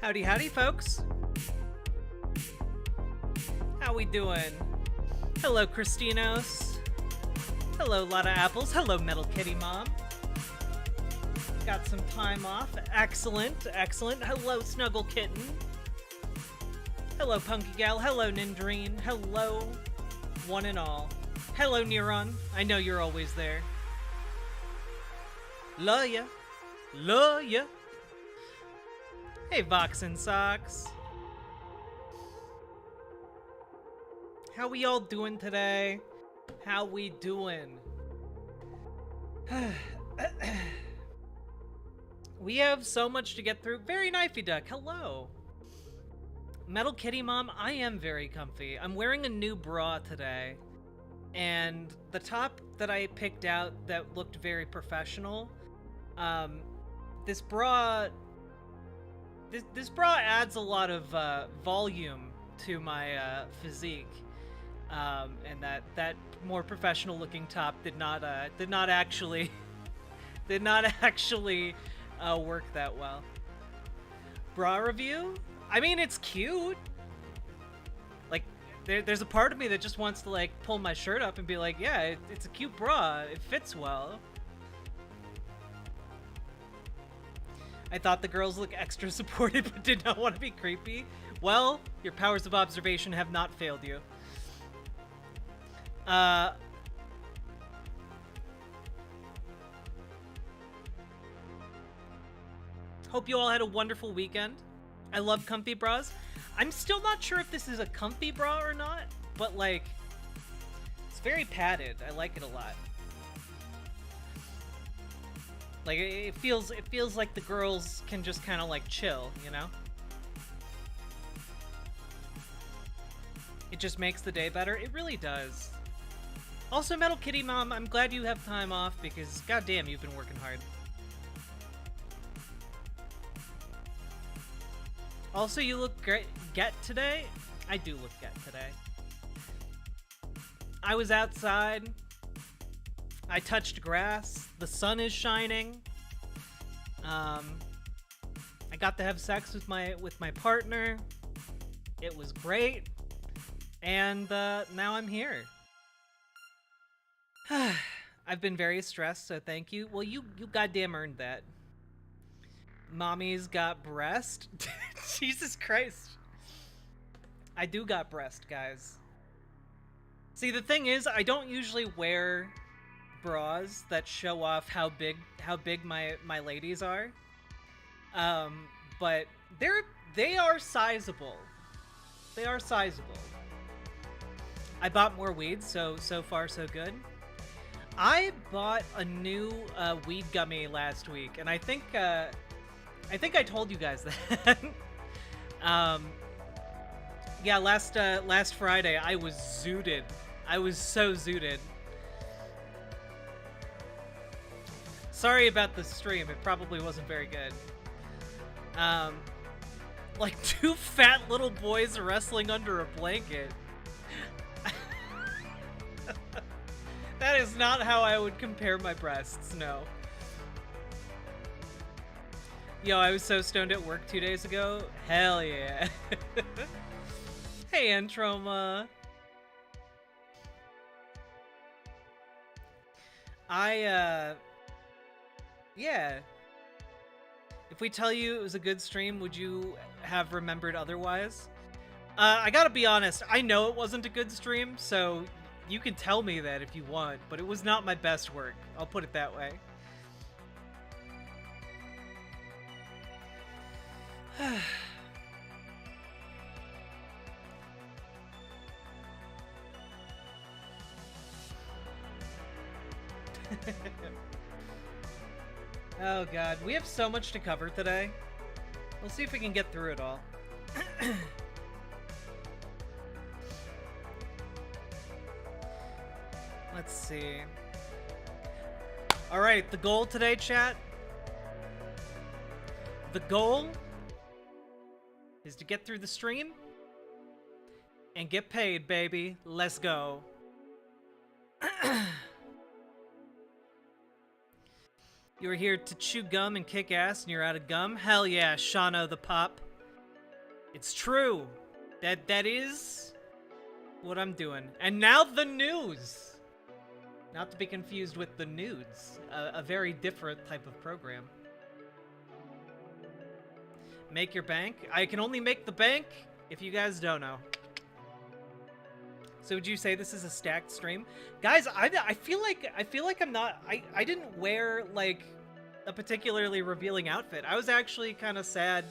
Howdy, howdy, folks. How we doing? Hello, Christinos. Hello, Lotta Apples. Hello, Metal Kitty Mom. Got some time off. Excellent, excellent. Hello, Snuggle Kitten. Hello, Punky Gal. Hello, Nindreen. Hello, one and all. Hello, Neuron. I know you're always there. Love ya. Love ya. Hey, Vox and Socks. How we all doing today? How we doing? We have so much to get through. Very knifey duck. Hello. Metal Kitty Mom, I am very comfy. I'm wearing a new bra today. And the top that I picked out that looked very professional, this bra adds a lot of volume to my physique, and that more professional looking top did not actually work that well. Bra review? I mean, it's cute. Like, there's a part of me that just wants to like pull my shirt up and be like, yeah, it's a cute bra. It fits well. I thought the girls look extra supported but did not want to be creepy. Well, your powers of observation have not failed you. Hope you all had a wonderful weekend. I love comfy bras. I'm still not sure if this is a comfy bra or not, but like, it's very padded. I like it a lot. Like, it feels like the girls can just kind of like chill, you know? It just makes the day better. It really does. Also, Metal Kitty Mom, I'm glad you have time off because goddamn, you've been working hard. Also, you look great. Get today? I do look get today. I was outside. I touched grass. The sun is shining. I got to have sex with my partner. It was great. And now I'm here. I've been very stressed, so thank you. Well, you goddamn earned that. Mommy's got breast. Jesus Christ. I do got breast, guys. See, the thing is, I don't usually wear bras that show off how big my ladies are. But they are sizable. They are sizable. I bought more weed, so far so good. I bought a new weed gummy last week, and I think I told you guys that. Yeah, last Friday I was zooted. I was so zooted. Sorry about the stream. It probably wasn't very good. Like two fat little boys wrestling under a blanket. That is not how I would compare my breasts, no. Yo, I was so stoned at work 2 days ago. Hell yeah. Hey, Antroma. Yeah. If we tell you it was a good stream, would you have remembered otherwise? I gotta be honest, I know it wasn't a good stream, so you can tell me that if you want, but it was not my best work. I'll put it that way. Oh god, we have so much to cover today. We'll see if we can get through it all. Let's see. Alright, the goal today, chat. The goal is to get through the stream and get paid, baby. Let's go. You were here to chew gum and kick ass and you're out of gum? Hell yeah, Shano the Pop. It's true. That is what I'm doing. And now the news. Not to be confused with the nudes, a very different type of program. Make your bank. I can only make the bank if you guys don't know. So would you say this is a stacked stream? Guys, I feel like I'm not I didn't wear like a particularly revealing outfit. I was actually kind of sad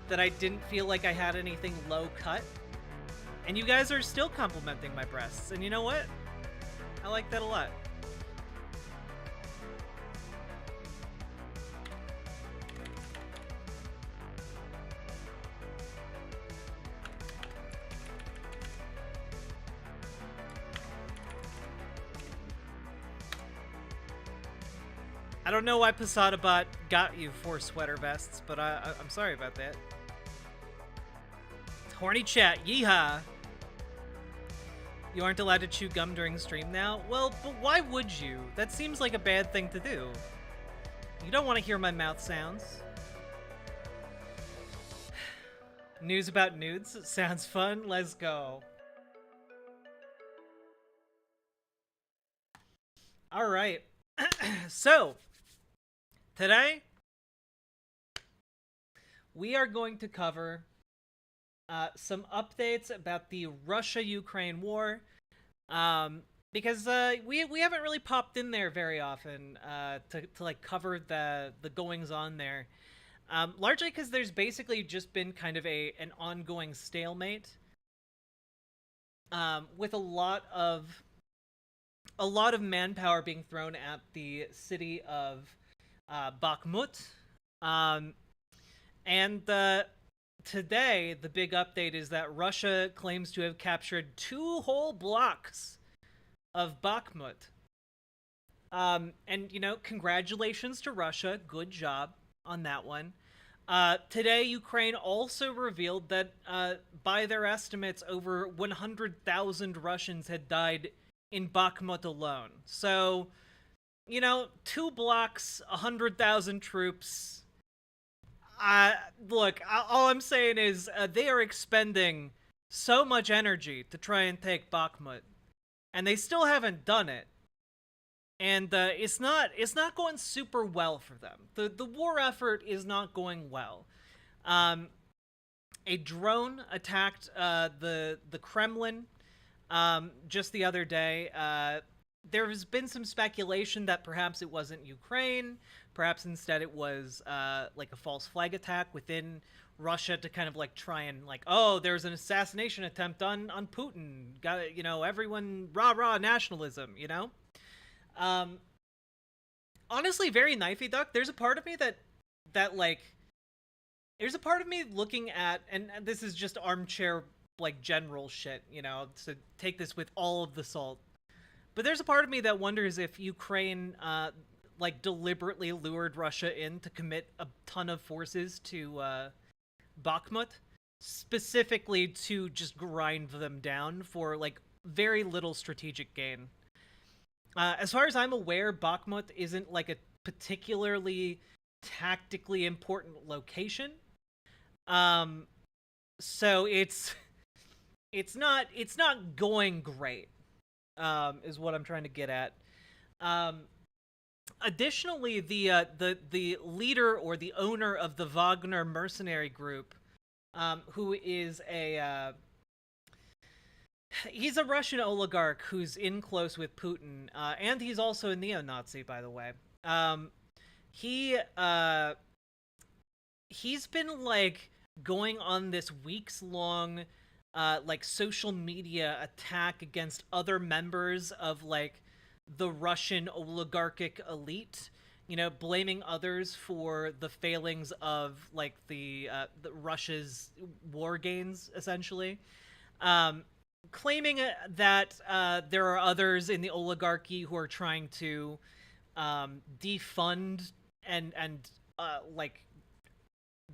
that I didn't feel like I had anything low cut. And you guys are still complimenting my breasts. And you know what? I like that a lot. I don't know why PosadaBot got you 4 sweater vests, but I'm sorry about that. Horny chat, yeehaw! You aren't allowed to chew gum during stream now? Well, but why would you? That seems like a bad thing to do. You don't want to hear my mouth sounds. News about nudes? Sounds fun. Let's go. Alright. So, today, we are going to cover some updates about the Russia-Ukraine war, because we haven't really popped in there very often to like cover the goings on there, largely because there's basically just been kind of an ongoing stalemate, with a lot of manpower being thrown at the city of Bakhmut, and today, the big update is that Russia claims to have captured 2 whole blocks of Bakhmut. And, you know, congratulations to Russia. Good job on that one. Today, Ukraine also revealed that, by their estimates, over 100,000 Russians had died in Bakhmut alone. So, you know, 2 blocks, 100,000 troops. Look, all I'm saying is they are expending so much energy to try and take Bakhmut, and they still haven't done it. And it's not going super well for them. The war effort is not going well. A drone attacked the Kremlin just the other day. There has been some speculation that perhaps it wasn't Ukraine. Perhaps instead it was like a false flag attack within Russia to kind of like try and like, oh, there's an assassination attempt on Putin. Got it, you know, everyone rah nationalism, you know? Honestly, very knifey duck. There's a part of me that like, there's a part of me looking at, and this is just armchair like general shit, you know, so take this with all of the salt. But there's a part of me that wonders if Ukraine like deliberately lured Russia in to commit a ton of forces to Bakhmut, specifically to just grind them down for like very little strategic gain. As far as I'm aware, Bakhmut isn't like a particularly tactically important location. So it's not going great, is what I'm trying to get at. Additionally, the leader or the owner of the Wagner mercenary group, who is he's a Russian oligarch who's in close with Putin, and he's also a neo-Nazi, by the way. He's been like going on this weeks-long like social media attack against other members of like the Russian oligarchic elite, you know, blaming others for the failings of like the Russia's war gains, essentially, claiming that there are others in the oligarchy who are trying to defund and like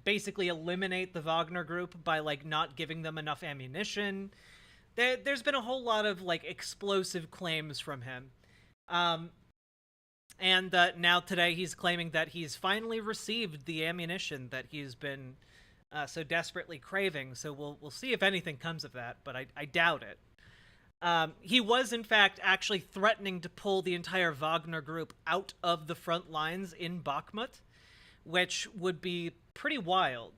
basically eliminate the Wagner group by like not giving them enough ammunition. There's been a whole lot of like explosive claims from him. And now today he's claiming that he's finally received the ammunition that he's been so desperately craving. So we'll see if anything comes of that, but I doubt it. He was, in fact, actually threatening to pull the entire Wagner group out of the front lines in Bakhmut, which would be pretty wild.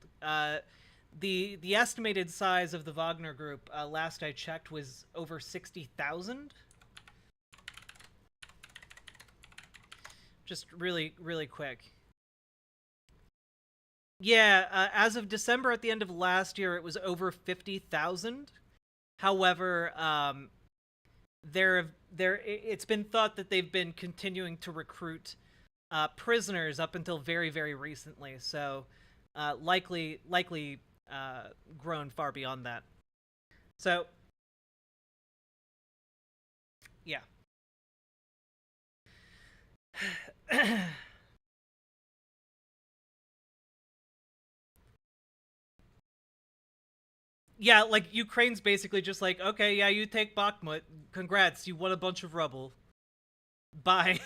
The estimated size of the Wagner group, last I checked, was over 60,000. Just really, really quick. Yeah, as of December at the end of last year, it was over 50,000. However, it's been thought that they've been continuing to recruit prisoners up until very, very recently. So, likely grown far beyond that. So, yeah. Yeah, like Ukraine's basically just like, okay, yeah, you take Bakhmut. Congrats, you won a bunch of rubble. Bye.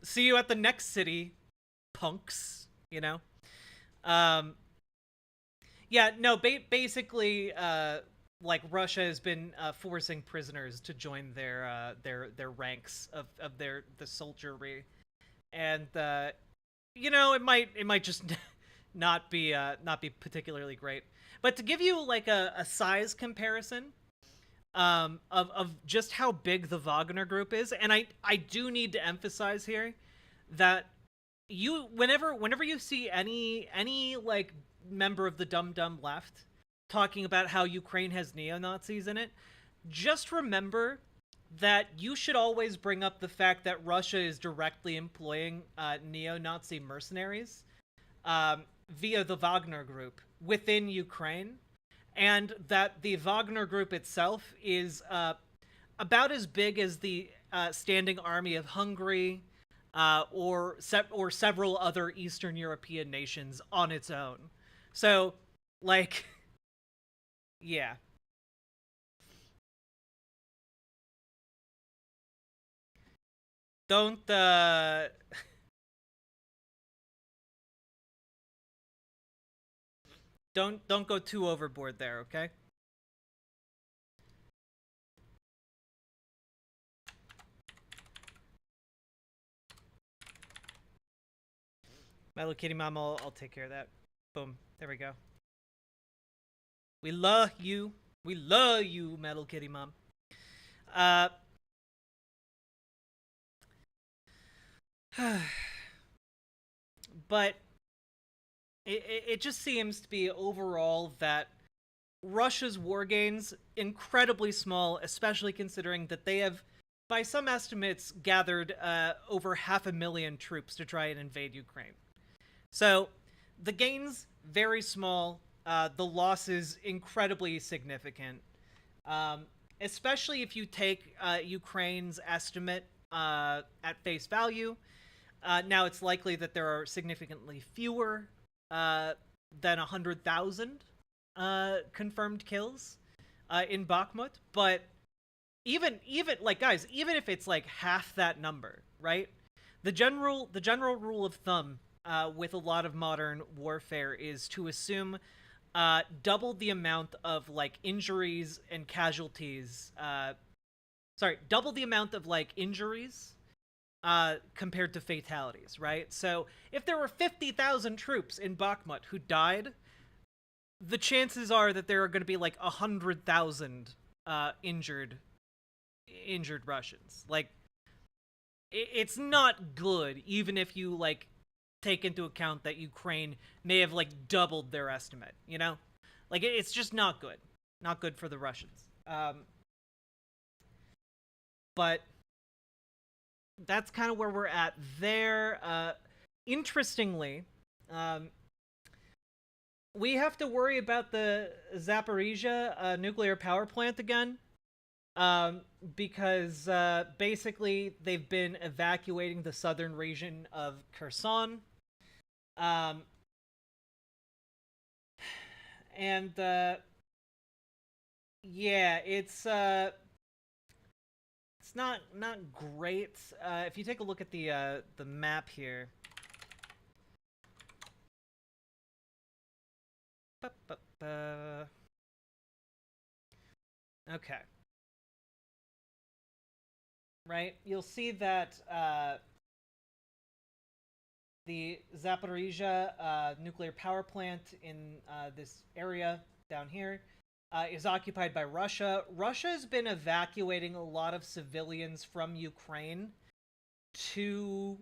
See you at the next city, punks. You know. Um. Yeah. No. Basically, like Russia has been forcing prisoners to join their ranks of the soldiery, and you know, it might just not be particularly great. But to give you like a size comparison of just how big the Wagner group is, and I do need to emphasize here that whenever you see any like member of the dumb left talking about how Ukraine has neo-Nazis in it, just remember that you should always bring up the fact that Russia is directly employing neo-Nazi mercenaries via the Wagner group within Ukraine, and that the Wagner group itself is about as big as the standing army of Hungary or several other Eastern European nations on its own. So, like, yeah. Don't don't go too overboard there, okay? Metal Kitty Mom, I'll take care of that. Boom. There we go. We love you. We love you, Metal Kitty Mom. Uh but it just seems to be overall that Russia's war gains incredibly small, especially considering that they have, by some estimates, gathered over 500,000 troops to try and invade Ukraine. So the gains very small, the losses incredibly significant, especially if you take Ukraine's estimate at face value. Now it's likely that there are significantly fewer than 100,000 confirmed kills in Bakhmut, but even like, guys, even if it's like half that number, right? The general rule of thumb with a lot of modern warfare is to assume double the amount of like injuries and casualties. Sorry, double the amount of like injuries compared to fatalities, right? So if there were 50,000 troops in Bakhmut who died, the chances are that there are going to be like 100,000 injured Russians. Like, it's not good, even if you like take into account that Ukraine may have like doubled their estimate. You know, like it's just not good. Not good for the Russians. But that's kind of where we're at there. Interestingly, we have to worry about the Zaporizhia nuclear power plant again, because basically they've been evacuating the southern region of Kherson. And yeah, it's not great. If you take a look at the map here, Okay. Right? You'll see that the Zaporizhia nuclear power plant in this area down here is occupied by Russia. Russia has been evacuating a lot of civilians from Ukraine to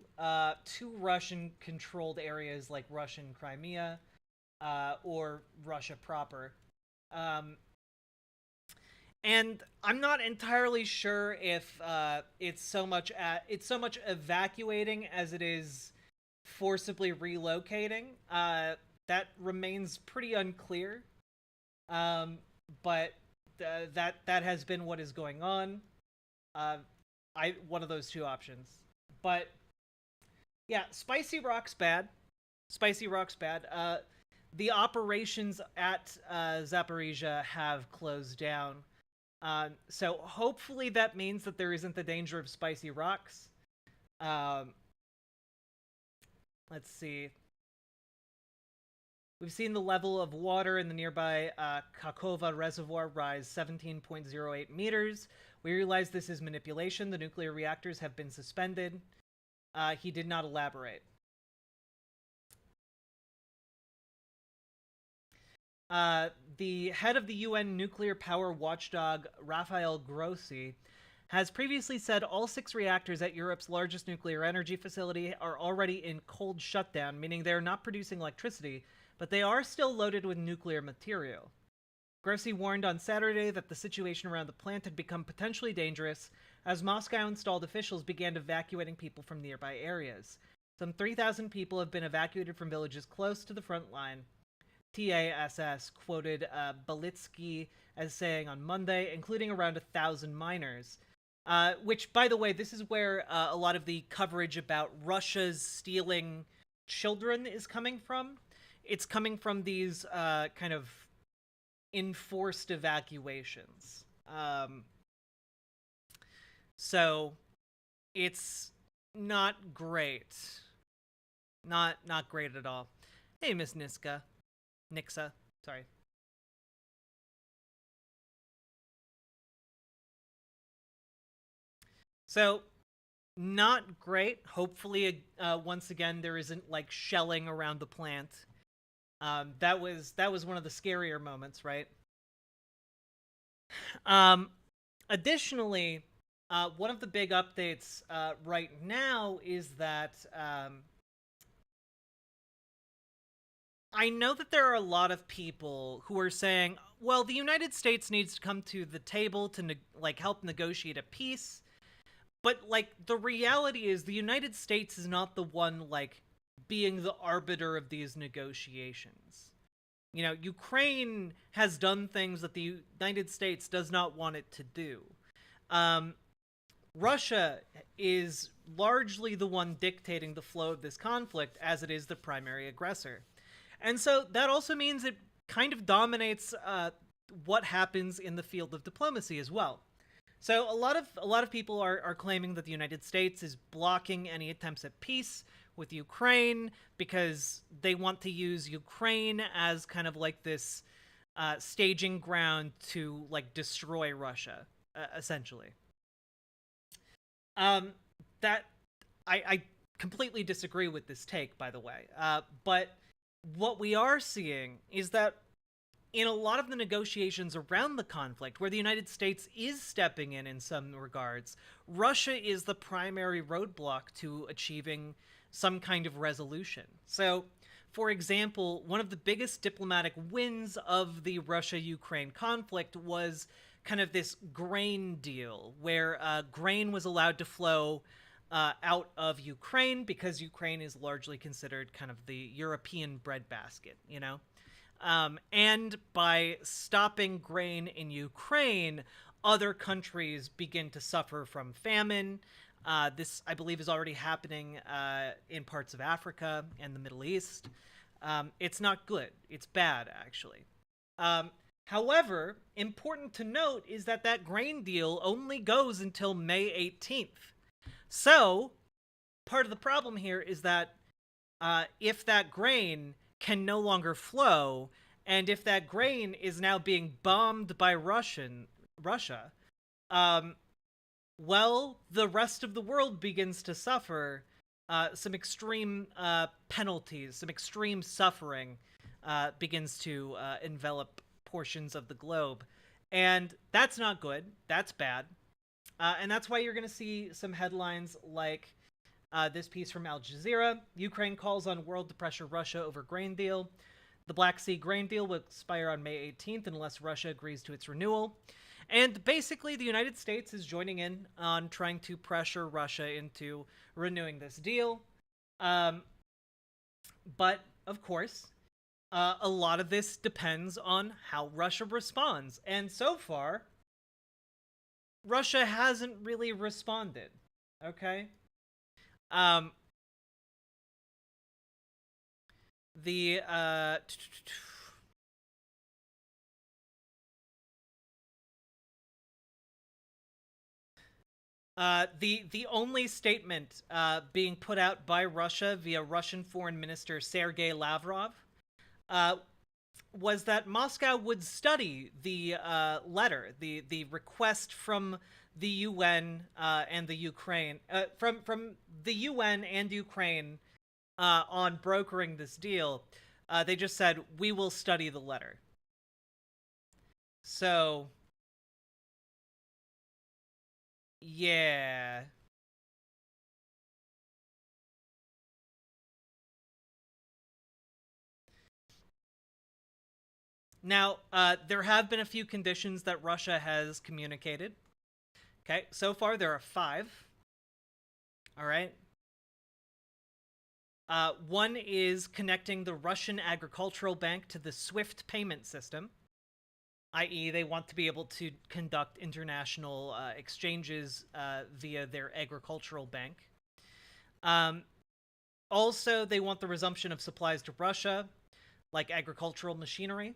Russian-controlled areas like Russian Crimea or Russia proper. Um, and I'm not entirely sure if it's so much evacuating as it is forcibly relocating. That remains pretty unclear. But that has been what is going on. One of those two options. But yeah, Spicy Rock's bad. Spicy Rock's bad. The operations at Zaporizhia have closed down. So hopefully that means that there isn't the danger of Spicy Rocks. Let's see. We've seen the level of water in the nearby Kakhovka Reservoir rise 17.08 meters. We realize this is manipulation. The nuclear reactors have been suspended. He did not elaborate. The head of the UN nuclear power watchdog, Rafael Grossi, has previously said all 6 reactors at Europe's largest nuclear energy facility are already in cold shutdown, meaning they are not producing electricity, but they are still loaded with nuclear material. Grossi warned on Saturday that the situation around the plant had become potentially dangerous as Moscow-installed officials began evacuating people from nearby areas. Some 3,000 people have been evacuated from villages close to the front line. TASS quoted Belitsky as saying on Monday, including around 1,000 miners. Which, by the way, this is where a lot of the coverage about Russia's stealing children is coming from. It's coming from these kind of enforced evacuations. So it's not great. Not great at all. Hey, Miss Nixa, sorry. So, not great. Hopefully, once again, there isn't like shelling around the plant. That was one of the scarier moments, right? Additionally, one of the big updates right now is that I know that there are a lot of people who are saying, well, the United States needs to come to the table to help negotiate a peace. But like the reality is the United States is not the one like being the arbiter of these negotiations. You know, Ukraine has done things that the United States does not want it to do. Russia is largely the one dictating the flow of this conflict as it is the primary aggressor. And so that also means it kind of dominates what happens in the field of diplomacy as well. So a lot of people are claiming that the United States is blocking any attempts at peace with Ukraine because they want to use Ukraine as kind of like this staging ground to like destroy Russia, essentially. That I completely disagree with this take, by the way. But what we are seeing is that in a lot of the negotiations around the conflict, where the United States is stepping in some regards, Russia is the primary roadblock to achieving some kind of resolution. So, for example, one of the biggest diplomatic wins of the Russia-Ukraine conflict was kind of this grain deal, where grain was allowed to flow out of Ukraine because Ukraine is largely considered kind of the European breadbasket, you know? And by stopping grain in Ukraine, other countries begin to suffer from famine. This, I believe, is already happening in parts of Africa and the Middle East. It's not good. It's bad, actually. However, important to note is that that grain deal only goes until May 18th. So, part of the problem here is that if that grain can no longer flow, And if that grain is now being bombed by Russia, um, well, the rest of the world begins to suffer some extreme penalties, some extreme suffering begins to envelop portions of the globe. And that's not good. That's bad. And that's why you're going to see some headlines like this piece from Al Jazeera. Ukraine calls on world to pressure Russia over grain deal. The Black Sea grain deal will expire on May 18th unless Russia agrees to its renewal. And basically, the United States is joining in on trying to pressure Russia into renewing this deal. But, of course, a lot of this depends on how Russia responds. And so far, Russia hasn't really responded. Okay? The only statement being put out by Russia via Russian Foreign Minister Sergei Lavrov was that Moscow would study the letter, the request from the UN and the Ukraine, from the UN and Ukraine on brokering this deal. They just said, we will study the letter. So, yeah. Now, there have been a few conditions that Russia has communicated. Okay, so far there are 5. All right. One is connecting the Russian Agricultural Bank to the SWIFT payment system, i.e. they want to be able to conduct international exchanges via their agricultural bank. Also, they want the resumption of supplies to Russia, like agricultural machinery.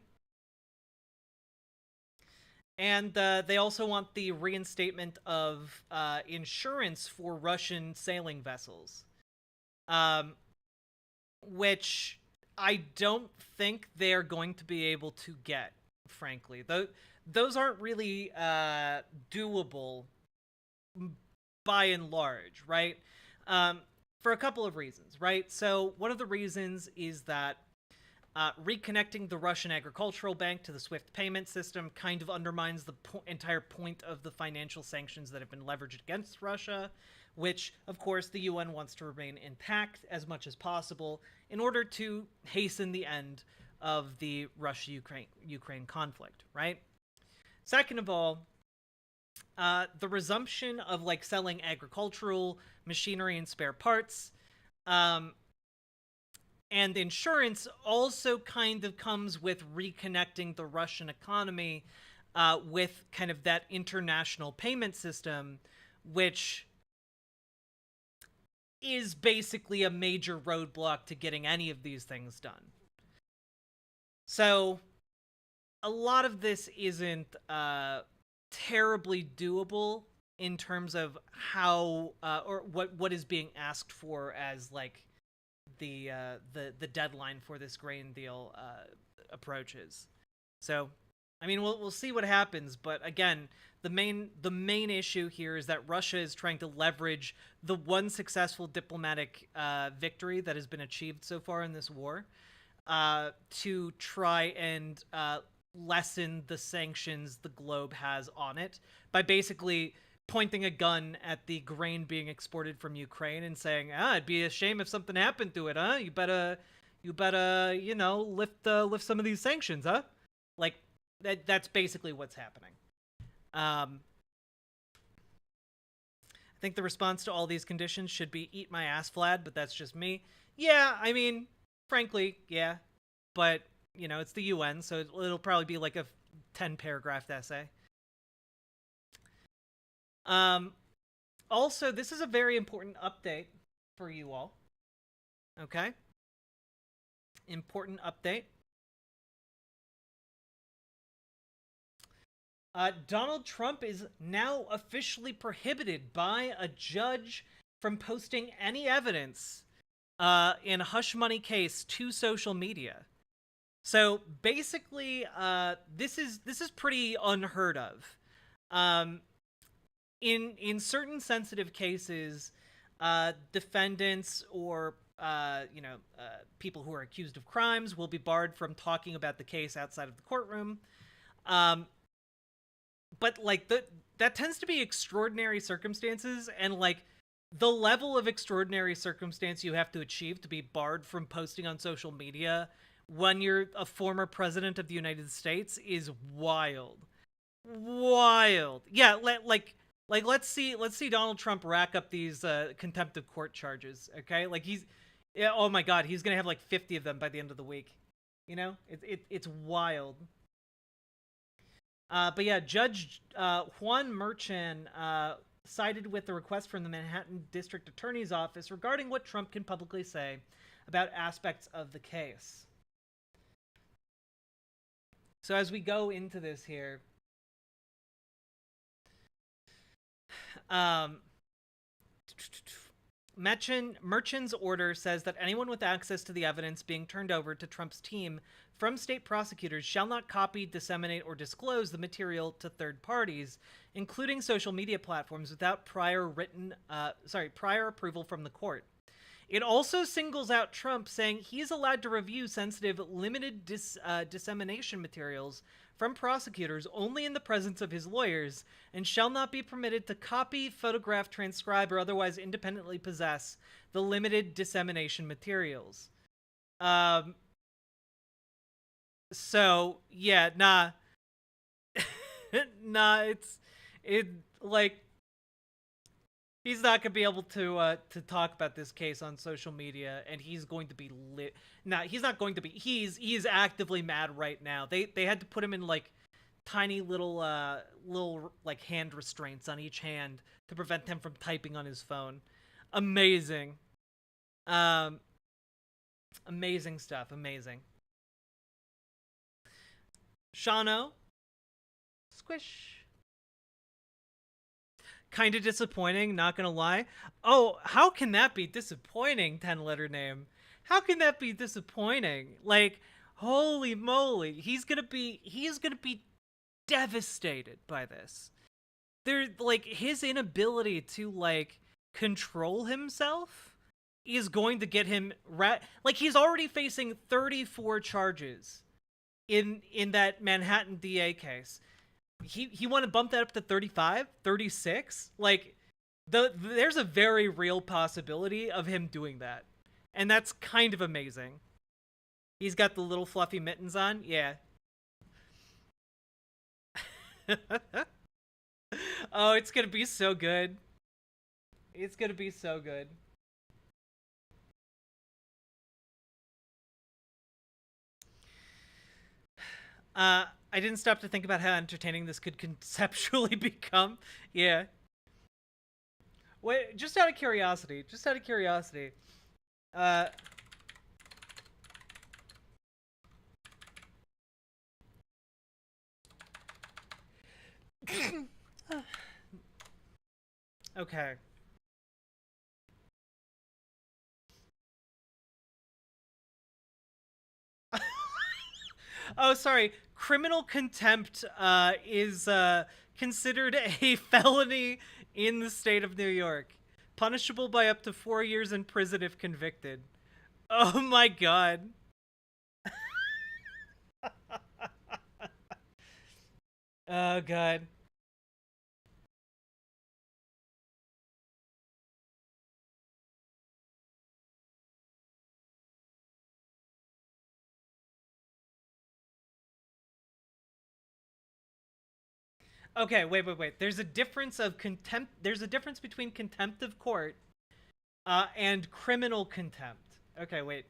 And they also want the reinstatement of insurance for Russian sailing vessels. Which I don't think they're going to be able to get, frankly. Those aren't really doable by and large, right? For a couple of reasons, right? So one of the reasons is that reconnecting the Russian Agricultural Bank to the SWIFT payment system kind of undermines the entire point of the financial sanctions that have been leveraged against Russia, which, of course, the UN wants to remain intact as much as possible in order to hasten the end of the Russia-Ukraine conflict, right? Second of all, the resumption of, like, selling agricultural machinery and spare parts, and insurance also kind of comes with reconnecting the Russian economy with kind of that international payment system, which is basically a major roadblock to getting any of these things done. So, a lot of this isn't terribly doable in terms of how or what is being asked for as, like, the deadline for this grain deal approaches. So, I mean, we'll see what happens, but again, the main issue here is that Russia is trying to leverage the one successful diplomatic victory that has been achieved so far in this war to try and lessen the sanctions the globe has on it by basically pointing a gun at the grain being exported from Ukraine and saying, it'd be a shame if something happened to it, huh? You better, you know, lift some of these sanctions, huh? Like, that's basically what's happening. I think the response to all these conditions should be eat my ass, Vlad, but that's just me. Yeah, I mean, frankly, yeah. But, you know, it's the UN, so it'll probably be like a 10-paragraph essay. Also, this is a very important update for you all. Okay? Important update. Donald Trump is now officially prohibited by a judge from posting any evidence in a hush money case to social media. So basically, this is pretty unheard of. Um, in certain sensitive cases, defendants or people who are accused of crimes will be barred from talking about the case outside of the courtroom. Um, but like that tends to be extraordinary circumstances, and like the level of extraordinary circumstance you have to achieve to be barred from posting on social media when you're a former president of the United States is wild. Wild. Yeah, let's see Donald Trump rack up these contempt of court charges, okay? Like he's yeah, oh my god, he's going to have like 50 of them by the end of the week. You know? It's wild. But yeah, Judge Juan Merchan sided with the request from the Manhattan District Attorney's Office regarding what Trump can publicly say about aspects of the case. So as we go into this here, um, Merchan's order says that anyone with access to the evidence being turned over to Trump's team from state prosecutors shall not copy, disseminate, or disclose the material to third parties, including social media platforms, without prior approval from the court. It also singles out Trump, saying he is allowed to review sensitive, limited dissemination materials from prosecutors only in the presence of his lawyers, and shall not be permitted to copy, photograph, transcribe, or otherwise independently possess the limited dissemination materials. So yeah, nah, nah. It like he's not gonna be able to talk about this case on social media, and he's going to be lit. Now he's not going to be. He's actively mad right now. They had to put him in like tiny little like hand restraints on each hand to prevent him from typing on his phone. Amazing, um, amazing stuff. Amazing. Shano, squish. Kind of disappointing, not gonna lie. Oh, how can that be disappointing? 10-letter name. How can that be disappointing? Like, holy moly, he is gonna be devastated by this. There, like, his inability to like control himself is going to get him like he's already facing 34 charges in that Manhattan DA case. He want to bump that up to 35, 36. Like there's a very real possibility of him doing that. And that's kind of amazing. He's got the little fluffy mittens on. Yeah. Oh, it's going to be so good. It's going to be so good. I didn't stop to think about how entertaining this could conceptually become. Yeah. Wait, just out of curiosity, uh, okay. Oh, sorry. Criminal contempt is considered a felony in the state of New York, punishable by up to 4 years in prison if convicted. Oh my god. Oh god. Okay, wait. There's a difference of contempt. There's a difference between contempt of court and criminal contempt. Okay, wait.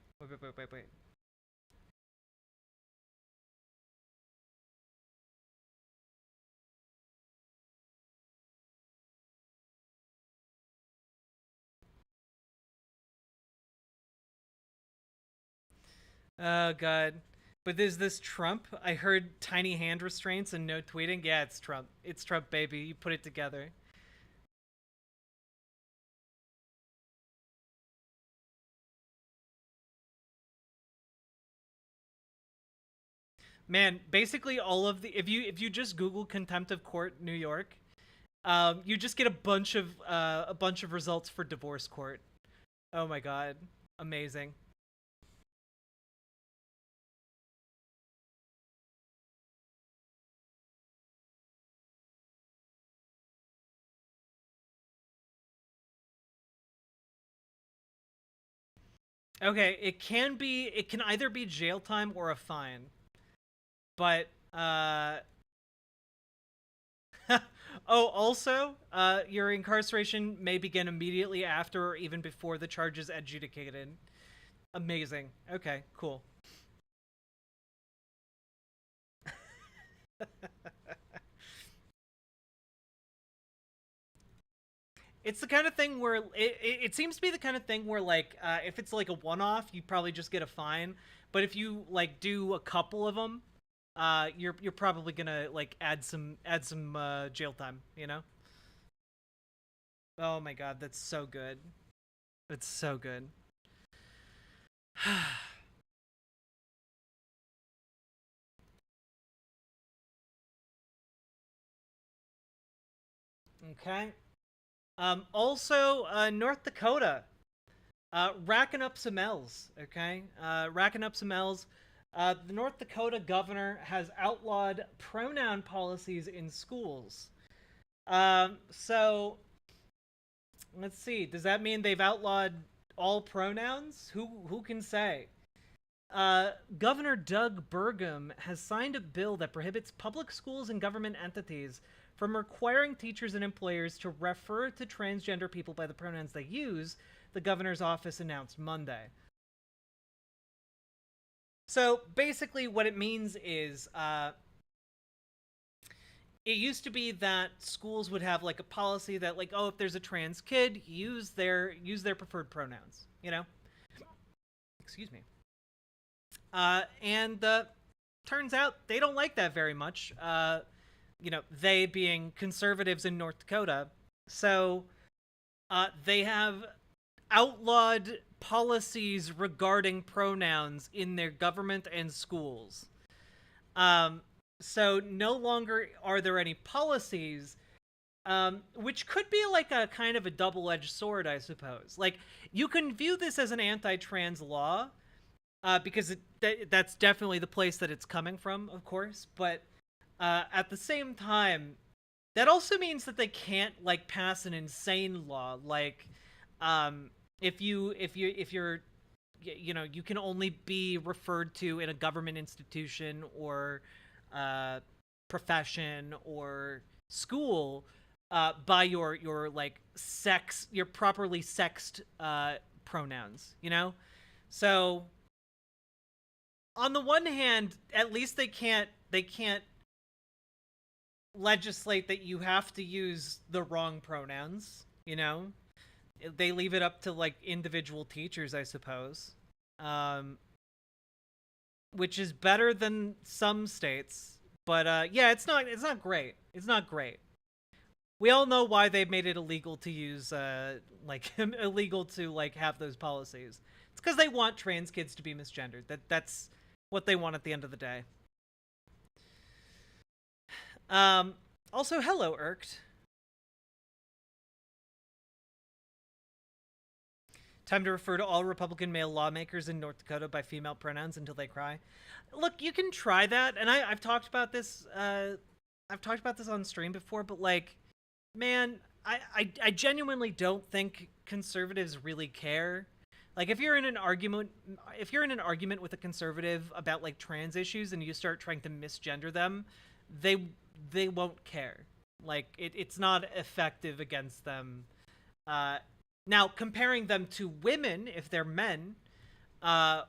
Oh god. But there's this Trump. I heard tiny hand restraints and no tweeting. Yeah, it's Trump. It's Trump, baby. You put it together. Man, basically all of the if you just Google contempt of court New York, you just get a bunch of results for divorce court. Oh my god, amazing. Okay, it can either be jail time or a fine, but oh, also, your incarceration may begin immediately after or even before the charge is adjudicated. Amazing. Okay, cool. It's the kind of thing where it seems to be the kind of thing where like if it's like a one-off, you probably just get a fine. But if you like do a couple of them, you're probably gonna like add some jail time. You know? Oh my god, that's so good. It's so good. Okay. Also, North Dakota, racking up some L's. Okay, racking up some L's. The North Dakota governor has outlawed pronoun policies in schools. So let's see. Does that mean they've outlawed all pronouns? Who can say? Governor Doug Burgum has signed a bill that prohibits public schools and government entities from requiring teachers and employers to refer to transgender people by the pronouns they use, the governor's office announced Monday. So basically, what it means is it used to be that schools would have like a policy that like, oh, if there's a trans kid, use their preferred pronouns, you know? Excuse me. And turns out they don't like that very much. They being conservatives in North Dakota. So they have outlawed policies regarding pronouns in their government and schools. So no longer are there any policies, which could be like a kind of a double-edged sword, I suppose. Like, you can view this as an anti-trans law, because that's definitely the place that it's coming from, of course. But at the same time, that also means that they can't like pass an insane law. Like, if you're you can only be referred to in a government institution or profession or school by your like your properly sexed pronouns. So on the one hand, at least they can't legislate that you have to use the wrong pronouns. They leave it up to like individual teachers, I suppose. Um, which is better than some states, but yeah, it's not great. It's not great. We all know why they made it illegal to use like illegal to like have those policies. It's because they want trans kids to be misgendered. That's what they want at the end of the day. Um, Also, hello, Irked. Time to refer to all Republican male lawmakers in North Dakota by female pronouns until they cry. Look, you can try that, and I've talked about this. I've talked about this on stream before, but like, man, I genuinely don't think conservatives really care. Like, if you're in an argument with a conservative about like trans issues and you start trying to misgender them, they they won't care. Like, it's not effective against them. Uh, Now, comparing them to women if they're men,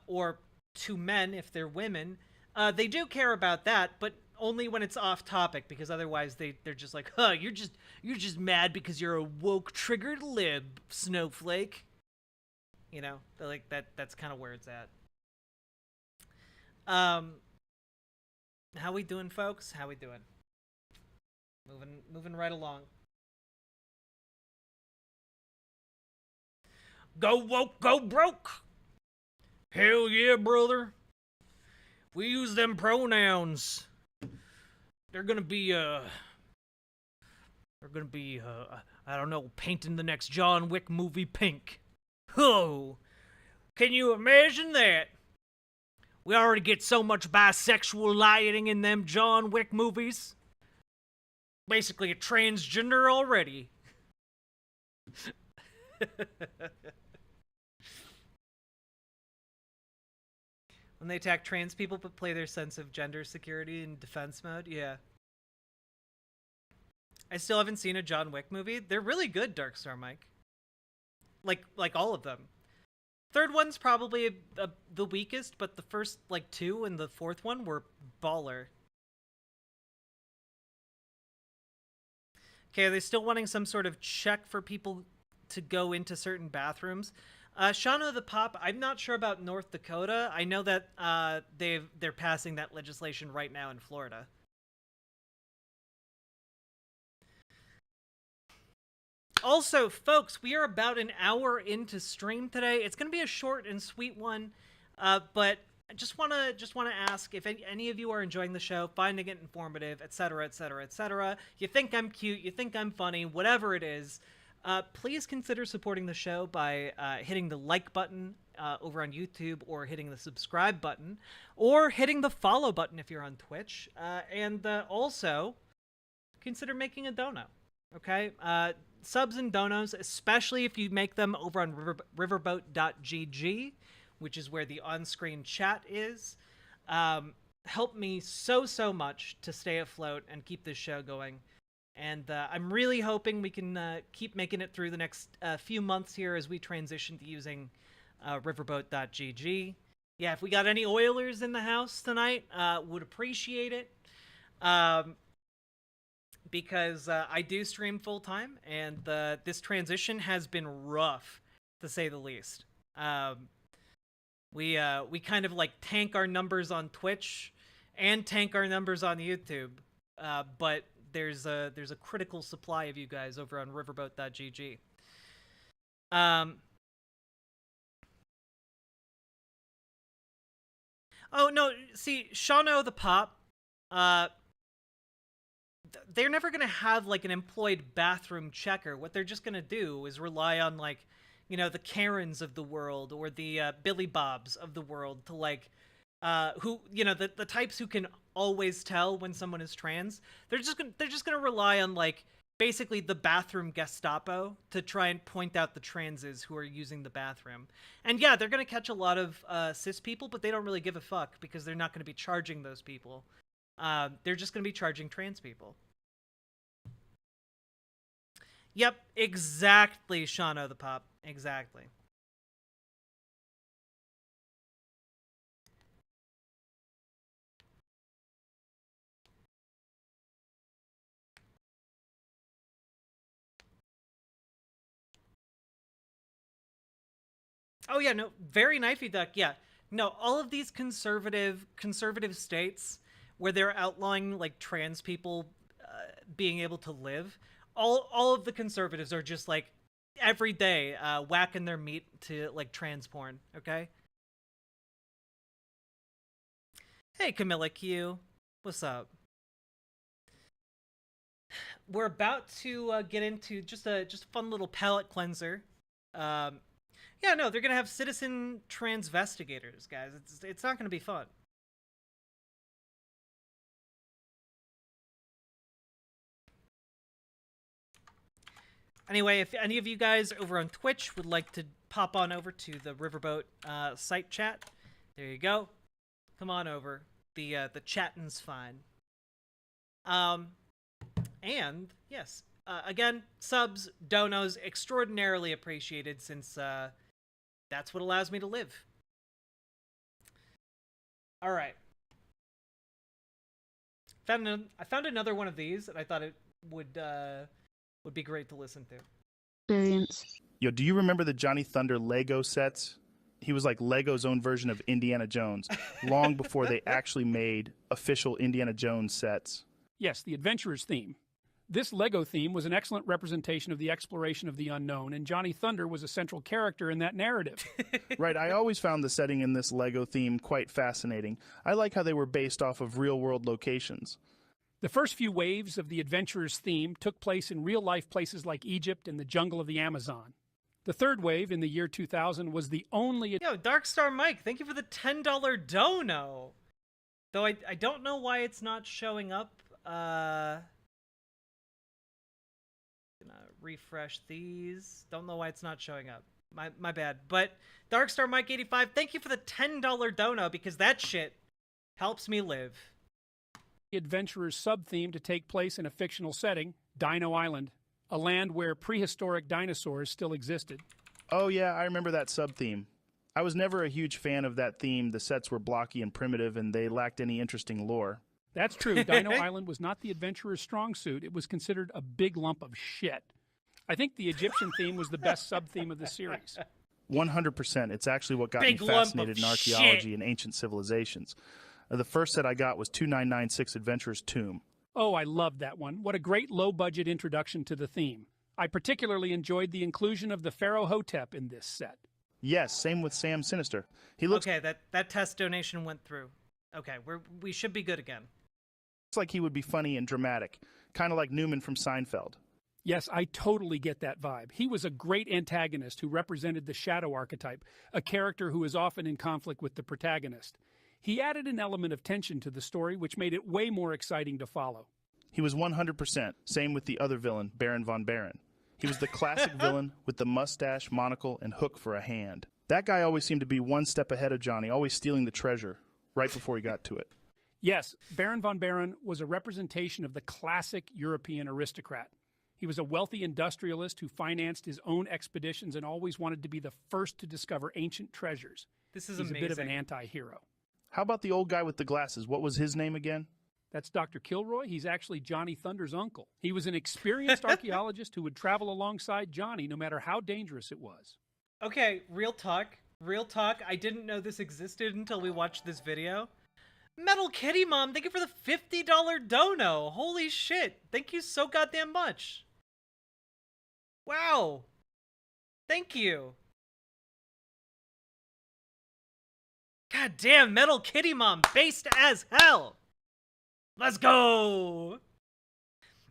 or to men if they're women, they do care about that, but only when it's off topic, because otherwise they're just like, huh, you're just mad because you're a woke triggered lib, snowflake. They're like that's kind of where it's at. Um, how we doing, folks? How we doing? Moving right along. Go woke, go broke. Hell yeah, brother. we use them pronouns, they're gonna be, I don't know, painting the next John Wick movie pink. Oh, can you imagine that? We already get so much bisexual lighting in them John Wick movies. Basically a transgender already. When they attack trans people but play their sense of gender security in defense mode, yeah. I still haven't seen a John Wick movie. They're really good, Darkstar Mike. Like all of them. Third one's probably the weakest, but the first, like, two and the fourth one were baller. Okay, are they still wanting some sort of check for people to go into certain bathrooms? Shano the Pop, I'm not sure about North Dakota. I know that they're passing that legislation right now in Florida. Also, folks, we are about an hour into stream today. It's going to be a short and sweet one, but I just want to ask if any of you are enjoying the show, finding it informative, etc., etc., etc. You think I'm cute, you think I'm funny, whatever it is, please consider supporting the show by hitting the like button over on YouTube, or hitting the subscribe button, or hitting the follow button if you're on Twitch, and also consider making a dono. Okay? Subs and donos, especially if you make them over on riverboat.gg, which is where the on-screen chat is, help me so much to stay afloat and keep this show going. And I'm really hoping we can keep making it through the next few months here as we transition to using riverboat.gg. Yeah, if we got any Oilers in the house tonight, would appreciate it. Because I do stream full-time, and this transition has been rough, to say the least. We kind of, like, tank our numbers on Twitch and tank our numbers on YouTube, but there's a critical supply of you guys over on riverboat.gg. Oh, no, see, Shano the Pop, they're never going to have, like, an employed bathroom checker. What they're just going to do is rely on, like, you know, the Karens of the world, or the Billy Bobs of the world to, like, who, you know, the types who can always tell when someone is trans. They're just gonna rely on, like, basically the bathroom Gestapo to try and point out the transes who are using the bathroom. And yeah, they're gonna catch a lot of cis people, but they don't really give a fuck because they're not gonna be charging those people. They're just gonna be charging trans people. Yep, exactly, Shano the Pop. Exactly. Oh yeah, no, very knifey duck. Yeah, no, all of these conservative states where they're outlawing, like, trans people being able to live, all of the conservatives are just, like, every day whacking their meat to, like, trans porn. Okay. Hey, Camilla Q, what's up? We're about to get into just a fun little palate cleanser. Yeah, no, they're gonna have citizen transvestigators, guys. It's not gonna be fun. Anyway, if any of you guys over on Twitch would like to pop on over to the Riverboat site chat, there you go. Come on over. The chatting's fine. And yes, again, subs, donos, extraordinarily appreciated, since that's what allows me to live. All right. I found another one of these, and I thought it would be great to listen to. Experience. Yo, do you remember the Johnny Thunder Lego sets? He was like Lego's own version of Indiana Jones, long before they actually made official Indiana Jones sets. Yes, the adventurer's theme. This LEGO theme was an excellent representation of the exploration of the unknown, and Johnny Thunder was a central character in that narrative. Right, I always found the setting in this LEGO theme quite fascinating. I like how they were based off of real-world locations. The first few waves of the Adventurers theme took place in real-life places like Egypt and the jungle of the Amazon. The third wave in the year 2000 was the only... Yo, Darkstar Mike, thank you for the $10 dono. Though I don't know why it's not showing up. Gonna refresh these. Don't know why it's not showing up. My bad. But Darkstar Mike 85, thank you for the $10 dono, because that shit helps me live. Adventurers sub-theme to take place in a fictional setting, Dino Island, a land where prehistoric dinosaurs still existed. Oh yeah, I remember that sub-theme. I was never a huge fan of that theme. The sets were blocky and primitive, and they lacked any interesting lore. That's true. Dino Island was not the Adventurer's strong suit. It was considered a big lump of shit. I think the Egyptian theme was the best sub-theme of the series. 100%. It's actually what got me Big lump fascinated of in archaeology shit. and ancient civilizations. The first set I got was 2996 Adventurer's Tomb. Oh, I loved that one. What a great low-budget introduction to the theme. I particularly enjoyed the inclusion of the Pharaoh Hotep in this set. Yes, same with Sam Sinister. He looks Okay, that test donation went through. Okay, we should be good again. like he would be funny and dramatic, kind of like Newman from Seinfeld. Yes, I totally get that vibe. He was a great antagonist who represented the shadow archetype, a character who is often in conflict with the protagonist. He added an element of tension to the story, which made it way more exciting to follow. He was 100%. Same with the other villain, Baron von Baron. He was the classic villain with the mustache, monocle, and hook for a hand. That guy always seemed to be one step ahead of Johnny, always stealing the treasure right before he got to it. Yes, Baron von Baron was a representation of the classic European aristocrat. He was a wealthy industrialist who financed his own expeditions and always wanted to be the first to discover ancient treasures. This is He's amazing. a bit of an anti-hero. How about the old guy with the glasses? What was his name again? That's Dr. Kilroy. He's actually Johnny Thunder's uncle. He was an experienced archaeologist who would travel alongside Johnny no matter how dangerous it was. Okay, real talk. Real talk. I didn't know this existed until we watched this video. Metal Kitty Mom, thank you for the $50 dono. Holy shit. Thank you so goddamn much. Wow. Thank you. God damn, Metal Kitty Mom, based as hell. Let's go.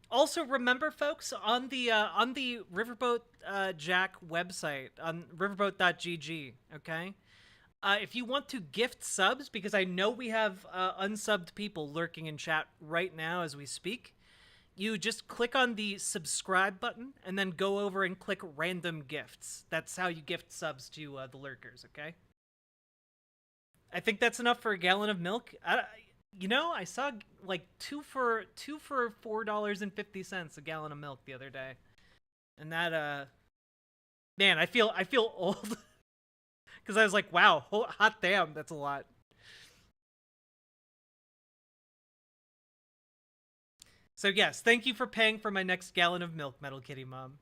Also, remember, folks, on the Riverboat Jack website, on riverboat.gg, okay? If you want to gift subs, because I know we have unsubbed people lurking in chat right now as we speak, you just click on the subscribe button and then go over and click random gifts. That's how you gift subs to the lurkers, okay? I think that's enough for a gallon of milk. You know, I saw like two for $4.50 a gallon of milk the other day, and that man, I feel old because I was like, wow, hot damn, that's a lot. So yes, thank you for paying for my next gallon of milk, Metal Kitty Mom.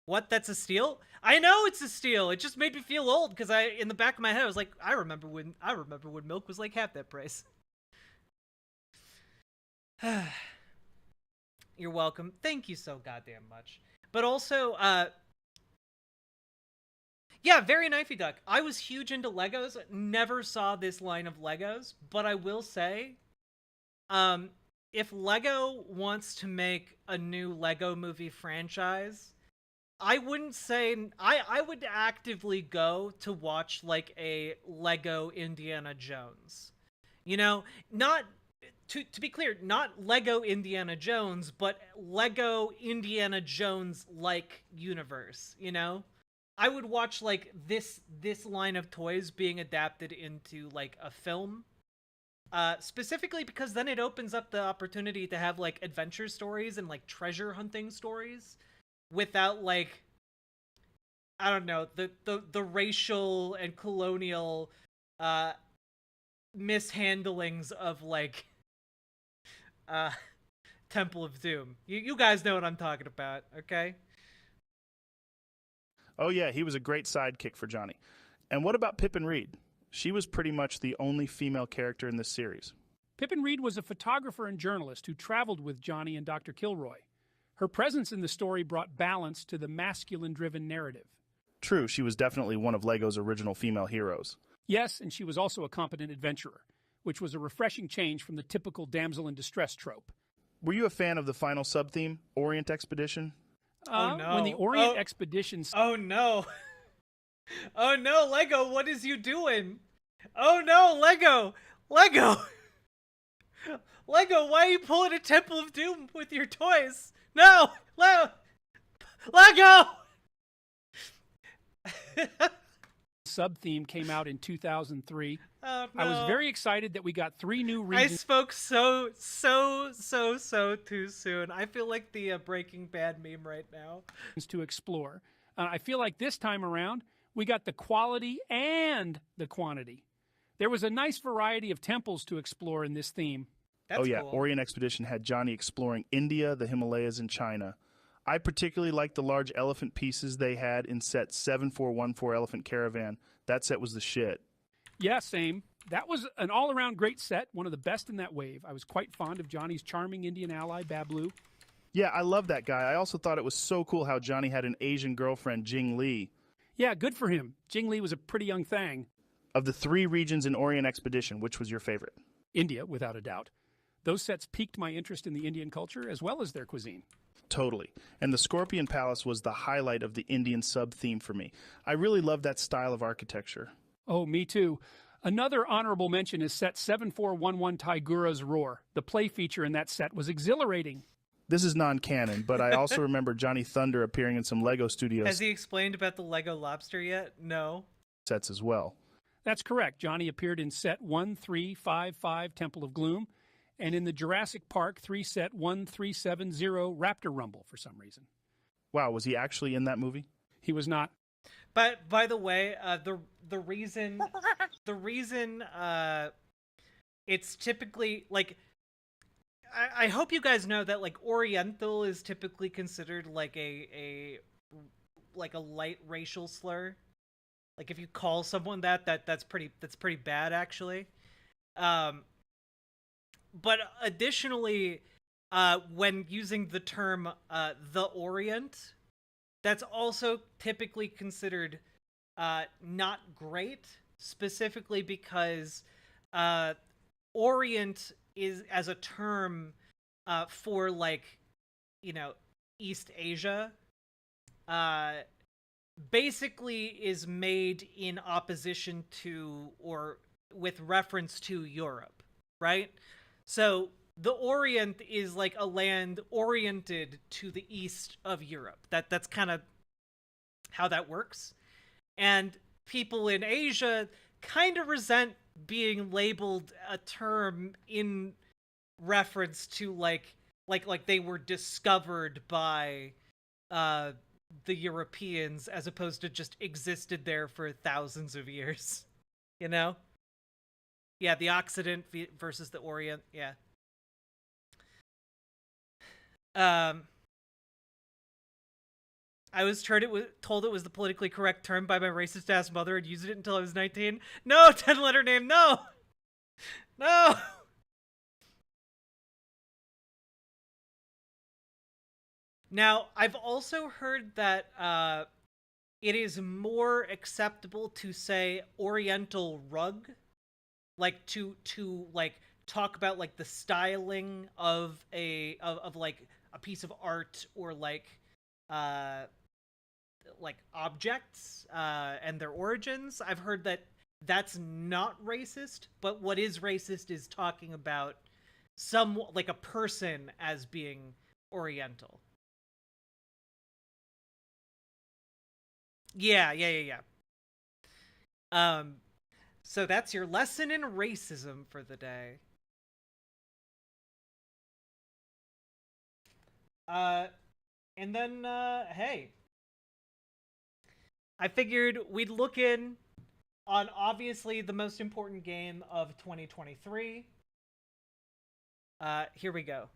What? That's a steal? I know it's a steal. It just made me feel old because in the back of my head, I was like, I remember when milk was like half that price. You're welcome. Thank you so goddamn much. But also, yeah, very knifey duck. I was huge into Legos. Never saw this line of Legos, but I will say, if Lego wants to make a new Lego movie franchise, I wouldn't say I would actively go to watch like a Lego Indiana Jones. You know, not to be clear, not Lego Indiana Jones, but Lego Indiana Jones like universe, you know? I would watch like this line of toys being adapted into like a film. Specifically because then it opens up the opportunity to have like adventure stories and like treasure hunting stories without like, I don't know, the racial and colonial mishandlings of like Temple of Doom. You guys know what I'm talking about, okay? Oh yeah, he was a great sidekick for Johnny. And what about Pippin Reed? She was pretty much the only female character in this series. Pippin Reed was a photographer and journalist who traveled with Johnny and Dr. Kilroy. Her presence in the story brought balance to the masculine-driven narrative. True, she was definitely one of LEGO's original female heroes. Yes, and she was also a competent adventurer, which was a refreshing change from the typical damsel in distress trope. Were you a fan of the final sub-theme, Orient Expedition? Oh, no. When the Orient Expedition... Oh, no. Oh, no, LEGO, what is you doing? Oh, no, LEGO! LEGO! LEGO, why are you pulling a Temple of Doom with your toys? No! LEGO! Sub-theme came out in 2003. Oh, no. I was very excited that we got 3 new I regions spoke so too soon. I feel like the Breaking Bad meme right now. to explore. I feel like this time around, we got the quality and the quantity. There was a nice variety of temples to explore in this theme. That's yeah, cool. Orient Expedition had Johnny exploring India, the Himalayas, and China. I particularly liked the large elephant pieces they had in set 7414 Elephant Caravan. That set was the shit. Yeah, same. That was an all-around great set, one of the best in that wave. I was quite fond of Johnny's charming Indian ally, Bablu. Yeah, I love that guy. I also thought it was so cool how Johnny had an Asian girlfriend, Jing Li. Yeah, good for him. Jing Li was a pretty young thing. Of the 3 regions in Orient Expedition, which was your favorite? India, without a doubt. Those sets piqued my interest in the Indian culture as well as their cuisine. Totally. And the Scorpion Palace was the highlight of the Indian sub-theme for me. I really love that style of architecture. Oh, me too. Another honorable mention is set 7411 Tigura's Roar. The play feature in that set was exhilarating. This is non-canon, but I also remember Johnny Thunder appearing in some LEGO Studios Has he explained about the Lego lobster yet? No. sets as well. That's correct. Johnny appeared in set 1355 Temple of Gloom and in the Jurassic Park 3 set 1370 Raptor Rumble for some reason. Wow, was he actually in that movie? He was not. But by the way, the reason it's typically like I hope you guys know that like Oriental is typically considered like a light racial slur. Like if you call someone that's pretty bad actually. But additionally, when using the term the Orient, that's also typically considered not great, specifically because Orient is as a term for like, you know, East Asia, basically is made in opposition to or with reference to Europe, right? So the Orient is like a land oriented to the east of Europe. That's kind of how that works. And people in Asia kind of resent being labeled a term in reference to like they were discovered by the Europeans as opposed to just existed there for thousands of years. You know? Yeah, the Occident versus the Orient, yeah. I was told it was the politically correct term by my racist ass mother and used it until I was 19. No, 10-letter name, no! No! Now, I've also heard that it is more acceptable to say Oriental rug, like to like talk about like the styling of like a piece of art or like objects and their origins. I've heard that that's not racist, but what is racist is talking about like a person as being Oriental. Yeah. So that's your lesson in racism for the day. And then, hey. I figured we'd look in on obviously the most important game of 2023. Here we go.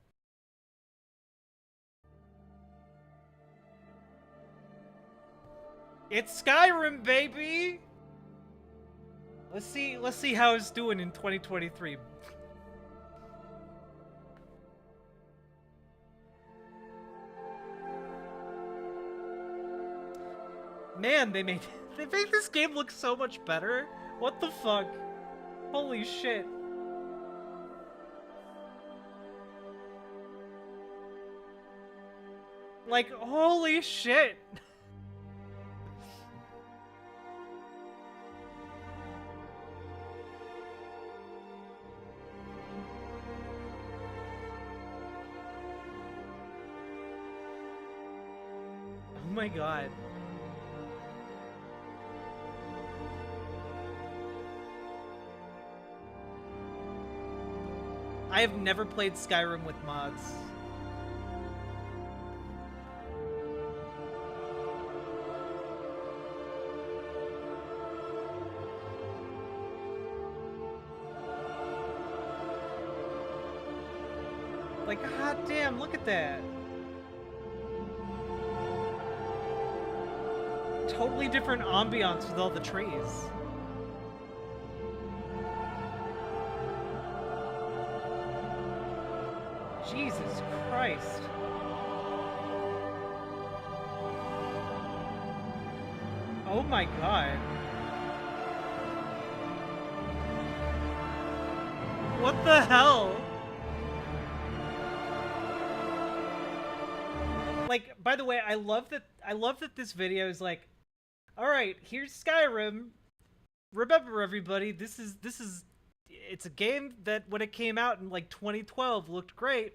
It's Skyrim, baby! Let's see how it's doing in 2023. Man, they made this game look so much better. What the fuck? Holy shit. Like, holy shit. Oh my god. I have never played Skyrim with mods. Like, god damn, look at that. Totally different ambiance with all the trees. Jesus Christ. Oh my god. What the hell? Like, by the way, I love that this video is like, all right, here's Skyrim. Remember, everybody, it's a game that when it came out in like 2012 looked great.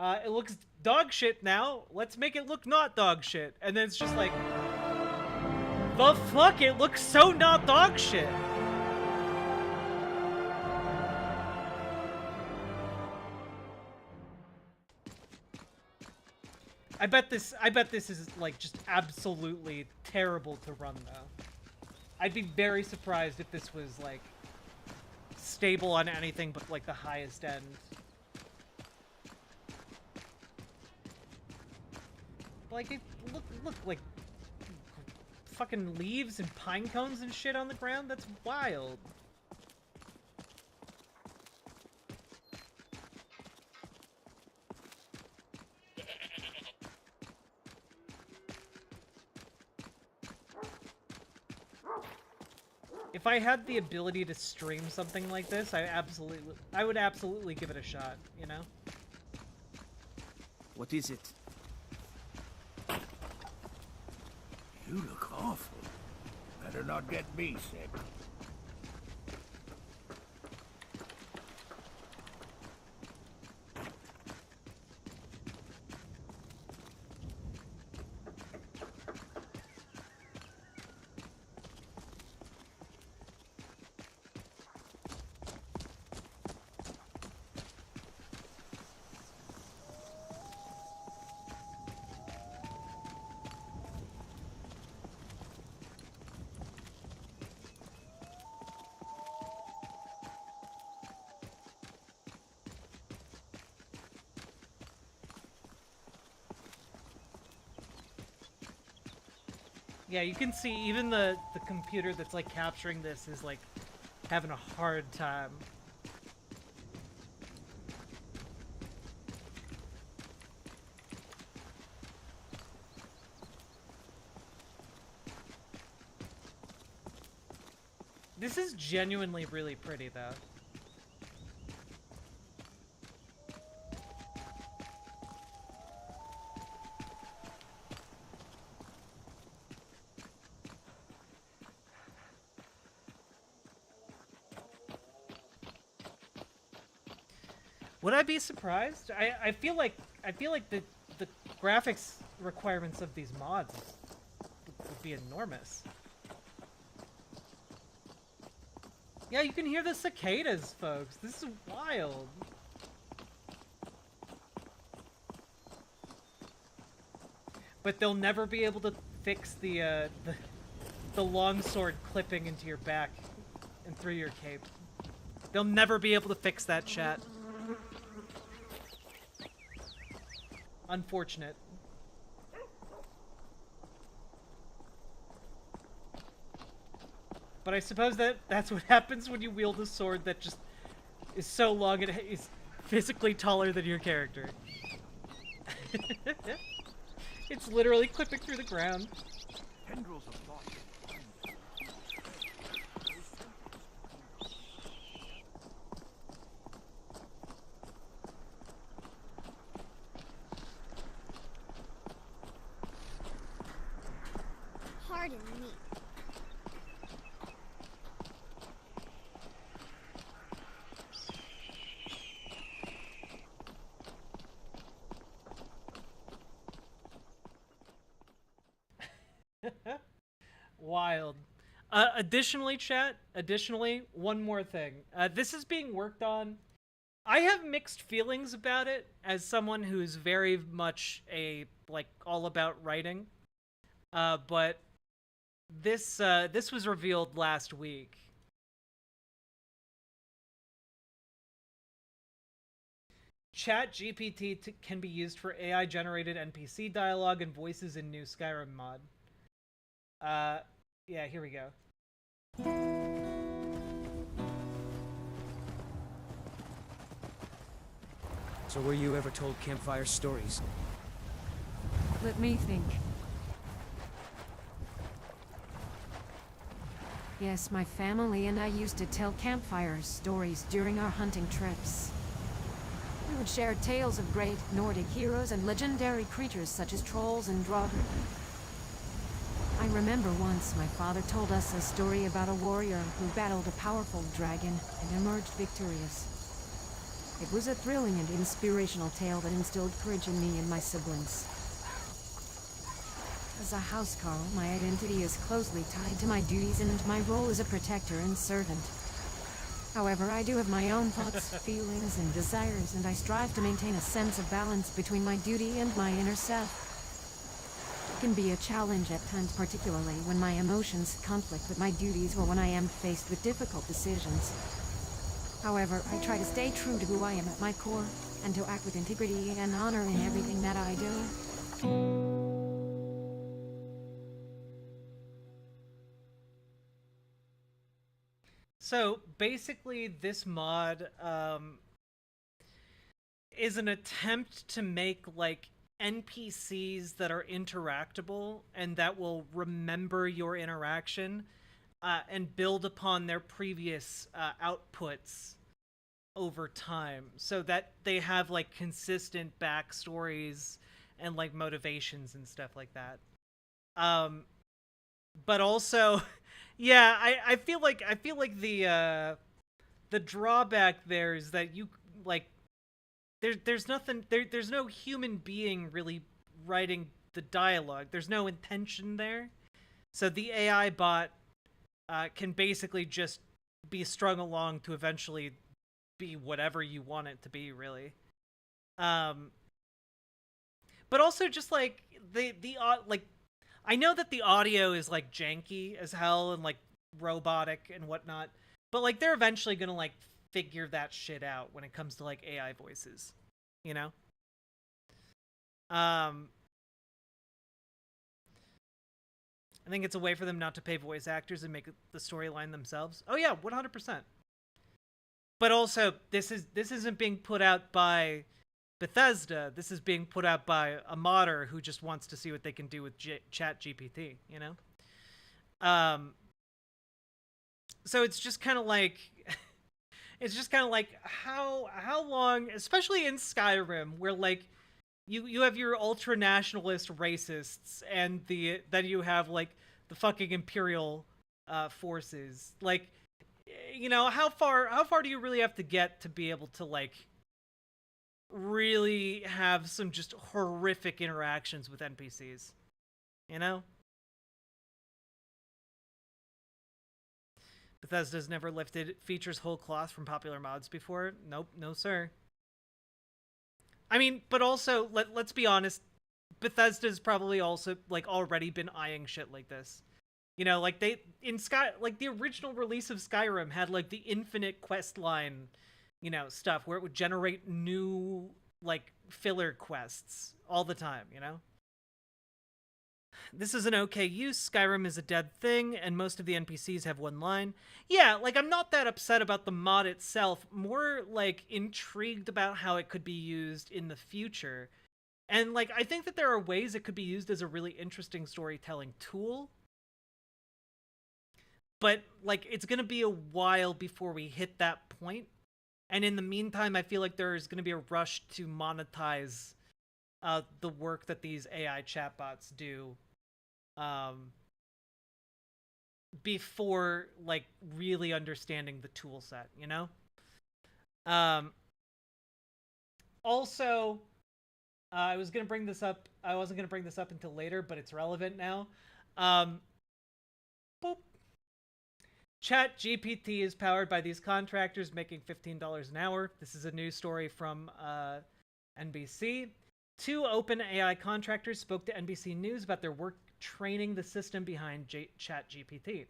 It looks dog shit now. Let's make it look not dog shit. And then it's just like, the fuck, it looks so not dog shit. I bet this is like just absolutely terrible to run though. I'd be very surprised if this was like stable on anything but like the highest end. Like it look like fucking leaves and pine cones and shit on the ground. That's wild. If I had the ability to stream something like this, I would absolutely give it a shot, you know? What is it? You look awful. Better not get me sick. Yeah, you can see even the computer that's like capturing this is like having a hard time. This is genuinely really pretty though. Would I be surprised? I feel like the graphics requirements of these mods would be enormous. Yeah, you can hear the cicadas, folks. This is wild. But they'll never be able to fix the longsword clipping into your back and through your cape. They'll never be able to fix that, chat. Unfortunate. But I suppose that's what happens when you wield a sword that just is so long it is physically taller than your character. It's literally clipping through the ground. Tendrils of thought. Pardon me. Wild. Additionally, chat, one more thing. This is being worked on. I have mixed feelings about it as someone who's very much all about writing. But this was revealed last week. ChatGPT can be used for AI-generated NPC dialogue and voices in new Skyrim mod. Yeah, here we go. So were you ever told campfire stories? Let me think. Yes, my family and I used to tell campfire stories during our hunting trips. We would share tales of great Nordic heroes and legendary creatures such as trolls and draugr. I remember once my father told us a story about a warrior who battled a powerful dragon and emerged victorious. It was a thrilling and inspirational tale that instilled courage in me and my siblings. As a housecarl, my identity is closely tied to my duties and my role as a protector and servant. However, I do have my own thoughts, feelings, and desires, and I strive to maintain a sense of balance between my duty and my inner self. It can be a challenge at times, particularly when my emotions conflict with my duties or when I am faced with difficult decisions. However, I try to stay true to who I am at my core, and to act with integrity and honor in everything that I do. So basically, this mod is an attempt to make NPCs that are interactable and that will remember your interaction and build upon their previous outputs over time, so that they have consistent backstories and motivations and stuff like that. But also, yeah, I feel like the drawback there is that you there's nothing there's no human being really writing the dialogue. There's no intention there. So the AI bot can basically just be strung along to eventually be whatever you want it to be, really. But also just I know that the audio is janky as hell and robotic and whatnot, but they're eventually gonna figure that shit out when it comes to AI voices, you know? I think it's a way for them not to pay voice actors and make the storyline themselves. Oh yeah, 100%. But also, this isn't being put out by Bethesda. This is being put out by a modder who just wants to see what they can do with ChatGPT, you know? So it's just kind of it's just kind of how long, especially in Skyrim, where you have your ultra nationalist racists and then you have the fucking Imperial forces. You know, how far do you really have to get to be able to really have some just horrific interactions with NPCs, you know? Bethesda's never lifted features whole cloth from popular mods before. Nope, no sir. I mean, but also, let's be honest, Bethesda's probably also already been eyeing shit like this. You know, the original release of Skyrim had the infinite quest line, you know, stuff where it would generate new filler quests all the time, you know? This is an okay use. Skyrim is a dead thing, and most of the NPCs have one line. Yeah, I'm not that upset about the mod itself. More, intrigued about how it could be used in the future. And like I think that there are ways it could be used as a really interesting storytelling tool. But like it's going to be a while before we hit that point. And in the meantime, I feel like there's going to be a rush to monetize the work that these AI chatbots do before like really understanding the tool set, you know? Also, I was going to bring this up. I wasn't going to bring this up until later, but it's relevant now. Boop. Chat GPT is powered by these contractors making $15 an hour. This is a news story from NBC. 2 OpenAI contractors spoke to NBC News about their work training the system behind Chat GPT.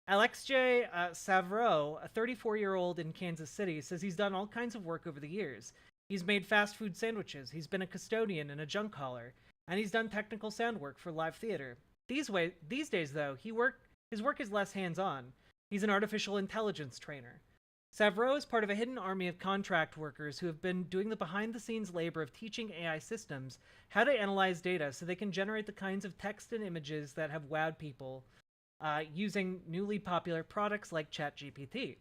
Alexei Savreau, a 34-year-old in Kansas City, says he's done all kinds of work over the years. He's made fast food sandwiches, he's been a custodian and a junk hauler, and he's done technical sound work for live theater. These days, though, his work is less hands-on. He's an artificial intelligence trainer. Savreau is part of a hidden army of contract workers who have been doing the behind-the-scenes labor of teaching AI systems how to analyze data so they can generate the kinds of text and images that have wowed people using newly popular products like ChatGPT.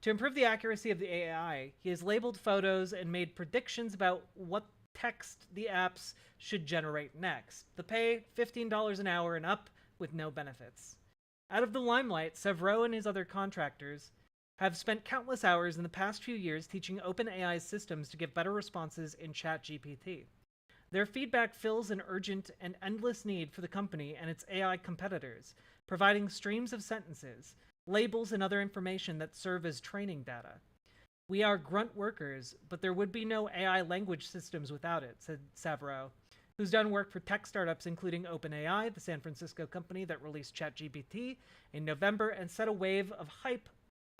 To improve the accuracy of the AI, he has labeled photos and made predictions about what text the apps should generate next. The pay, $15 an hour and up, with no benefits. Out of the limelight, Savreau and his other contractors have spent countless hours in the past few years teaching OpenAI's systems to give better responses in ChatGPT. Their feedback fills an urgent and endless need for the company and its AI competitors, providing streams of sentences, labels, and other information that serve as training data. We are grunt workers, but there would be no AI language systems without it, said Savreau, who's done work for tech startups including OpenAI, the San Francisco company that released ChatGPT in November and set a wave of hype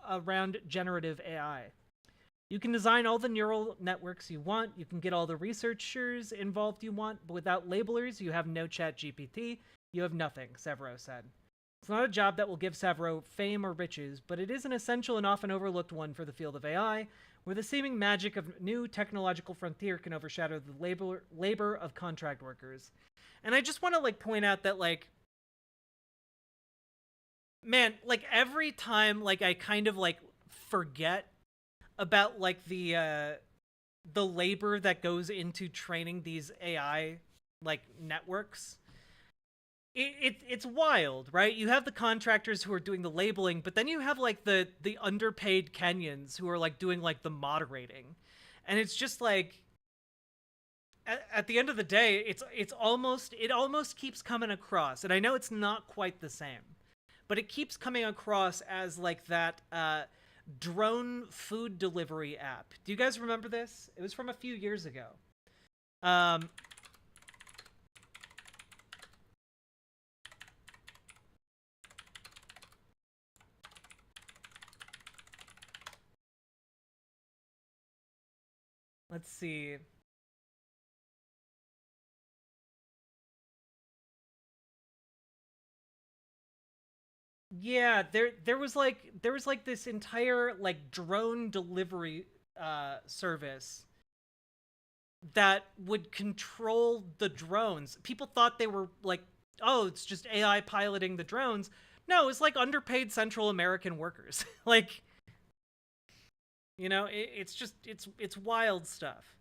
around generative AI. You can design all the neural networks you want, you can get all the researchers involved you want, but without labelers, you have no ChatGPT, you have nothing, Savreau said. It's not a job that will give Savreau fame or riches, but it is an essential and often overlooked one for the field of AI, where the seeming magic of new technological frontier can overshadow the labor of contract workers. And I just want to like point out that like, man, like every time like I kind of like forget about like the labor that goes into training these AI like networks. It's wild, right? You have the contractors who are doing the labeling, but then you have like the underpaid Kenyans who are like doing like the moderating. And it's just like at the end of the day, it almost keeps coming across. And I know it's not quite the same, but it keeps coming across as like that drone food delivery app. Do you guys remember this? It was from a few years ago. Let's see. Yeah, there was like this entire like drone delivery service that would control the drones. People thought they were like, oh, it's just AI piloting the drones. No, it's like underpaid Central American workers. Like, you know, it's wild stuff.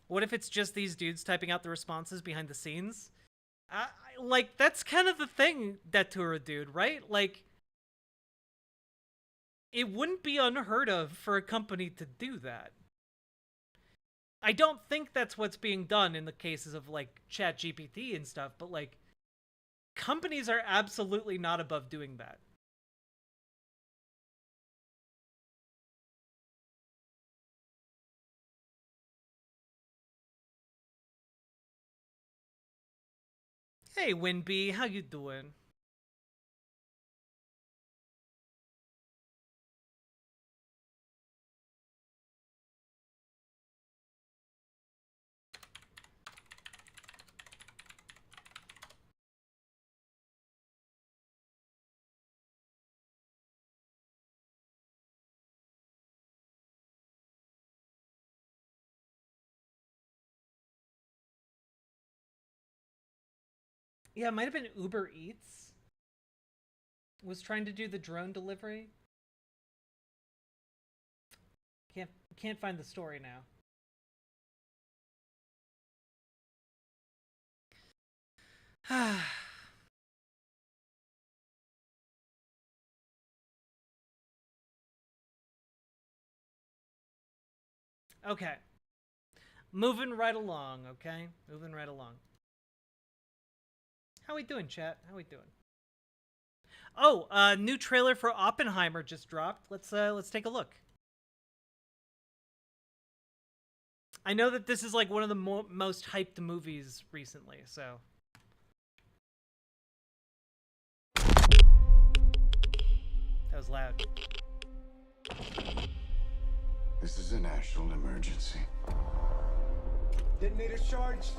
What if it's just these dudes typing out the responses behind the scenes? Like, that's kind of the thing, Datura dude, right? Like, it wouldn't be unheard of for a company to do that. I don't think that's what's being done in the cases of, like, ChatGPT and stuff, but, like, companies are absolutely not above doing that. Hey, Winby, how you doing? Yeah, it might have been Uber Eats. Was trying to do the drone delivery. Can't find the story now. Okay. Moving right along, okay? Moving right along. How we doing, chat? How we doing? Oh, new trailer for Oppenheimer just dropped. Let's take a look. I know that this is like one of the most hyped movies recently, so. That was loud. This is a national emergency. Detonator charged.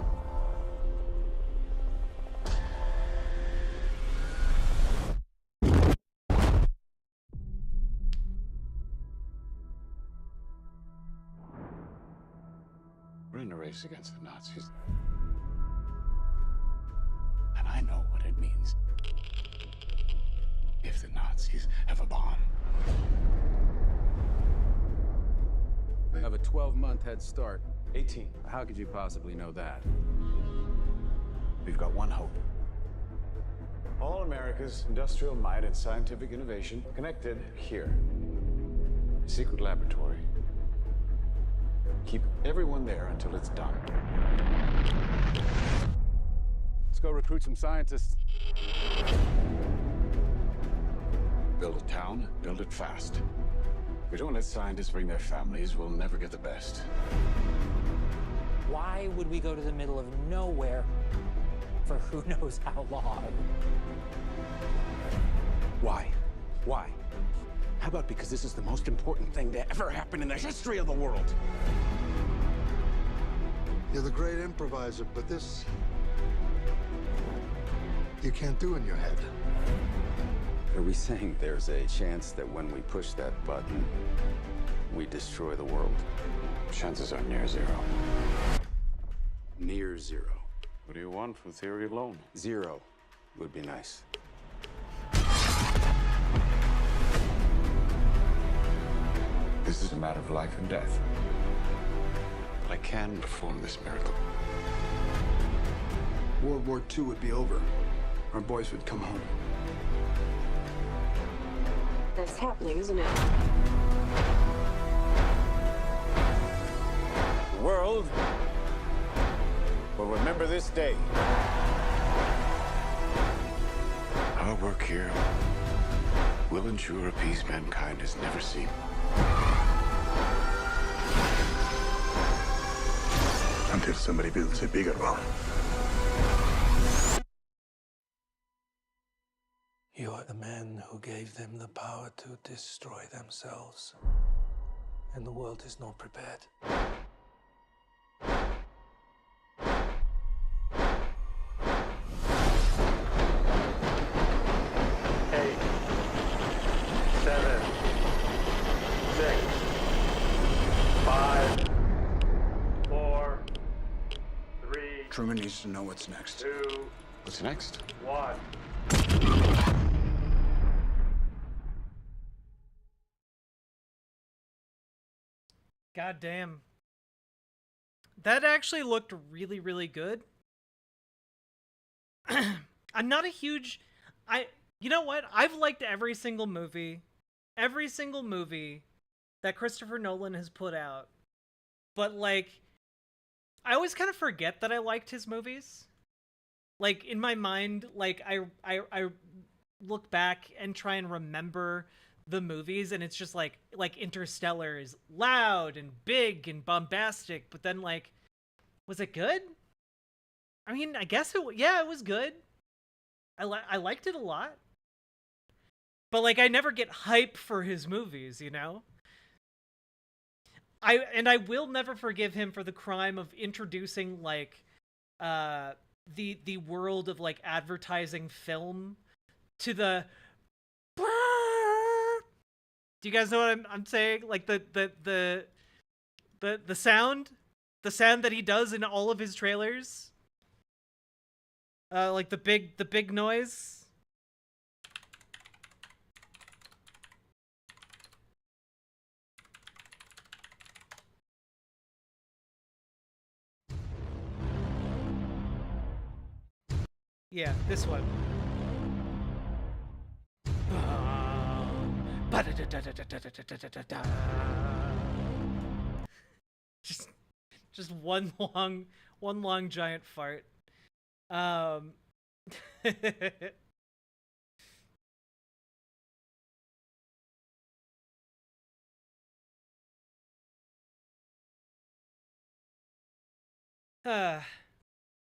We're in a race against the Nazis. And I know what it means. If the Nazis have a bomb. We have a 12-month head start. 18. How could you possibly know that? We've got one hope. All America's industrial might and scientific innovation connected here. A secret laboratory. Keep everyone there until it's done. Let's go recruit some scientists. Build a town, build it fast. If we don't let scientists bring their families, we'll never get the best. Why would we go to the middle of nowhere for who knows how long? Why? Why? How about because this is the most important thing to ever happen in the history of the world? You're the great improviser, but this you can't do in your head. Are we saying there's a chance that when we push that button, we destroy the world? Chances are near zero. Near zero. What do you want from theory alone? Zero would be nice. This is a matter of life and death. But I can perform this miracle. World War II would be over. Our boys would come home. That's happening, isn't it? The world will remember this day. Our work here will ensure a peace mankind has never seen. Until somebody builds a bigger one. You are the man who gave them the power to destroy themselves. And the world is not prepared. 8, 7, 6, 5, 4, 3. Truman needs to know what's next. 2, What's next? 1. God damn. That actually looked really, really good. I'm not a huge... You know what? I've liked every single movie that Christopher Nolan has put out. But, like, I always kind of forget that I liked his movies. Like, in my mind, like, I look back and try and remember the movies, and it's just like Interstellar is loud and big and bombastic, but then, like, was it good? I mean, I guess it was good. I liked it a lot. But, like, I never get hype for his movies, you know? I will never forgive him for the crime of introducing, like, the world of, like, advertising film to the... Do you guys know what I'm saying? Like, the sound that he does in all of his trailers. Like the big noise. Yeah, this one. Just one long giant fart.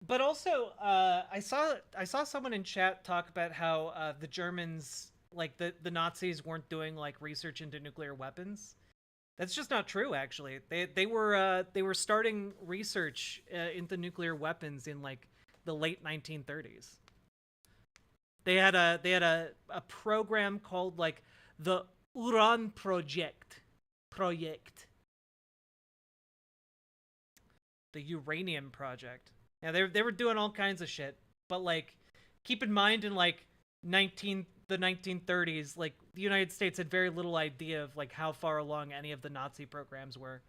But also, I saw someone in chat talk about how the Germans, like the Nazis, weren't doing like research into nuclear weapons. That's just not true. Actually, they were starting research into nuclear weapons in like the late 1930s. They had a program called like the Uran Project. The Uranium Project. Yeah, they were doing all kinds of shit, but like, keep in mind in like the 1930s, like the United States had very little idea of like how far along any of the Nazi programs were.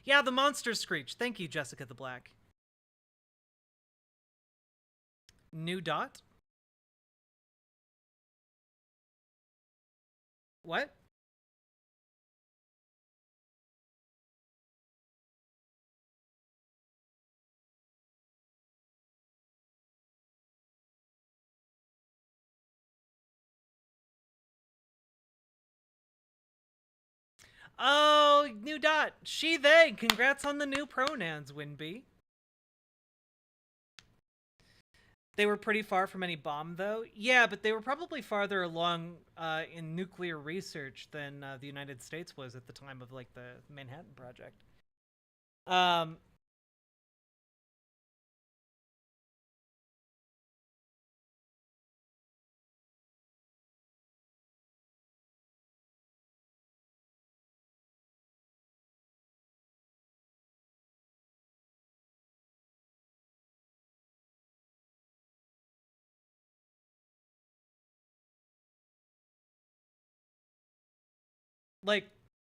Yeah, the monster screech. Thank you, Jessica the Black. New dot? What? Oh, new dot. She, they. Congrats on the new pronouns, Winby. They were pretty far from any bomb, though. Yeah, but they were probably farther along in nuclear research than the United States was at the time of, like, the Manhattan Project.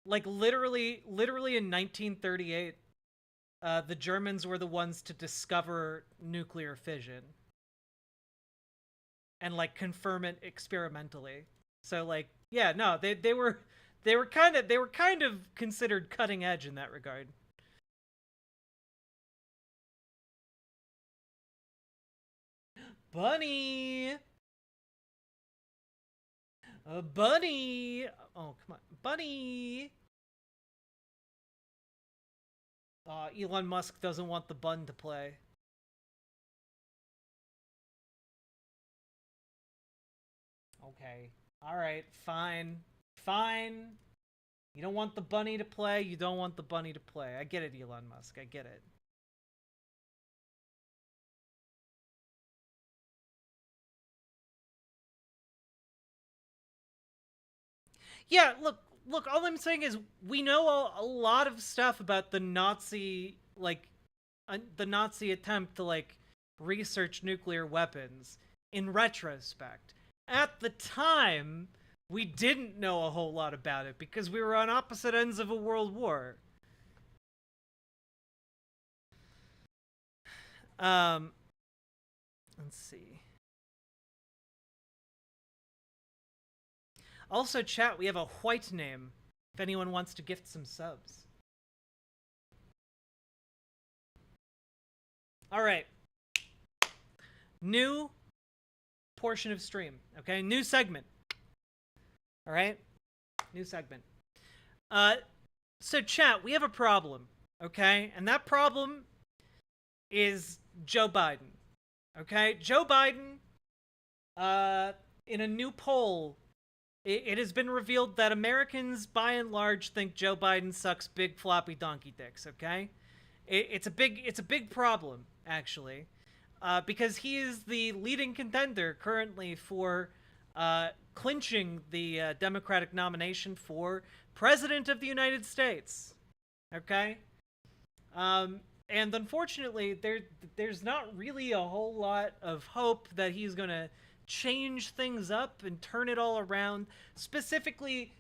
Like literally in 1938, the Germans were the ones to discover nuclear fission and like confirm it experimentally. So like, yeah, no, they were kind of considered cutting edge in that regard. Bunny. Bunny! Oh, come on. Bunny! Elon Musk doesn't want the bun to play. Okay. Alright, fine. Fine. You don't want the bunny to play, you don't want the bunny to play. I get it, Elon Musk. I get it. Yeah, look, all I'm saying is we know a lot of stuff about the Nazi, like, the Nazi attempt to, like, research nuclear weapons in retrospect. At the time, we didn't know a whole lot about it because we were on opposite ends of a world war. Let's see. Also, chat, we have a white name, if anyone wants to gift some subs. Alright. New portion of stream, okay? New segment. Alright? New segment. So chat, we have a problem, okay? And that problem is Joe Biden, okay? Joe Biden, in a new poll, it has been revealed that Americans, by and large, think Joe Biden sucks big floppy donkey dicks, okay? It's a big problem, actually, because he is the leading contender currently for clinching the Democratic nomination for President of the United States, okay? And unfortunately, there's not really a whole lot of hope that he's going to change things up and turn it all around, specifically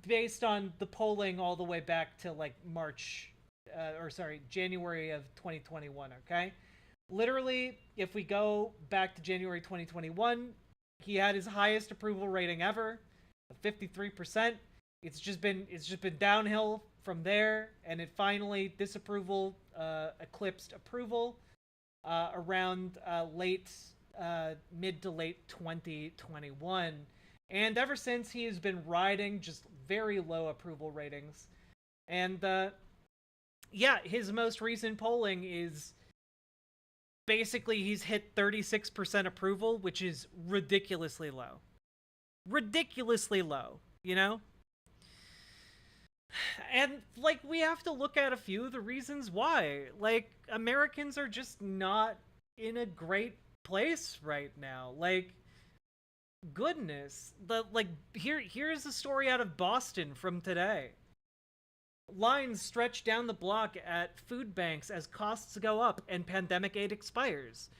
based on the polling all the way back to like January of 2021, okay? Literally, if we go back to January 2021, he had his highest approval rating ever, 53%. It's just been downhill from there, and it finally, disapproval eclipsed approval around mid to late 2021. And ever since, he has been riding just very low approval ratings. And yeah, his most recent polling is basically he's hit 36% approval, which is ridiculously low. Ridiculously low, you know? And, like, we have to look at a few of the reasons why. Like, Americans are just not in a great place right now. Like, goodness. Here's a story out of Boston from today. Lines stretch down the block at food banks as costs go up and pandemic aid expires.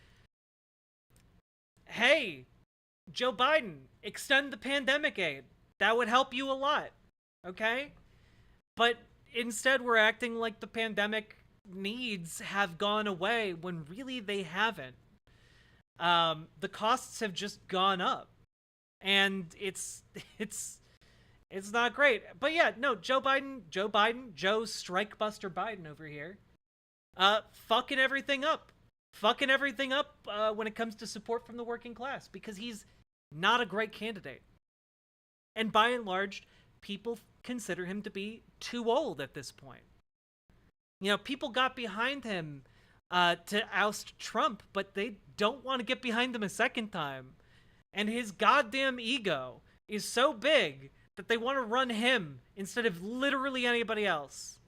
Hey, Joe Biden, extend the pandemic aid. That would help you a lot, okay? But instead we're acting like the pandemic needs have gone away when really they haven't. The costs have just gone up. And it's not great. But yeah, no, Joe Strikebuster Biden over here, fucking everything up. Fucking everything up when it comes to support from the working class, because he's not a great candidate. And by and large, people consider him to be too old at this point. You know, people got behind him to oust Trump, but they don't want to get behind him a second time. And his goddamn ego is so big that they want to run him instead of literally anybody else.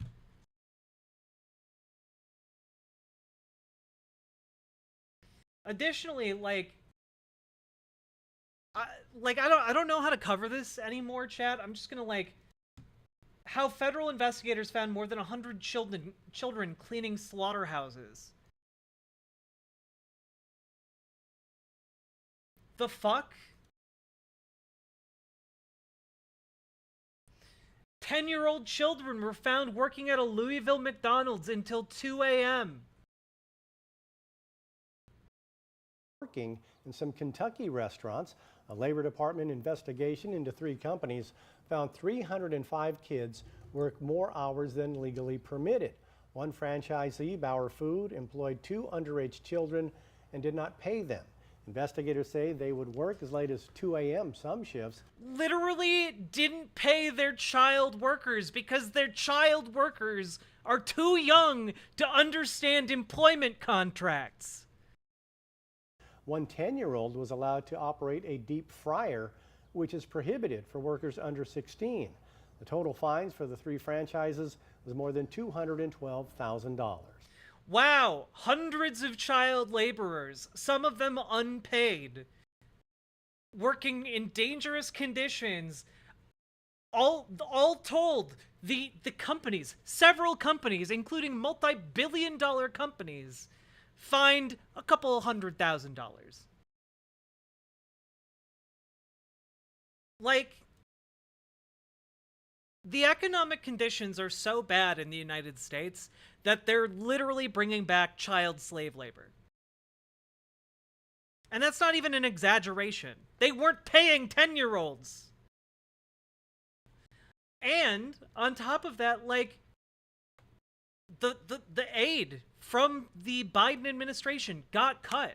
Additionally, I don't know how to cover this anymore, chat. I'm just gonna how federal investigators found more than 100 children cleaning slaughterhouses. The fuck? 10-year-old children were found working at a Louisville McDonald's until 2 a.m. Working in some Kentucky restaurants, a Labor Department investigation into 3 companies found 305 kids work more hours than legally permitted. One franchisee, Bauer Food, employed 2 underage children and did not pay them. Investigators say they would work as late as 2 a.m. some shifts. Literally didn't pay their child workers because their child workers are too young to understand employment contracts. One 10-year-old was allowed to operate a deep fryer, which is prohibited for workers under 16. The total fines for the 3 franchises was more than $212,000. Wow, hundreds of child laborers, some of them unpaid, working in dangerous conditions. All told, the companies, several companies, including multi-billion-dollar companies, fined a couple $100,000. The economic conditions are so bad in the United States that they're literally bringing back child slave labor. And that's not even an exaggeration. They weren't paying 10-year-olds. And on top of that, the aid from the Biden administration got cut.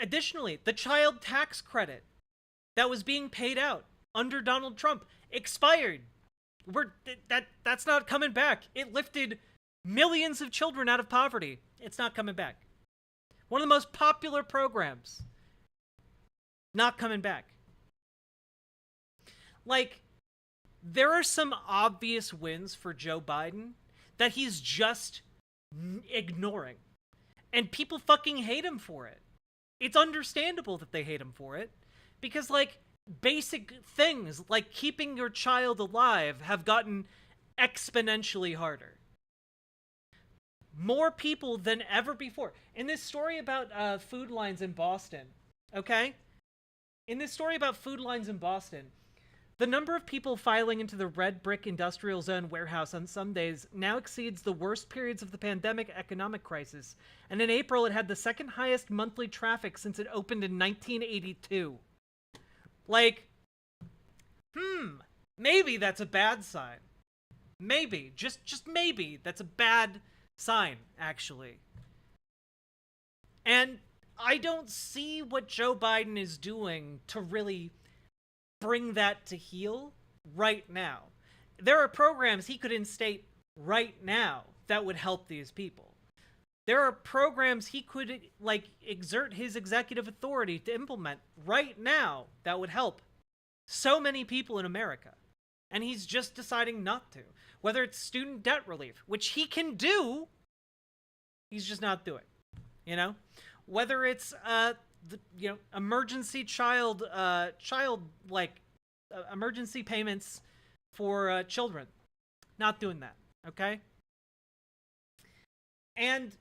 Additionally, the child tax credit that was being paid out under Donald Trump expired. That's not coming back. It lifted millions of children out of poverty. It's not coming back. One of the most popular programs. Not coming back. there are some obvious wins for Joe Biden that he's just ignoring. And people fucking hate him for it. It's understandable that they hate him for it. Because, like, basic things like keeping your child alive have gotten exponentially harder. More people than ever before. In this story about food lines in Boston, okay? In this story about food lines in Boston, the number of people filing into the red brick industrial zone warehouse on some days now exceeds the worst periods of the pandemic economic crisis. And in April, it had the second highest monthly traffic since it opened in 1982. Like, maybe that's a bad sign. Maybe, just maybe, that's a bad sign, actually. And I don't see what Joe Biden is doing to really bring that to heel right now. There are programs he could instate right now that would help these people. There are programs he could, like, exert his executive authority to implement right now that would help so many people in America. And he's just deciding not to. Whether it's student debt relief, which he can do, he's just not doing. You know? Whether it's, emergency emergency payments for children. Not doing that. Okay? And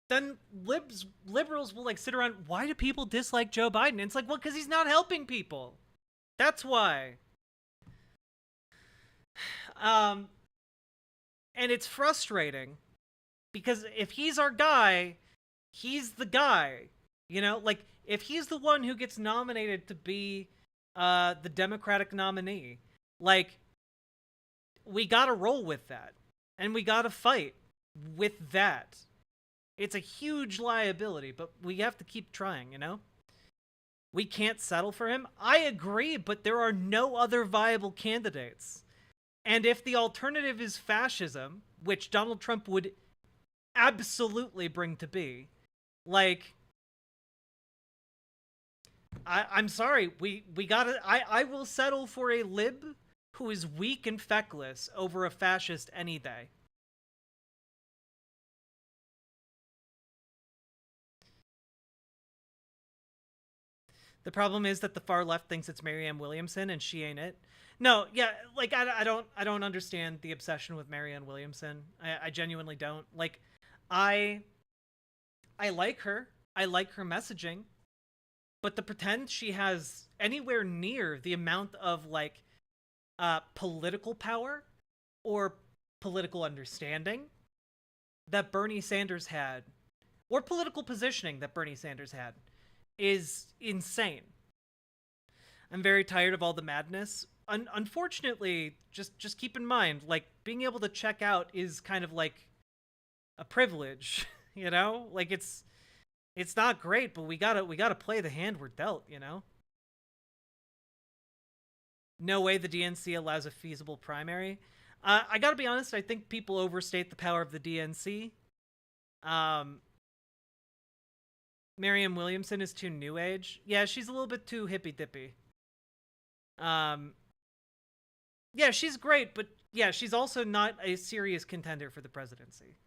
then liberals will, like, sit around, why do people dislike Joe Biden? And it's like, well, because he's not helping people. That's why. And it's frustrating, because if he's our guy, he's the guy. You know, like, if he's the one who gets nominated to be the Democratic nominee, like, we gotta roll with that. And we gotta fight with that. It's a huge liability, but we have to keep trying, you know? We can't settle for him. I agree, but there are no other viable candidates. And if the alternative is fascism, which Donald Trump would absolutely bring to be, like, I'm sorry, we gotta, I will settle for a lib who is weak and feckless over a fascist any day. The problem is that the far left thinks it's Marianne Williamson and she ain't it. No, yeah, like, I don't understand the obsession with Marianne Williamson. I genuinely don't. Like, I like her. I like her messaging. But to pretend she has anywhere near the amount of, like, political power or political understanding that Bernie Sanders had, or political positioning that Bernie Sanders had, is insane. I'm very tired of all the madness. Unfortunately, just keep in mind, like, being able to check out is kind of like a privilege, you know? Like, it's not great, but we gotta play the hand we're dealt, you know? No way the DNC allows a feasible primary. I gotta be honest, I think people overstate the power of the DNC. Marianne Williamson is too new age. Yeah, she's a little bit too hippy-dippy. Yeah, she's great, but yeah, she's also not a serious contender for the presidency.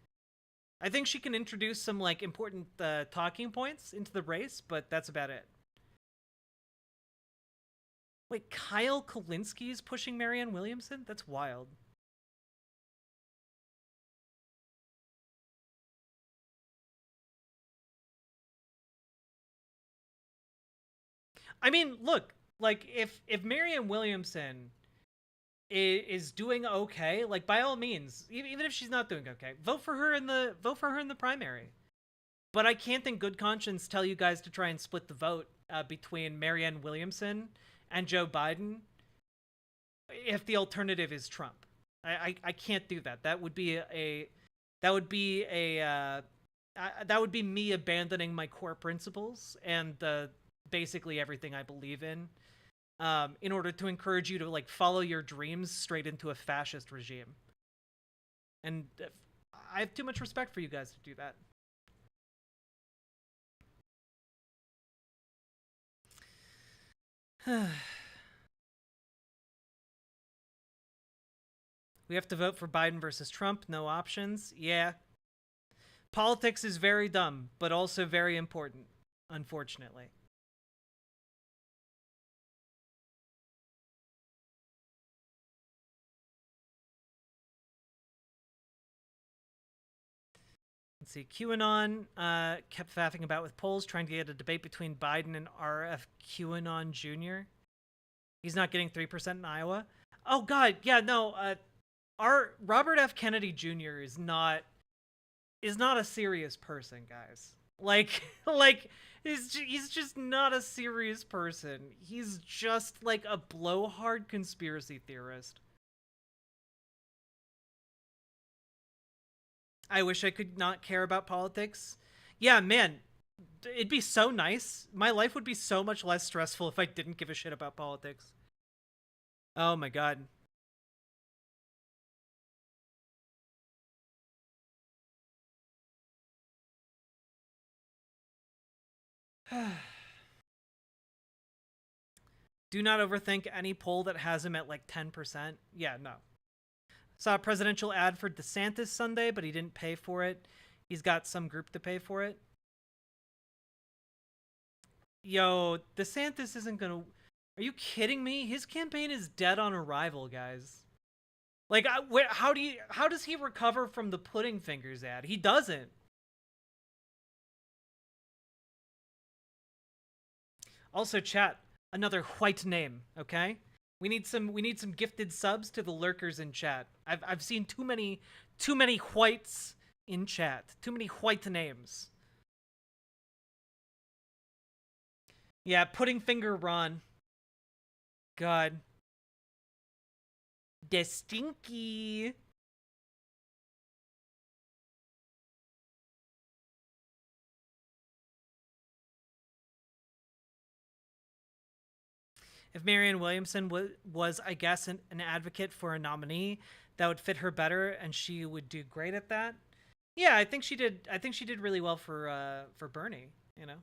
I think she can introduce some, like, important talking points into the race, but that's about it. Wait, Kyle Kulinski is pushing Marianne Williamson? That's wild. I mean, look, like, if Marianne Williamson is doing okay, like, by all means, even if she's not doing okay, vote for her in the primary. But I can't in good conscience tell you guys to try and split the vote between Marianne Williamson and Joe Biden if the alternative is Trump. I can't do that. That would be me abandoning my core principles and basically everything I believe in order to encourage you to, like, follow your dreams straight into a fascist regime. And I have too much respect for you guys to do that. We have to vote for Biden versus Trump. No options. Yeah. Politics is very dumb, but also very important, unfortunately. Let's see. QAnon kept faffing about with polls, trying to get a debate between Biden and RF QAnon Jr. He's not getting 3% in Iowa. Oh, God. Yeah, no. Our Robert F. Kennedy Jr. is not a serious person, guys. Like he's just not a serious person. He's just like a blowhard conspiracy theorist. I wish I could not care about politics. Yeah, man, it'd be so nice. My life would be so much less stressful if I didn't give a shit about politics. Oh my God. Do not overthink any poll that has him at like 10%. Yeah, no. Saw a presidential ad for DeSantis Sunday, but he didn't pay for it. He's got some group to pay for it. Yo, DeSantis isn't gonna... Are you kidding me? His campaign is dead on arrival, guys. Like, how does he recover from the Pudding Fingers ad? He doesn't. Also, chat, another white name, okay? We need some gifted subs to the lurkers in chat. I've seen too many whites in chat. Too many white names. Yeah, Pudding Finger Ron. God. The stinky. If Marianne Williamson was, I guess, an advocate for a nominee, that would fit her better, and she would do great at that. Yeah, I think she did. I think she did really well for Bernie. You know.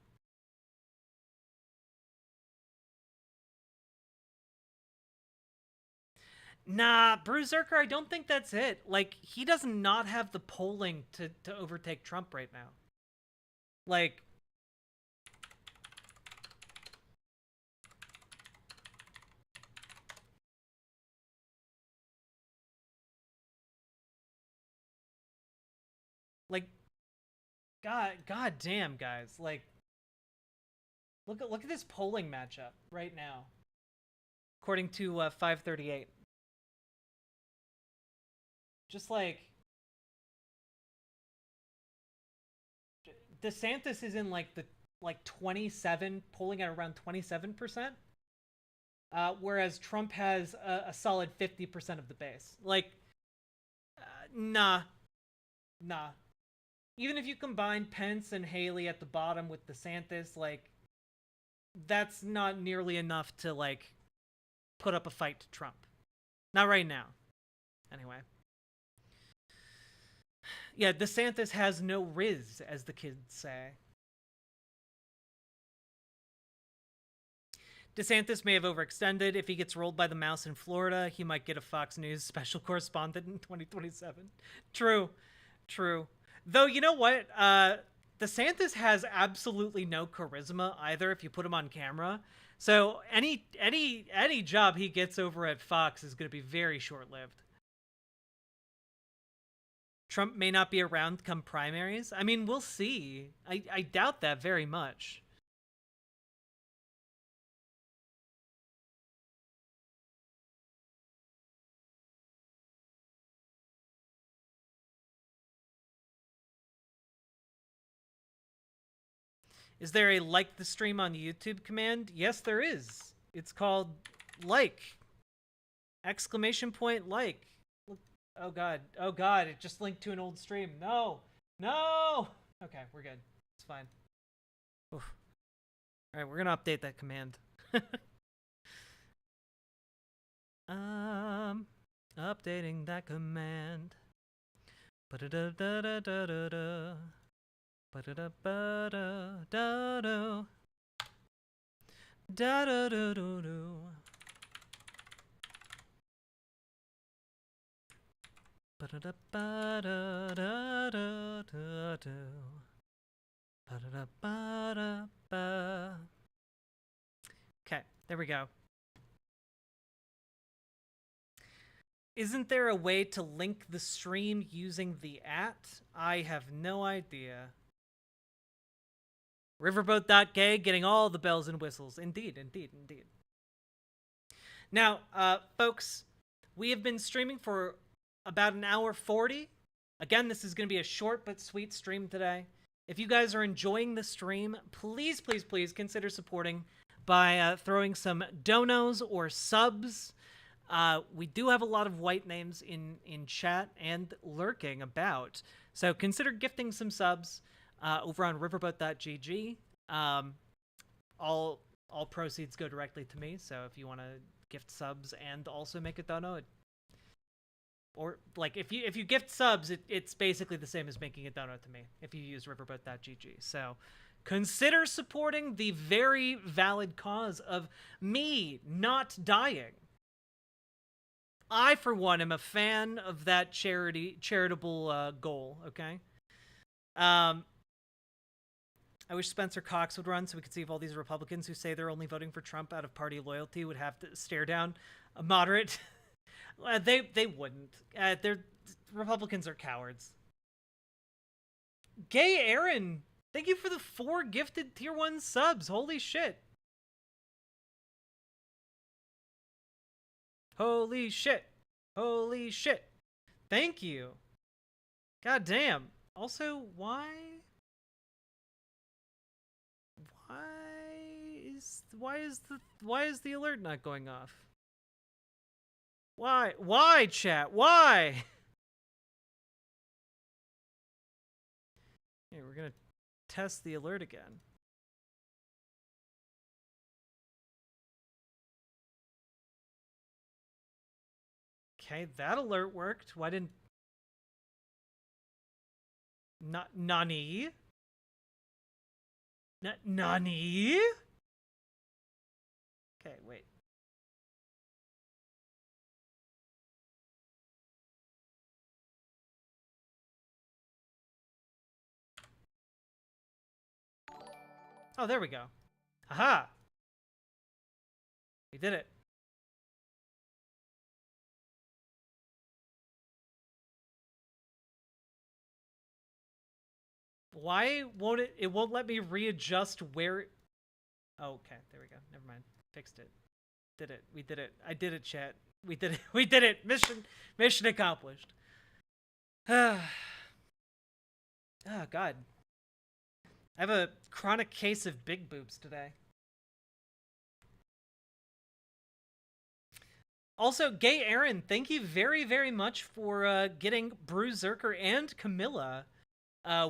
Nah, Berserker, I don't think that's it. Like, he does not have the polling to overtake Trump right now. Like, God damn, guys. Like, look at this polling matchup right now. According to 538. Just like DeSantis is in like the 27, polling at around 27%. Whereas Trump has a solid 50% of the base. Like, nah. Even if you combine Pence and Haley at the bottom with DeSantis, like, that's not nearly enough to, like, put up a fight to Trump. Not right now. Anyway. Yeah, DeSantis has no riz, as the kids say. DeSantis may have overextended. If he gets rolled by the mouse in Florida, he might get a Fox News special correspondent in 2027. True. Though, you know what? DeSantis has absolutely no charisma either if you put him on camera. So any job he gets over at Fox is going to be very short-lived. Trump may not be around come primaries. I mean, we'll see. I doubt that very much. Is there a like the stream on YouTube command? Yes, there is. It's called like. Exclamation point like. Oh god. Oh god, it just linked to an old stream. No. Okay, we're good. It's fine. Oof. All right, we're going to update that command. Updating that command. Ba-da-da-da-da-da-da. Ba-da-da-ba-da-da-do. Da-da-do-do-do. Okay, there we go. Isn't there a way to link the stream using the @ I have no idea. Riverboat.gay getting all the bells and whistles. Indeed, indeed, indeed. Now, folks, we have been streaming for about an hour 40. Again, this is going to be a short but sweet stream today. If you guys are enjoying the stream, please, please, please consider supporting by throwing some donos or subs. We do have a lot of white names in chat and lurking about. So consider gifting some subs over on riverboat.gg. All proceeds go directly to me. So if you want to gift subs and also make a dono, or like if you gift subs, it's basically the same as making a dono to me if you use riverboat.gg. So consider supporting the very valid cause of me not dying. I, for one, am a fan of that charitable goal, okay? I wish Spencer Cox would run so we could see if all these Republicans who say they're only voting for Trump out of party loyalty would have to stare down a moderate. They wouldn't. Republicans are cowards. Gay Aaron, thank you for the 4 gifted tier 1 subs. Holy shit. Holy shit. Holy shit. Thank you. God damn. Also, why is the alert not going off? Why, chat? Why? Hey, we're gonna test the alert again. Okay, that alert worked. Why didn't... Nani? Nani? Okay, wait. Oh, there we go. Aha! We did it. Why won't it won't let me readjust where... Oh, okay, there we go. Never mind. Fixed it. Did it. We did it. I did it, chat. We did it. We did it. Mission accomplished. Oh, God. I have a chronic case of big boobs today. Also, Gay Aaron, thank you very, very much for getting Bruiserker and Camilla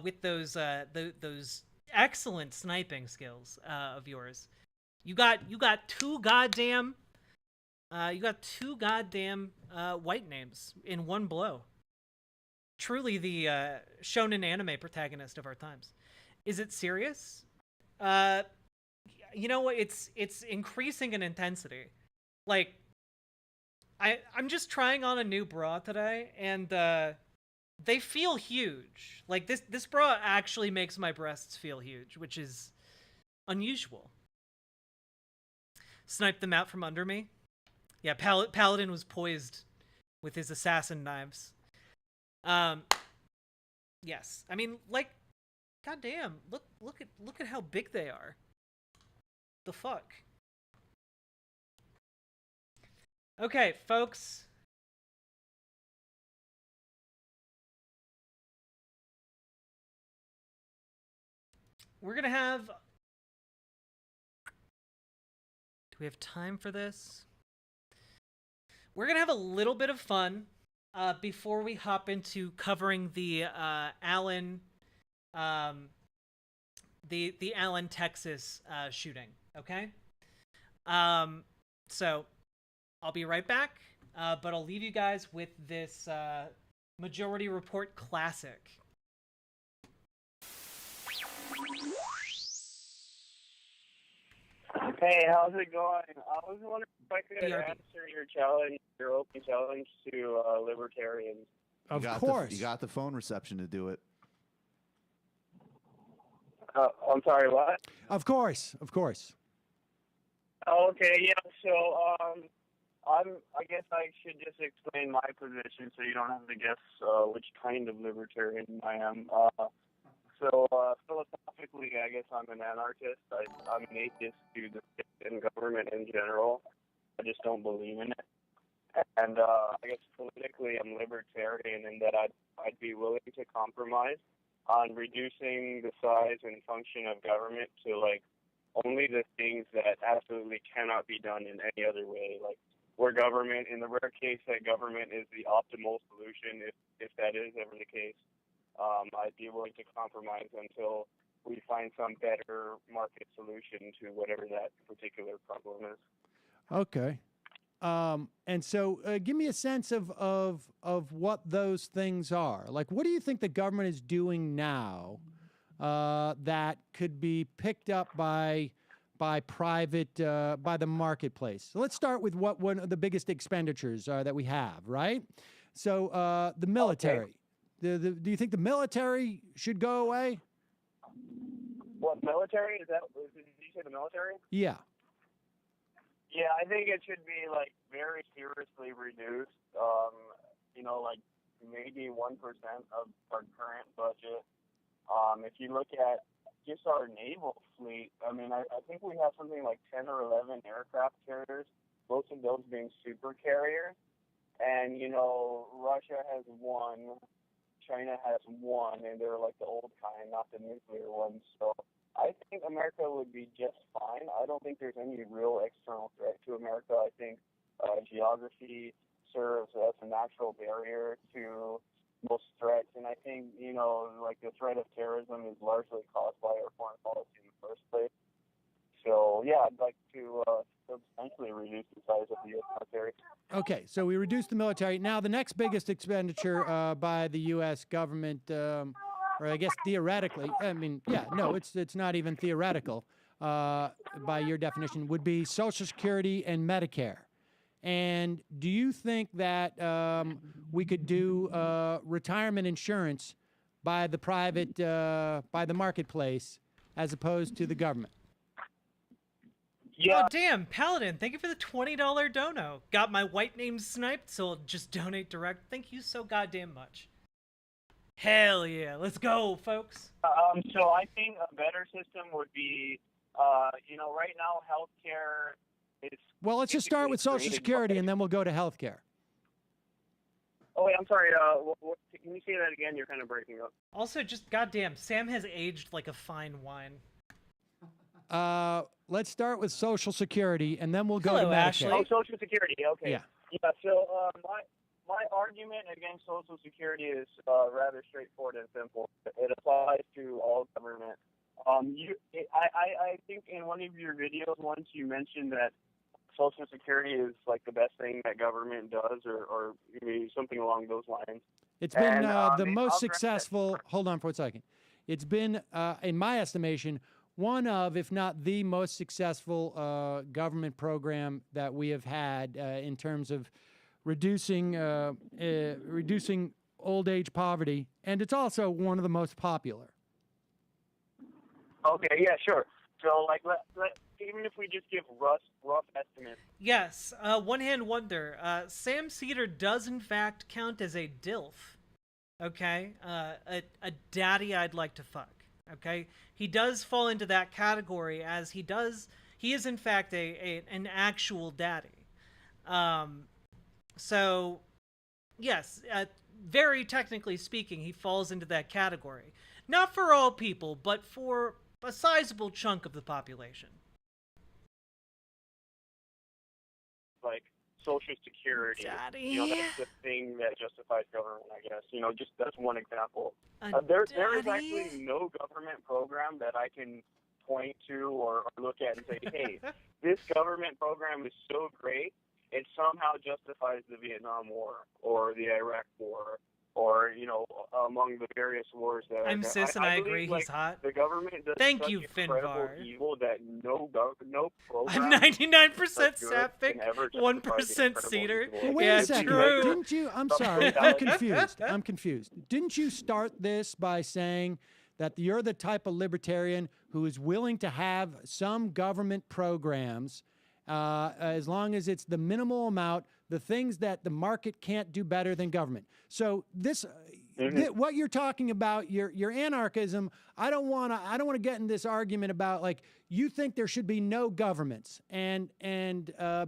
with those excellent sniping skills of yours. You got two goddamn white names in one blow. Truly the shonen anime protagonist of our times. Is it serious? You know what? It's increasing in intensity. Like, I'm just trying on a new bra today, and they feel huge. Like this bra actually makes my breasts feel huge, which is unusual. Sniped them out from under me. Yeah, Paladin was poised with his assassin knives. Yes, I mean, like, goddamn, look at how big they are. The fuck. Okay, folks. We're gonna have... Do we have time for this? We're gonna have a little bit of fun before we hop into covering the Allen, the Allen, Texas shooting. Okay. So I'll be right back, but I'll leave you guys with this Majority Report classic. Hey, how's it going? I was wondering if I could answer your open challenge to libertarians. Of course. You got the phone reception to do it. I'm sorry, what? Of course. Oh, okay, yeah. So, I guess I should just explain my position so you don't have to guess which kind of libertarian I am. So philosophically, I guess I'm an anarchist. I'm an atheist to the state and government in general. I just don't believe in it. And I guess politically, I'm libertarian in that I'd be willing to compromise on reducing the size and function of government to like only the things that absolutely cannot be done in any other way. Like where government, in the rare case that government is the optimal solution, if that is ever the case, I'd be willing to compromise until we find some better market solution to whatever that particular problem is. Okay. And so give me a sense of what those things are. Like, what do you think the government is doing now that could be picked up by private, by the marketplace? So let's start with what one of the biggest expenditures are that we have, right? So the military. Okay. Do you think the military should go away? What, military? Did you say the military? Yeah. Yeah, I think it should be like very seriously reduced. Like maybe 1% of our current budget. If you look at just our naval fleet, I mean, I think we have something like 10 or 11 aircraft carriers, most of those being super carriers. And, Russia has one, China has one, and they're like the old kind, not the nuclear ones. So I think America would be just fine. I don't think there's any real external threat to America. I think geography serves as a natural barrier to most threats. And I think, like the threat of terrorism is largely caused by our foreign policy in the first place. So, yeah, I'd like to substantially reduce the size of the U.S. military. Okay, so we reduced the military. Now, the next biggest expenditure by the U.S. government, or I guess theoretically, it's not even theoretical by your definition, would be Social Security and Medicare. And do you think that we could do retirement insurance by the private, by the marketplace, as opposed to the government? Yeah. Oh, damn, Paladin, thank you for the $20 dono. Got my white name sniped, so I'll just donate direct. Thank you so goddamn much. Hell yeah, let's go, folks. So I think a better system would be, right now healthcare is... Well, let's just start with Social Security, and then we'll go to healthcare. Oh, wait, I'm sorry. Can you say that again? You're kind of breaking up. Also, just goddamn, Sam has aged like a fine wine. Let's start with Social Security, and then we'll go to Medicare. Ashley. Oh, Social Security. Okay. Yeah. Yeah. So my argument against Social Security is rather straightforward and simple. It applies to all government. I think in one of your videos once you mentioned that Social Security is like the best thing that government does, or maybe something along those lines. It's been the most successful. Hold on for a second. It's been, in my estimation, one of, if not the most successful government program that we have had in terms of reducing old age poverty, and it's also one of the most popular. Okay, yeah, sure. So, like, even if we just give rough estimates. Yes, one hand wonder. Sam Cedar does in fact count as a DILF. Okay, a daddy I'd like to fuck. Okay, he does fall into that category as he is in fact an actual daddy. So yes, very technically speaking, he falls into that category. Not for all people, but for a sizable chunk of the population. Like Social Security, Daddy. That's the thing that justifies government, I guess. Just that's one example. There is actually no government program that I can point to or look at and say, hey, this government program is so great, it somehow justifies the Vietnam War or the Iraq War or among the various wars that I'm cis and I agree believe, he's hot. The government does Thank such you, incredible Finvar. evil that no program. I'm 99% good Sapphic, can ever justify 1% the incredible Cedar. evil. Well, wait Yeah, a second. true. Didn't you? I'm sorry. I'm confused. I'm confused. Didn't you start this by saying that you're the type of libertarian who is willing to have some government programs as long as it's the minimal amount, the things that the market can't do better than government? So this. What you're talking about, your anarchism. I don't want to get in this argument about like you think there should be no governments, and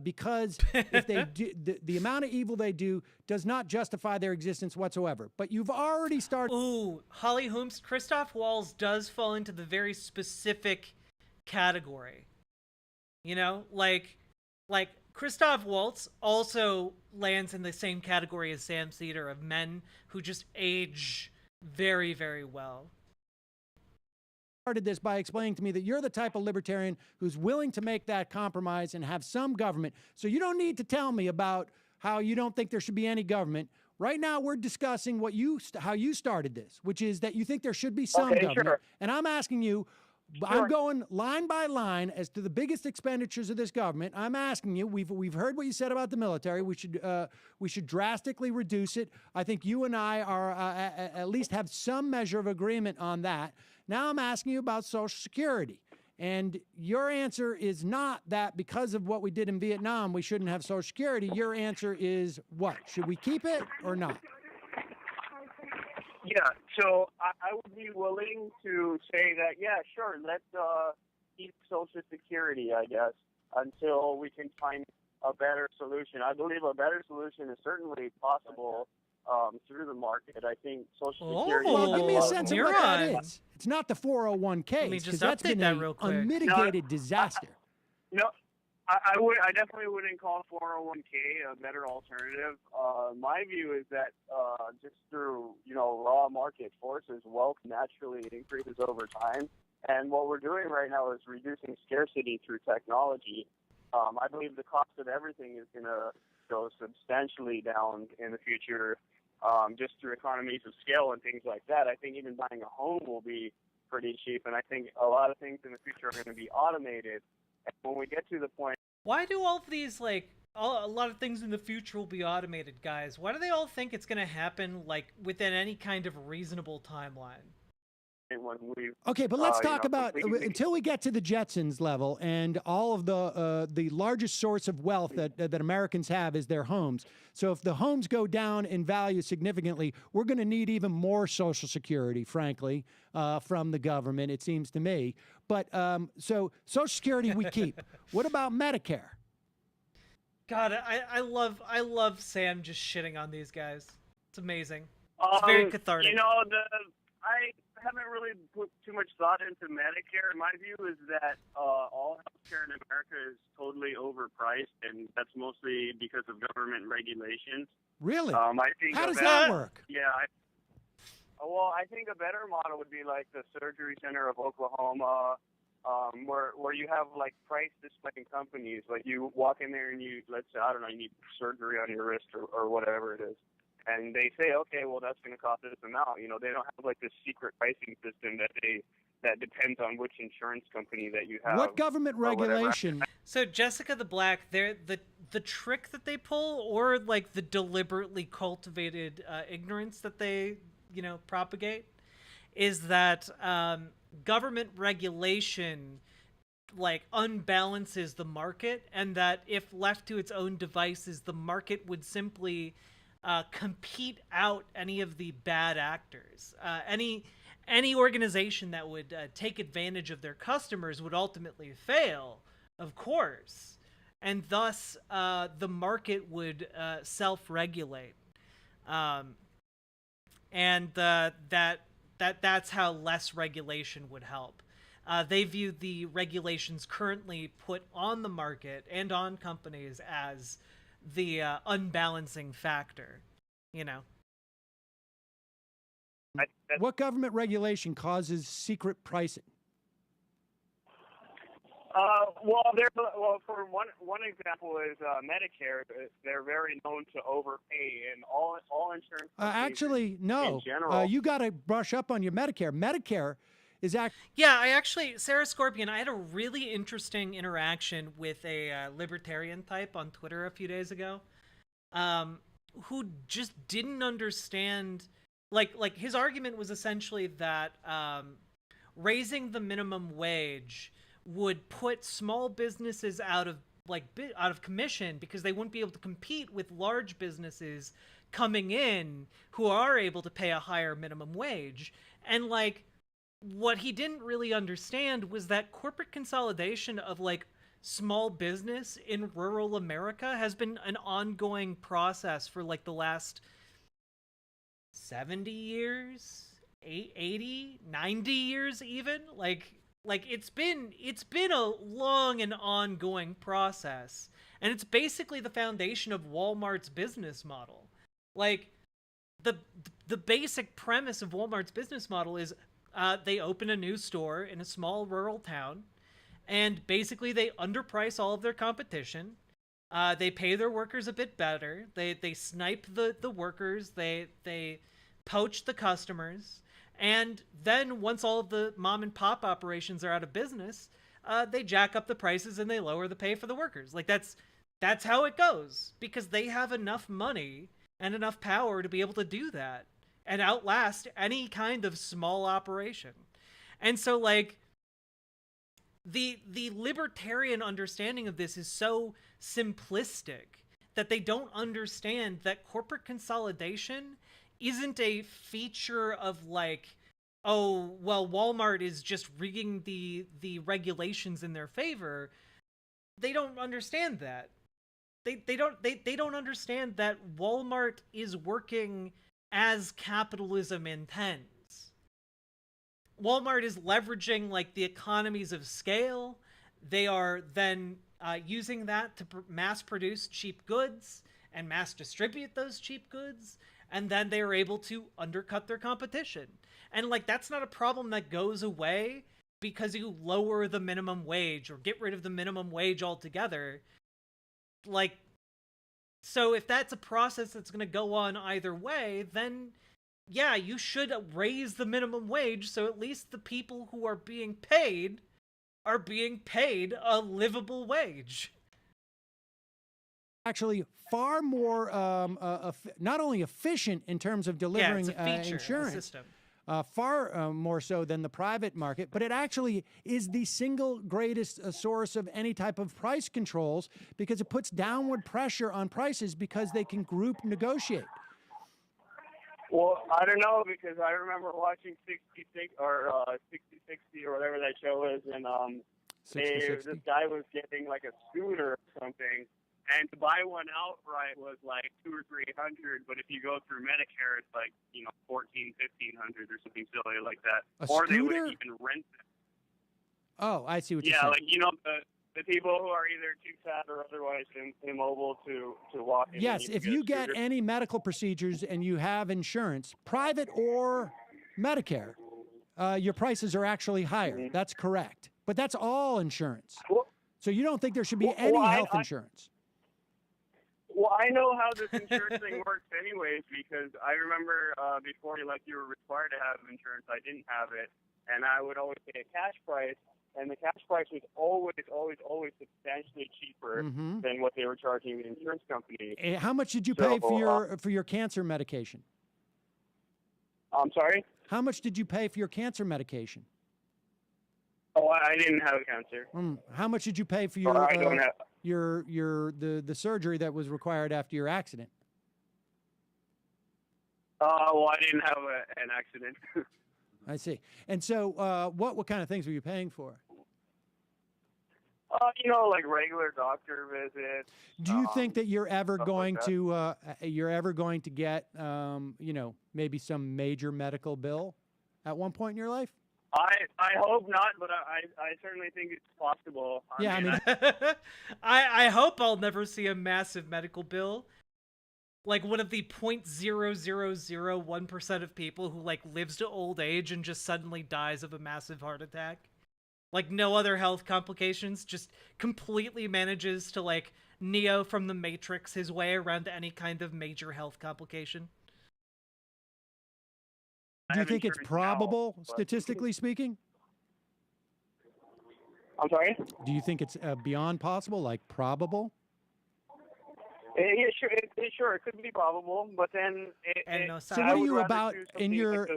because if they do, the amount of evil they do does not justify their existence whatsoever. But you've already started. Ooh, Holly Holmes, Christoph Waltz does fall into the very specific category. Like Christoph Waltz also lands in the same category as Sam Cedar of men who just age very, very well. Started this by explaining to me that you're the type of libertarian who's willing to make that compromise and have some government. So you don't need to tell me about how you don't think there should be any government. Right now, we're discussing how you started this, which is that you think there should be some government. Sure. And I'm asking you, I'm going line by line as to the biggest expenditures of this government. I'm asking you. We've heard what you said about the military. We should drastically reduce it. I think you and I are at least have some measure of agreement on that. Now I'm asking you about Social Security, and your answer is not that because of what we did in Vietnam we shouldn't have Social Security. Your answer is what? Should we keep it or not? Yeah, so I would be willing to say that, yeah, sure, let's keep Social Security, I guess, until we can find a better solution. I believe a better solution is certainly possible through the market. I think Social Security... Well, give me a sense of what that is. It's not the 401k, because that's been an unmitigated disaster. No, I definitely wouldn't call 401k a better alternative. My view is that just through raw market forces, wealth naturally increases over time, and what we're doing right now is reducing scarcity through technology. I believe the cost of everything is going to go substantially down in the future, just through economies of scale and things like that. I think even buying a home will be pretty cheap, and I think a lot of things in the future are going to be automated. And when we get to the point, why do all of these, a lot of things in the future will be automated, guys? Why do they all think it's going to happen, within any kind of reasonable timeline? When we, okay, but let's talk about, until we get to the Jetsons level and all of the largest source of wealth that Americans have is their homes. So if the homes go down in value significantly, we're going to need even more Social Security, frankly, from the government, it seems to me. But so Social Security we keep. What about Medicare? God, I love Sam just shitting on these guys. It's amazing. It's very cathartic. I haven't really put too much thought into Medicare. My view is that all healthcare in America is totally overpriced, and that's mostly because of government regulations. Really? I think how does that work? Yeah. I think a better model would be like the Surgery Center of Oklahoma, where you have price displaying companies. Like you walk in there and you need surgery on your wrist or whatever it is. And they say, okay, well, that's going to cost this amount. They don't have this secret pricing system that depends on which insurance company that you have. What government regulation? So Jessica the Black, the trick that they pull, or the deliberately cultivated ignorance that they propagate, is that government regulation unbalances the market, and that if left to its own devices, the market would simply compete out any of the bad actors. Any organization that would take advantage of their customers would ultimately fail, of course, and thus the market would self-regulate, and that's how less regulation would help. They view the regulations currently put on the market and on companies as the unbalancing factor, What government regulation causes secret pricing? For one example is Medicare. They're very known to overpay, and all insurance companies Actually, no. in general. You got to brush up on your Medicare. Medicare is Sarah Scorpion, I had a really interesting interaction with a libertarian type on Twitter a few days ago, who just didn't understand, like his argument was essentially that raising the minimum wage would put small businesses out of commission because they wouldn't be able to compete with large businesses coming in who are able to pay a higher minimum wage. And what he didn't really understand was that corporate consolidation of small business in rural America has been an ongoing process for the last 70 years, 80, 90 years even. It's been a long and ongoing process, and it's basically the foundation of Walmart's business model. The basic premise of Walmart's business model is they open a new store in a small rural town, and basically they underprice all of their competition. They pay their workers a bit better. They snipe the workers. They poach the customers. And then once all of the mom and pop operations are out of business, they jack up the prices and they lower the pay for the workers. That's how it goes, because they have enough money and enough power to be able to do that and outlast any kind of small operation. And so the libertarian understanding of this is so simplistic that they don't understand that corporate consolidation isn't a feature of oh, well, Walmart is just rigging the regulations in their favor. They don't understand that. They don't understand that Walmart is working as capitalism intends. Walmart is leveraging the economies of scale. They are then using that to mass produce cheap goods and mass distribute those cheap goods, and then they are able to undercut their competition. And that's not a problem that goes away because you lower the minimum wage or get rid of the minimum wage altogether. So if that's a process that's going to go on either way, then yeah, you should raise the minimum wage so at least the people who are being paid a livable wage. Actually far more not only efficient in terms of delivering it's a feature, insurance, a system. Far more so than the private market, but it actually is the single greatest source of any type of price controls because it puts downward pressure on prices because they can group negotiate. Well, I don't know, because I remember watching 60 or 60/60 or whatever that show is, and this guy was getting a scooter or something, and to buy one outright was $200 or $300, but if you go through Medicare, it's $1,400, $1,500 or something silly like that. Or they would even rent it. Oh, I see what you're saying. The people who are either too fat or otherwise immobile to walk in. Yes, if you get any medical procedures and you have insurance, private or Medicare, your prices are actually higher. That's correct. But that's all insurance. So you don't think there should be any health insurance? Well, I know how this insurance thing works anyways, because I remember before you were required to have insurance, I didn't have it, and I would always pay a cash price, and the cash price was always substantially cheaper than what they were charging the insurance company. How much did you pay for your cancer medication? I'm sorry? How much did you pay for your cancer medication? Oh, I didn't have cancer. How much did you pay for your the surgery that was required after your accident? Well, I didn't have an accident. I see. And so, what kind of things were you paying for? Regular doctor visits. Do you think that you're ever going to get maybe some major medical bill at one point in your life? I hope not, but I certainly think it's possible. I hope I'll never see a massive medical bill. One of the 0.0001% of people who lives to old age and just suddenly dies of a massive heart attack. Like no other health complications, just completely manages to like Neo from the Matrix his way around any kind of major health complication. Do you think it's probable, statistically speaking? I'm sorry? Do you think it's beyond possible, like probable? Yeah, sure, it could be probable, but then... So what are you about in your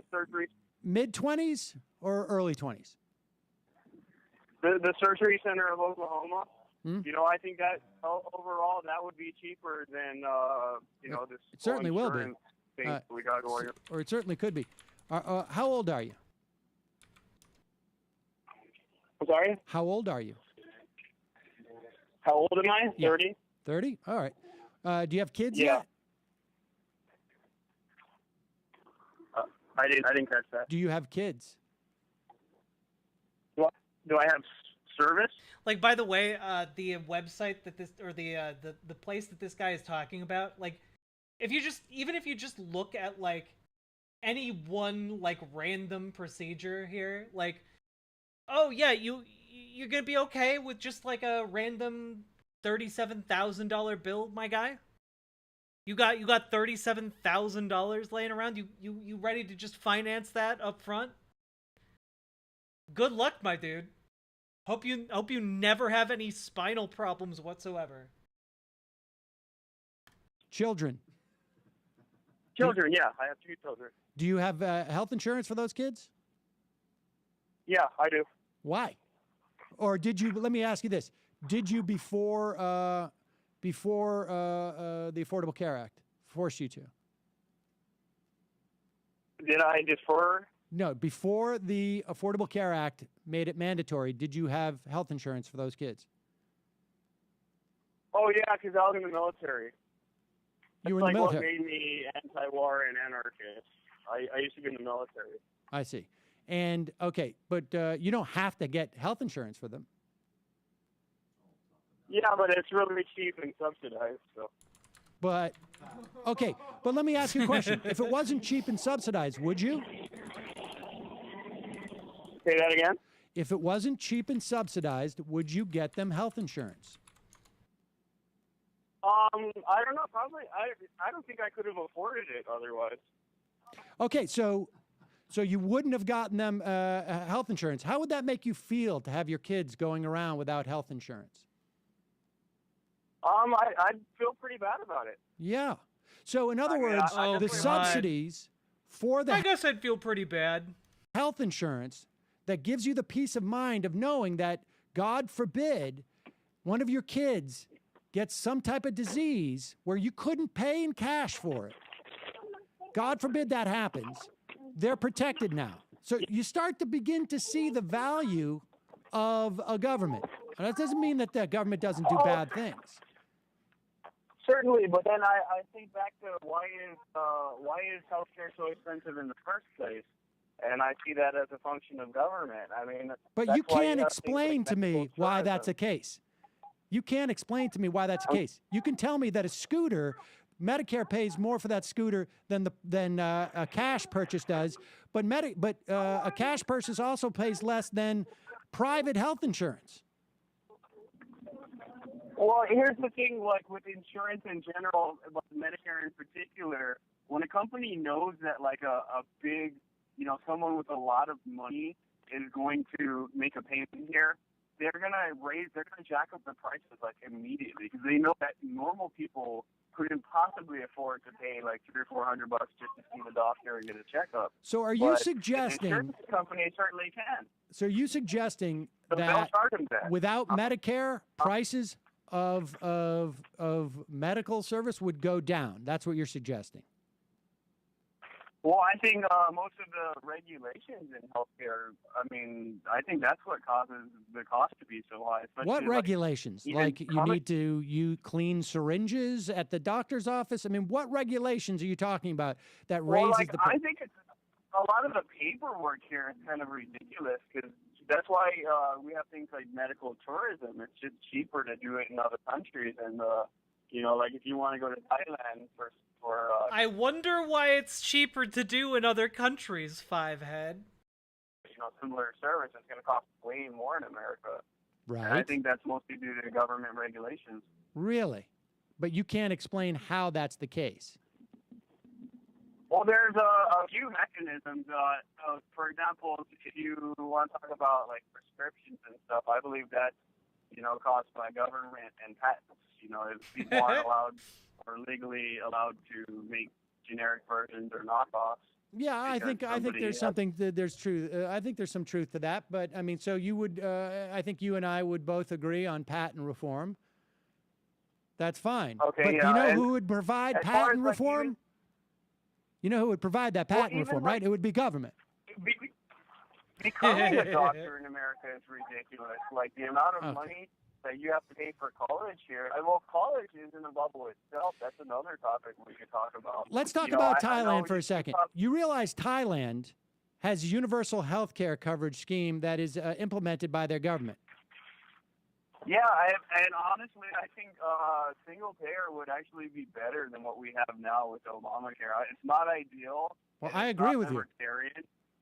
mid-20s or early 20s? The surgery center of Oklahoma, you know, I think that overall that would be cheaper than, this... It certainly will be. Thing we got going. Or it certainly could be. How old are you? I'm sorry? How old are you? How old am I? 30. 30? All right. Do you have kids Yeah. yet? I didn't catch that. Do you have kids? Do I have service? Like, by the way, the website that this, or the place that this guy is talking about, like, if you just look at like any one like random procedure here, like, oh yeah, you're gonna be okay with just like a random $37,000 bill, my guy. You got $37,000 laying around. You ready to just finance that up front? Good luck, my dude. Hope you never have any spinal problems whatsoever. Children. Children, yeah. I have 2 children. Do you have health insurance for those kids? Yeah, I do. Why? Or did you? Let me ask you this: did you before the Affordable Care Act force you to? Did I defer? No, before the Affordable Care Act made it mandatory, did you have health insurance for those kids? Oh yeah, because I was in the military. You were in the military. What made me anti-war and anarchist. I used to be in the military. I see. And okay, but you don't have to get health insurance for them. Yeah, but it's really cheap and subsidized. So. But okay, but let me ask you a question: if it wasn't cheap and subsidized, would you? Say that again. If it wasn't cheap and subsidized, would you get them health insurance? I don't know. Probably. I don't think I could have afforded it otherwise. Okay, so you wouldn't have gotten them health insurance. How would that make you feel to have your kids going around without health insurance? I'd feel pretty bad about it. Yeah. So in other words, the subsidies for the I guess I'd feel pretty bad. Health insurance that gives you the peace of mind of knowing that, God forbid, one of your kids gets some type of disease where you couldn't pay in cash for it. God forbid that happens. They're protected now. So you start to begin to see the value of a government. And that doesn't mean that the government doesn't do bad things. Certainly, but then I think back to why is healthcare so expensive in the first place? And I see that as a function of government. I mean, but you can't explain to me why that's the case. You can't explain to me why that's the case. You can tell me that a scooter, Medicare pays more for that scooter than a cash purchase does, but a cash purchase also pays less than private health insurance. Well, here's the thing, like with insurance in general, but Medicare in particular, when a company knows that like a big, someone with a lot of money is going to make a payment here, they're gonna jack up the prices like immediately because they know that normal people couldn't possibly afford to pay like $300 or $400 just to see the doctor and get a checkup. So are you suggesting? Insurance companies certainly can. So are you suggesting So that they'll charge them that. without Medicare, prices of medical service would go down? That's what you're suggesting. Well, I think most of the regulations in healthcare, I think that's what causes the cost to be so high. What regulations? Like you need to clean syringes at the doctor's office? I mean, what regulations are you talking about that raises the price? I think it's a lot of the paperwork here is kind of ridiculous because that's why we have things like medical tourism. It's just cheaper to do it in other countries. And, like if you want to go to Thailand for I wonder why it's cheaper to do in other countries, Fivehead. similar service, it's going to cost way more in America. Right. And I think that's mostly due to government regulations. Really? But you can't explain how that's the case. Well, there's a few mechanisms. For example, if you want to talk about like prescriptions and stuff, I believe that's caused by government and patents. If people aren't allowed or legally allowed to make generic versions or knockoffs. Yeah, I think there's something. There's truth. I think there's some truth to that. But I mean, so you would. I think you and I would both agree on patent reform. That's fine. Okay. But yeah, you know who would provide patent reform? You know who would provide that patent reform, right? It would be government. Becoming a doctor in America is ridiculous. Like the amount of money that you have to pay for college here. Well, college is in a bubble itself. That's another topic we could talk about. Let's talk about Thailand for a second. You realize Thailand has a universal health care coverage scheme that is implemented by their government. Yeah, and honestly, I think single payer would actually be better than what we have now with Obamacare. It's not ideal. Well, I agree with you.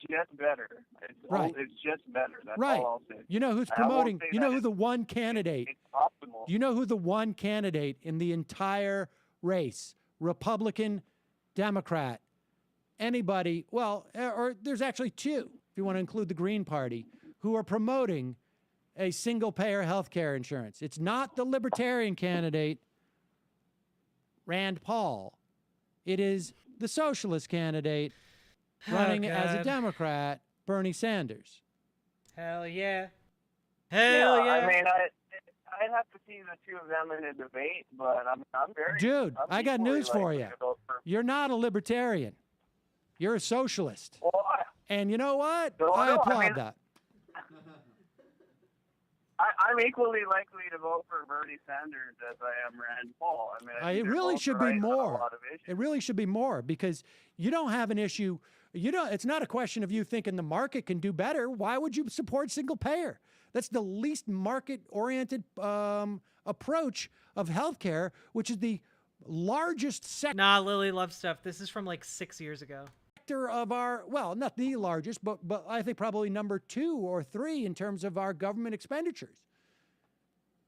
Just better. It's just better. That's all I'll say. You know who's promoting? You know who the one candidate? It's optimal. You know who the one candidate in the entire race, Republican, Democrat, anybody? Well, or there's actually two, if you want to include the Green Party, who are promoting a single-payer health care insurance. It's not the Libertarian candidate, Rand Paul. It is the Socialist candidate running as a Democrat, Bernie Sanders. Hell yeah. Hell yeah. I mean, I'd have to see the two of them in a debate, but I'm very... Dude, I got news for you. You're not a libertarian. You're a socialist. Well, and you know what? I applaud that. I'm equally likely to vote for Bernie Sanders as I am Rand Paul. I mean, it really should be more. It really should be more because you don't have an issue. It's not a question of you thinking the market can do better. Why would you support single payer? That's the least market-oriented approach of healthcare, which is the largest sector. Nah, Lily Love Stuff. This is from like 6 years ago. Of our, well, not the largest, but I think probably number 2 or 3 in terms of our government expenditures.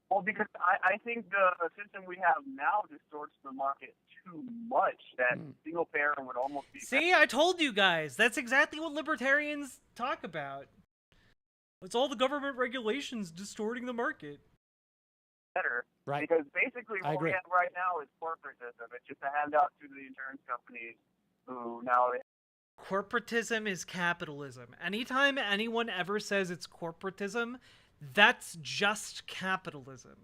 Well, because I think the system we have now distorts the market too much that single payer would almost be... See, I told you guys. That's exactly what libertarians talk about. It's all the government regulations distorting the market. Better. Right. Because basically what we have right now is corporatism. It's just a handout to the insurance companies who now... Corporatism is capitalism. Anytime anyone ever says it's corporatism, that's just capitalism.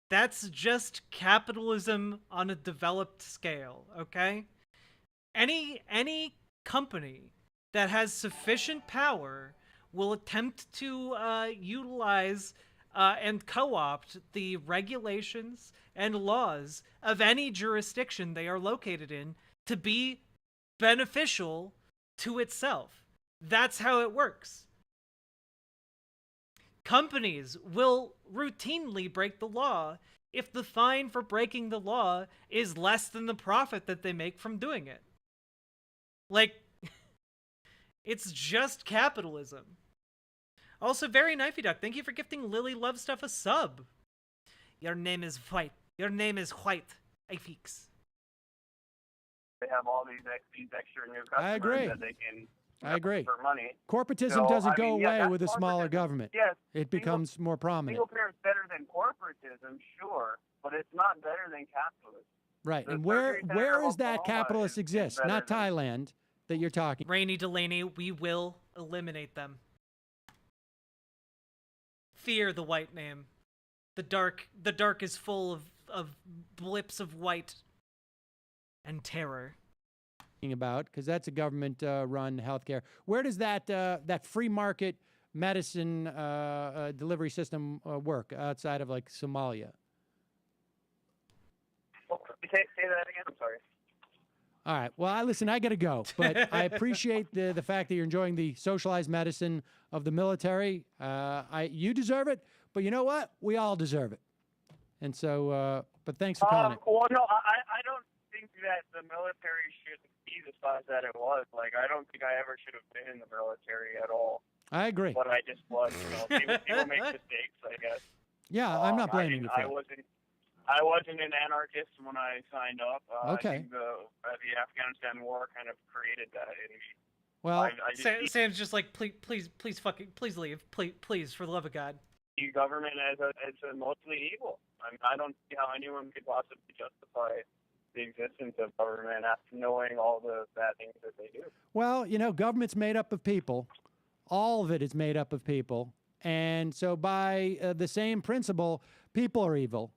That's just capitalism on a developed scale, okay? Any company that has sufficient power will attempt to utilize and co-opt the regulations and laws of any jurisdiction they are located in to be beneficial to itself. That's how it works. Companies will routinely break the law if the fine for breaking the law is less than the profit that they make from doing it. Like, it's just capitalism. Also, very knifey duck. Thank you for gifting Lily Love Stuff a sub. Your name is White. Your name is White. Ifeeks. They have all these extra new customers I agree. that they can for money. Corporatism doesn't go away with a smaller government. Yes, it becomes more prominent. Single payer is better than corporatism, sure, but it's not better than capitalism. Right, and where is that capitalist exists? Not Thailand that you're talking. Rainy Delaney, we will eliminate them. Fear the white name. The dark is full of blips of white and terror. About because that's a government run healthcare. Where does that free market medicine delivery system work outside of like Somalia? Say that again. I'm sorry. All right. Well, I got to go, but I appreciate the fact that you're enjoying the socialized medicine of the military. You deserve it, but you know what? We all deserve it. And so, but thanks for calling. Well, no, I don't think that the military should be the size that it was. Like, I don't think I ever should have been in the military at all. I agree. what I just was. People make mistakes, I guess. Yeah, I'm not blaming you for I it. wasn't an anarchist when I signed up. Okay. I think the Afghanistan war kind of created that in me. Well, Sam's just like, please leave, please, for the love of God. The government as mostly evil. I don't see how anyone could possibly justify the existence of government after knowing all the bad things that they do. Well, government's made up of people. All of it is made up of people. And so by the same principle, people are evil.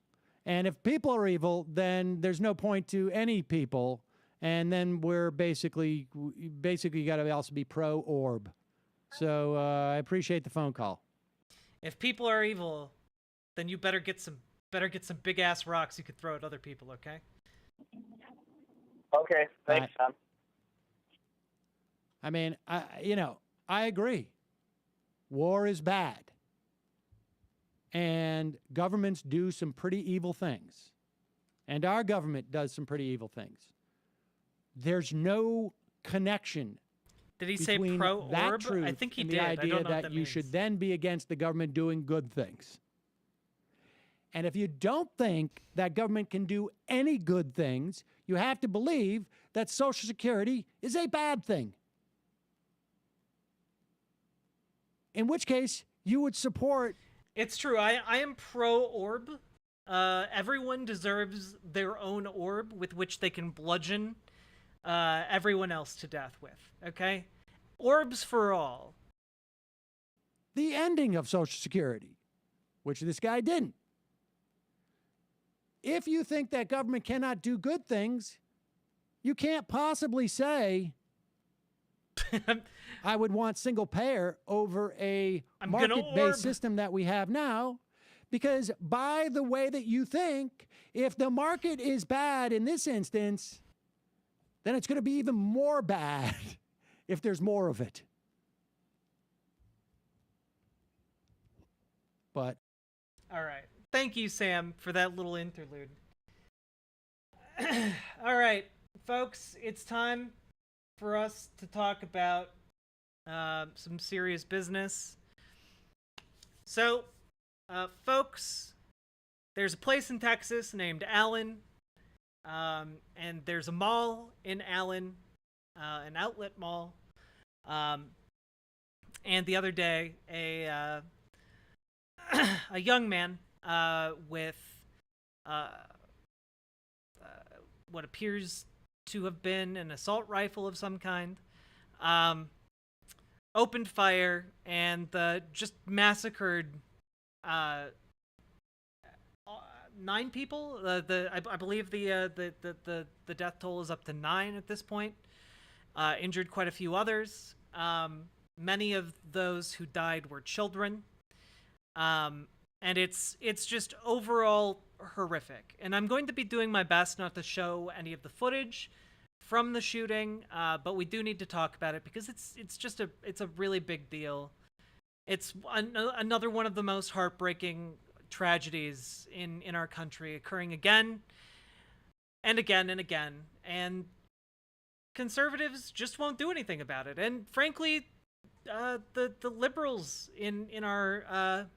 And if people are evil, then there's no point to any people. And then we're basically you got to also be pro-orb. So I appreciate the phone call. If people are evil, then you better get some big ass rocks you could throw at other people, okay? Okay, thanks, Tom. I mean, I agree. War is bad. And governments do some pretty evil things. And our government does some pretty evil things. There's no connection. Did he say between pro-orb? that truth I think he and did. the I idea don't know what that that you means. should then be against the government doing good things. And if you don't think that government can do any good things, you have to believe that Social Security is a bad thing. In which case, you would support... It's true. I am pro-orb. Everyone deserves their own orb with which they can bludgeon everyone else to death with, okay? Orbs for all. The ending of Social Security, which this guy didn't. If you think that government cannot do good things, you can't possibly say, I would want single payer over a market-based system that we have now, because by the way that you think, if the market is bad in this instance, then it's going to be even more bad if there's more of it. But all right. Thank you, Sam, for that little interlude. All right, folks, it's time for us to talk about some serious business. So, folks, there's a place in Texas named Allen, and there's a mall in Allen, an outlet mall. And the other day, a young man with what appears to have been an assault rifle of some kind, opened fire and just massacred 9 people. I believe the death toll is up to 9 at this point. Injured quite a few others. Many of those who died were children. And it's just overall horrific. And I'm going to be doing my best not to show any of the footage from the shooting, but we do need to talk about it because it's a really big deal. It's another one of the most heartbreaking tragedies in our country, occurring again and again and again. And conservatives just won't do anything about it. And frankly, the liberals in our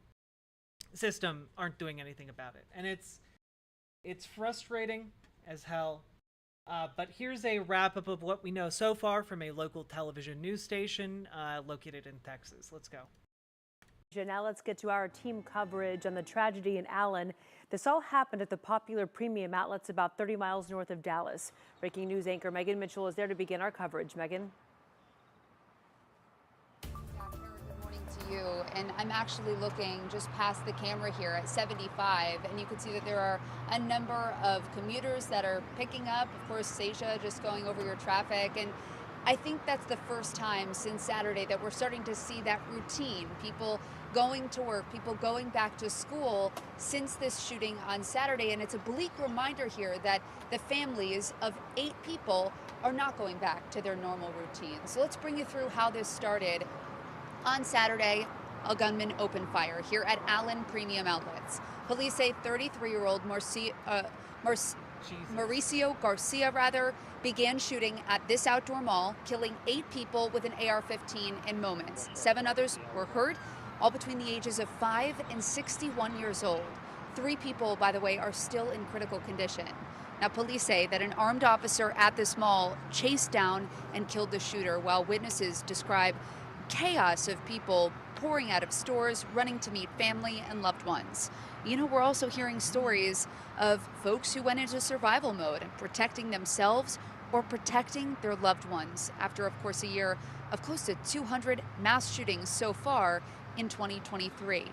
system aren't doing anything about it, and it's frustrating as hell. But here's a wrap-up of what we know so far from a local television news station located in Texas. Let's go. Now let's get to our team coverage on the tragedy in Allen. This all happened at the popular premium outlets about 30 miles north of Dallas. Breaking news anchor Megan Mitchell is there to begin our coverage. Megan? You, and I'm actually looking just past the camera here at 75, and you can see that there are a number of commuters that are picking up. Of course, Seisha just going over your traffic, and I think that's the first time since Saturday that we're starting to see that routine. People going to work, people going back to school since this shooting on Saturday, and it's a bleak reminder here that the families of 8 people are not going back to their normal routine. So let's bring you through how this started. On Saturday, a gunman opened fire here at Allen Premium Outlets. Police say 33-year-old Mauricio Garcia, began shooting at this outdoor mall, killing 8 people with an AR-15 in moments. 7 others were hurt, all between the ages of 5 and 61 years old. 3 people, by the way, are still in critical condition. Now, police say that an armed officer at this mall chased down and killed the shooter, while witnesses describe chaos of people pouring out of stores, running to meet family and loved ones. You know, we're also hearing stories of folks who went into survival mode and protecting themselves or protecting their loved ones after, of course, a year of close to 200 mass shootings so far in 2023.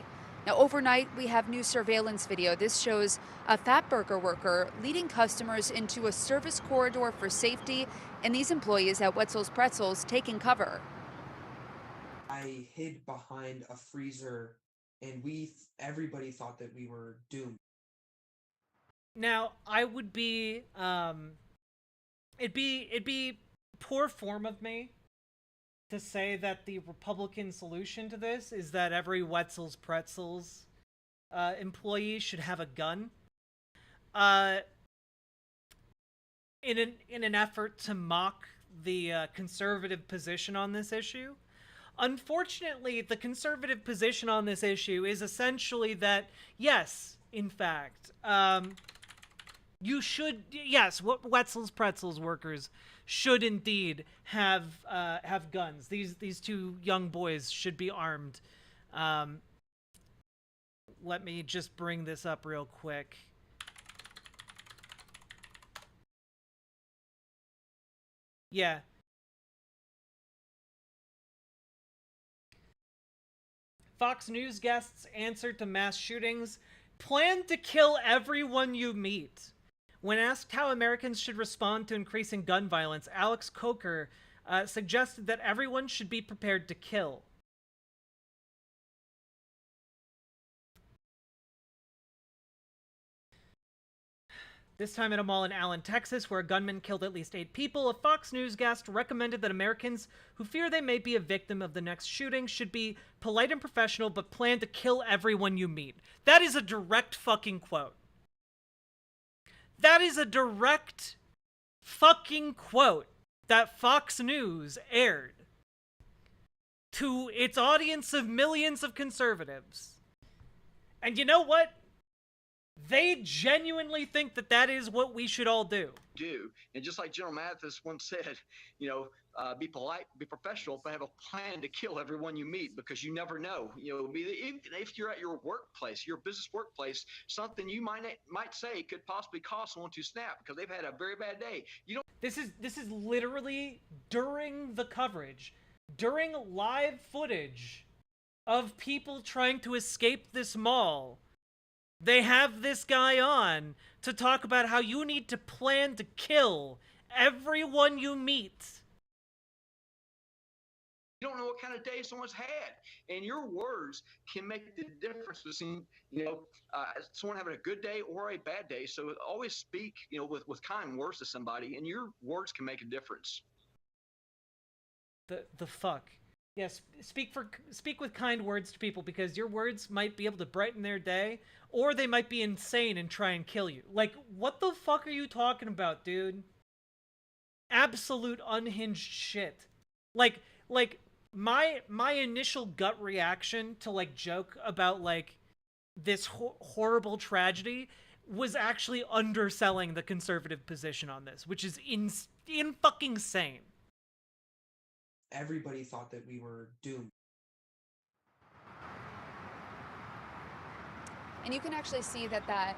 Now, overnight, we have new surveillance video. This shows a Fatburger worker leading customers into a service corridor for safety, and these employees at Wetzel's Pretzels taking cover. I hid behind a freezer, and everybody thought that we were doomed. Now, I would be, it'd be poor form of me to say that the Republican solution to this is that every Wetzel's Pretzels employee should have a gun. In an effort to mock the conservative position on this issue. Unfortunately, the conservative position on this issue is essentially that, yes, in fact, Wetzel's Pretzels workers should indeed have guns. These 2 young boys should be armed. Let me just bring this up real quick. Yeah. Fox News guests answered to mass shootings, plan to kill everyone you meet. When asked how Americans should respond to increasing gun violence, Alex Coker suggested that everyone should be prepared to kill. This time at a mall in Allen, Texas, where a gunman killed at least 8 people, a Fox News guest recommended that Americans who fear they may be a victim of the next shooting should be polite and professional, but plan to kill everyone you meet. That is a direct fucking quote. That is a direct fucking quote that Fox News aired to its audience of millions of conservatives. And you know what? They genuinely think that that is what we should all do. And just like General Mathis once said, be polite, be professional, but have a plan to kill everyone you meet, because you never know. If you're at your workplace, your business workplace, something you might say could possibly cause someone to snap because they've had a very bad day. This is literally during the coverage, during live footage of people trying to escape this mall. They have this guy on to talk about how you need to plan to kill everyone you meet. You don't know what kind of day someone's had, and your words can make the difference between someone having a good day or a bad day. So always speak with kind words to somebody, and your words can make a difference. The fuck. Yes, speak with kind words to people, because your words might be able to brighten their day, or they might be insane and try and kill you. Like, what the fuck are you talking about, dude? Absolute unhinged shit. Like my initial gut reaction to joke about this horrible tragedy was actually underselling the conservative position on this, which is fucking insane. Everybody thought that we were doomed. And you can actually see that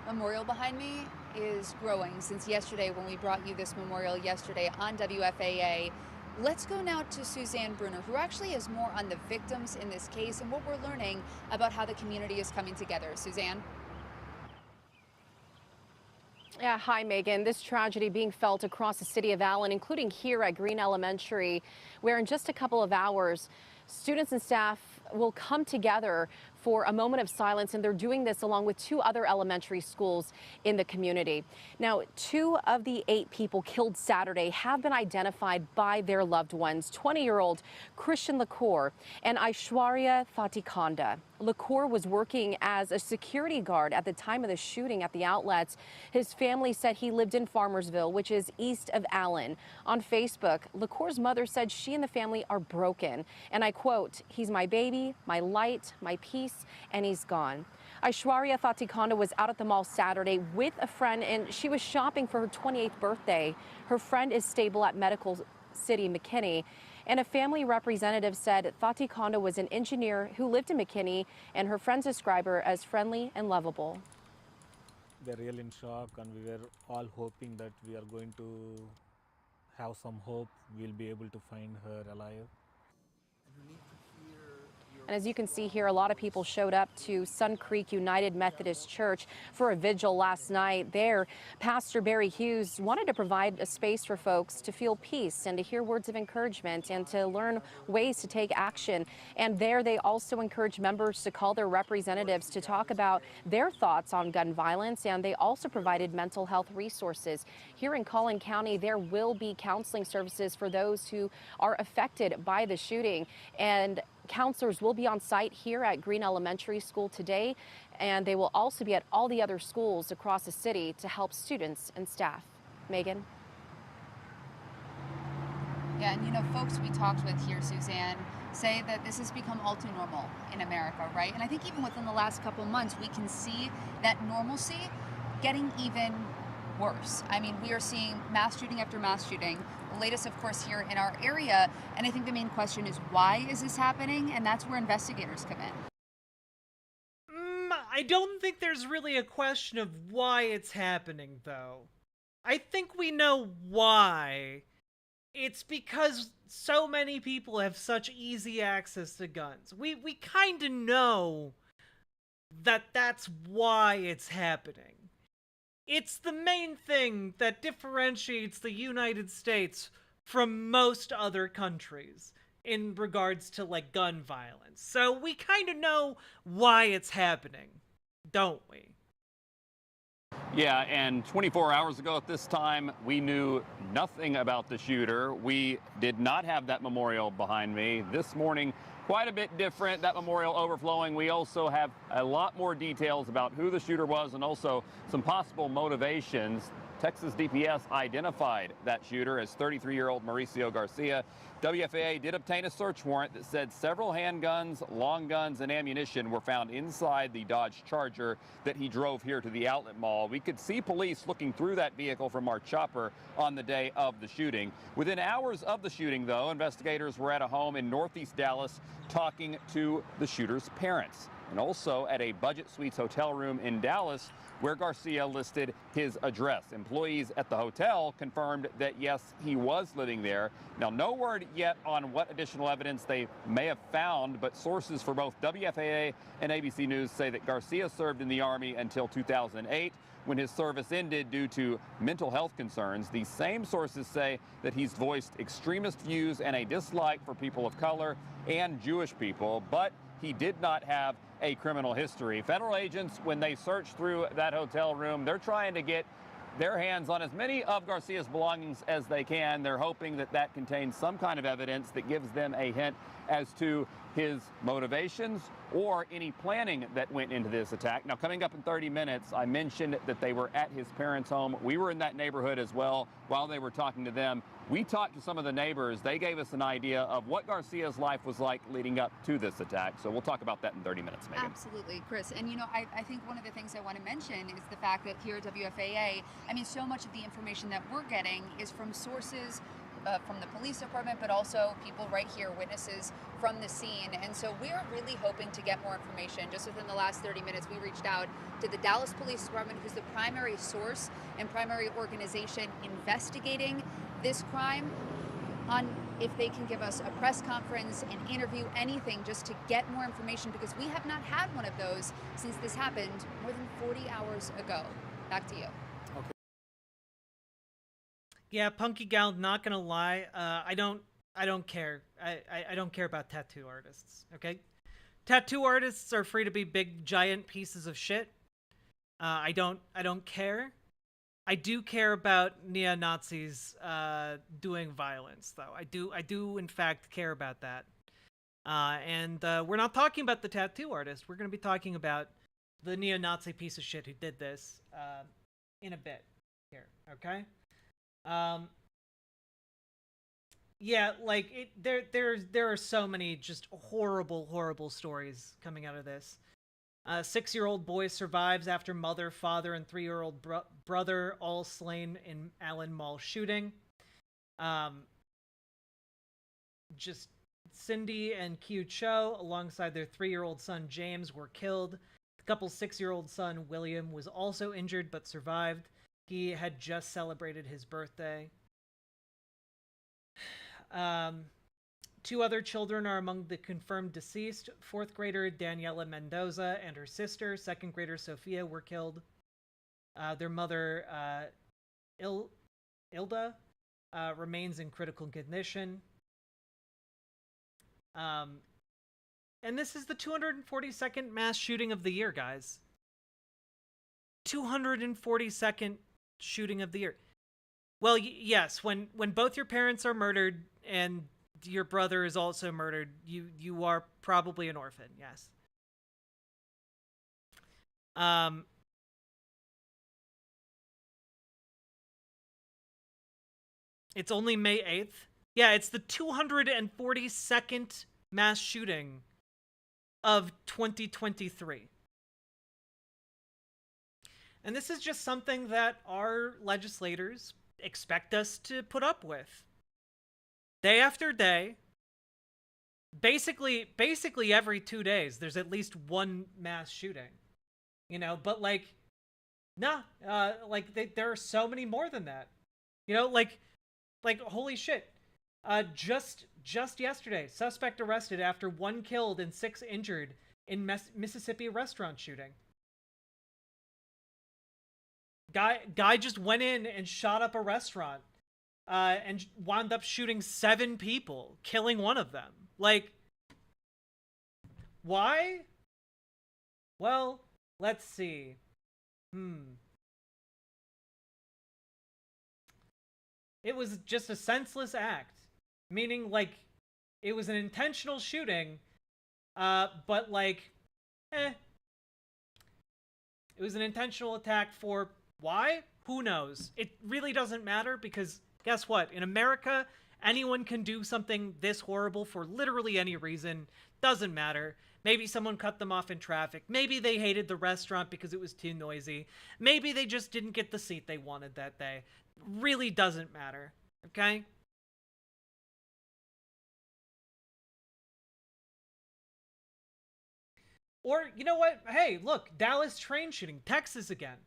memorial behind me is growing since yesterday when we brought you this memorial yesterday on WFAA. Let's go now to Suzanne Bruner, who actually has more on the victims in this case and what we're learning about how the community is coming together. Suzanne? Yeah, hi, Megan. This tragedy being felt across the city of Allen, including here at Green Elementary, where in just a couple of hours, students and staff will come together for a moment of silence, and they're doing this along with 2 other elementary schools in the community. Now, 2 of the 8 people killed Saturday have been identified by their loved ones, 20-year-old Christian Lacour and Aishwarya Thatikonda. Lacour was working as a security guard at the time of the shooting at the outlets. His family said he lived in Farmersville, which is east of Allen. On Facebook, Lacour's mother said she and the family are broken. And I quote, "He's my baby, my light, my peace, and he's gone." Aishwarya Thatikonda was out at the mall Saturday with a friend, and she was shopping for her 28th birthday. Her friend is stable at Medical City McKinney. And a family representative said Thatikonda was an engineer who lived in McKinney, and her friends describe her as friendly and lovable. They're really in shock, and we were all hoping that we are going to have some hope we'll be able to find her alive. And as you can see here, a lot of people showed up to Sun Creek United Methodist Church for a vigil last night. There, Pastor Barry Hughes wanted to provide a space for folks to feel peace and to hear words of encouragement and to learn ways to take action. And there, they also encouraged members to call their representatives to talk about their thoughts on gun violence, and they also provided mental health resources. Here in Collin County, there will be counseling services for those who are affected by the shooting, and counselors will be on site here at Green Elementary School today, and they will also be at all the other schools across the city to help students and staff. Megan? Yeah, and you know, folks we talked with here, Suzanne, say that this has become all too normal in America, right? And I think even within the last couple months, we can see that normalcy getting even worse. I mean, we are seeing mass shooting after mass shooting. The latest, of course, here in our area. And I think the main question is, why is this happening? And that's where investigators come in. I don't think there's really a question of why it's happening, though. I think we know why. It's because so many people have such easy access to guns. We kind of know that that's why it's happening. It's the main thing that differentiates the United States from most other countries in regards to, like, gun violence. So we kind of know why it's happening, don't we? Yeah, and 24 hours ago at this time, we knew nothing about the shooter. We did not have that memorial behind me. This morning, quite a bit different, that memorial overflowing. We also have a lot more details about who the shooter was and also some possible motivations. Texas DPS identified that shooter as 33-year-old Mauricio Garcia. WFAA did obtain a search warrant that said several handguns, long guns, and ammunition were found inside the Dodge Charger that he drove here to the outlet mall. We could see police looking through that vehicle from our chopper on the day of the shooting. Within hours of the shooting, though, investigators were at a home in Northeast Dallas talking to the shooter's parents, and also at a Budget Suites hotel room in Dallas where Garcia listed his address. Employees at the hotel confirmed that, yes, he was living there. Now, no word yet on what additional evidence they may have found, but sources for both WFAA and ABC News say that Garcia served in the Army until 2008, when his service ended due to mental health concerns. These same sources say that he's voiced extremist views and a dislike for people of color and Jewish people, but he did not have a criminal history. Federal agents, when they search through that hotel room, they're trying to get their hands on as many of Garcia's belongings as they can. They're hoping that that contains some kind of evidence that gives them a hint as to his motivations or any planning that went into this attack. Now, coming up in 30 minutes, I mentioned that they were at his parents' home. We were in that neighborhood as well while they were talking to them. We talked to some of the neighbors. They gave us an idea of what Garcia's life was like leading up to this attack. So we'll talk about that in 30 minutes, Megan. Absolutely, Chris. And, you know, I think one of the things I want to mention is the fact that here at WFAA, I mean, so much of the information that we're getting is from sources from the police department, but also people right here, witnesses from the scene. And so we're really hoping to get more information. Just within the last 30 minutes, we reached out to the Dallas Police Department, who's the primary source and primary organization investigating this crime, on if they can give us a press conference, an interview, anything, just to get more information, because we have not had one of those since this happened more than 40 hours ago. Back to you. Yeah, Punky Gal, not gonna lie, I don't care. I don't care about tattoo artists, okay? Tattoo artists are free to be big, giant pieces of shit. I don't care. I do care about neo-Nazis doing violence, though. I do in fact care about that. And we're not talking about the tattoo artist. We're going to be talking about the neo-Nazi piece of shit who did this in a bit here, okay? Yeah, like there are so many just horrible stories coming out of this. 6-year-old boy survives after mother, father, and 3-year-old brother all slain in Allen Mall shooting. Just Cindy and Q Cho, alongside their 3-year-old son James, were killed. The couple's 6-year-old son William was also injured but survived. He had just celebrated his birthday. 2 other children are among the confirmed deceased. 4th grader Daniela Mendoza and her sister, 2nd grader Sophia, were killed. Their mother, Ilda, remains in critical condition. And this is the 242nd mass shooting of the year, guys. 242nd shooting of the year. Well, yes, when both your parents are murdered and your brother is also murdered, you are probably an orphan, yes. It's only May 8th. Yeah, it's the 242nd mass shooting of 2023. And this is just something that our legislators expect us to put up with. Day after day, basically every 2 days, there's at least one mass shooting, you know, but like, nah, there are so many more than that, you know, like holy shit. Just yesterday, suspect arrested after 1 killed and 6 injured in Mississippi restaurant shooting. Guy just went in and shot up a restaurant. And wound up shooting 7 people, killing 1 of them. Like, why? Well, let's see. It was just a senseless act. Meaning, like, it was an intentional shooting, but, like, It was an intentional attack for why? Who knows? It really doesn't matter because guess what? In America, anyone can do something this horrible for literally any reason. Doesn't matter. Maybe someone cut them off in traffic. Maybe they hated the restaurant because it was too noisy. Maybe they just didn't get the seat they wanted that day. Really doesn't matter. Okay? Or, you know what? Hey, look, Dallas train shooting. Texas again.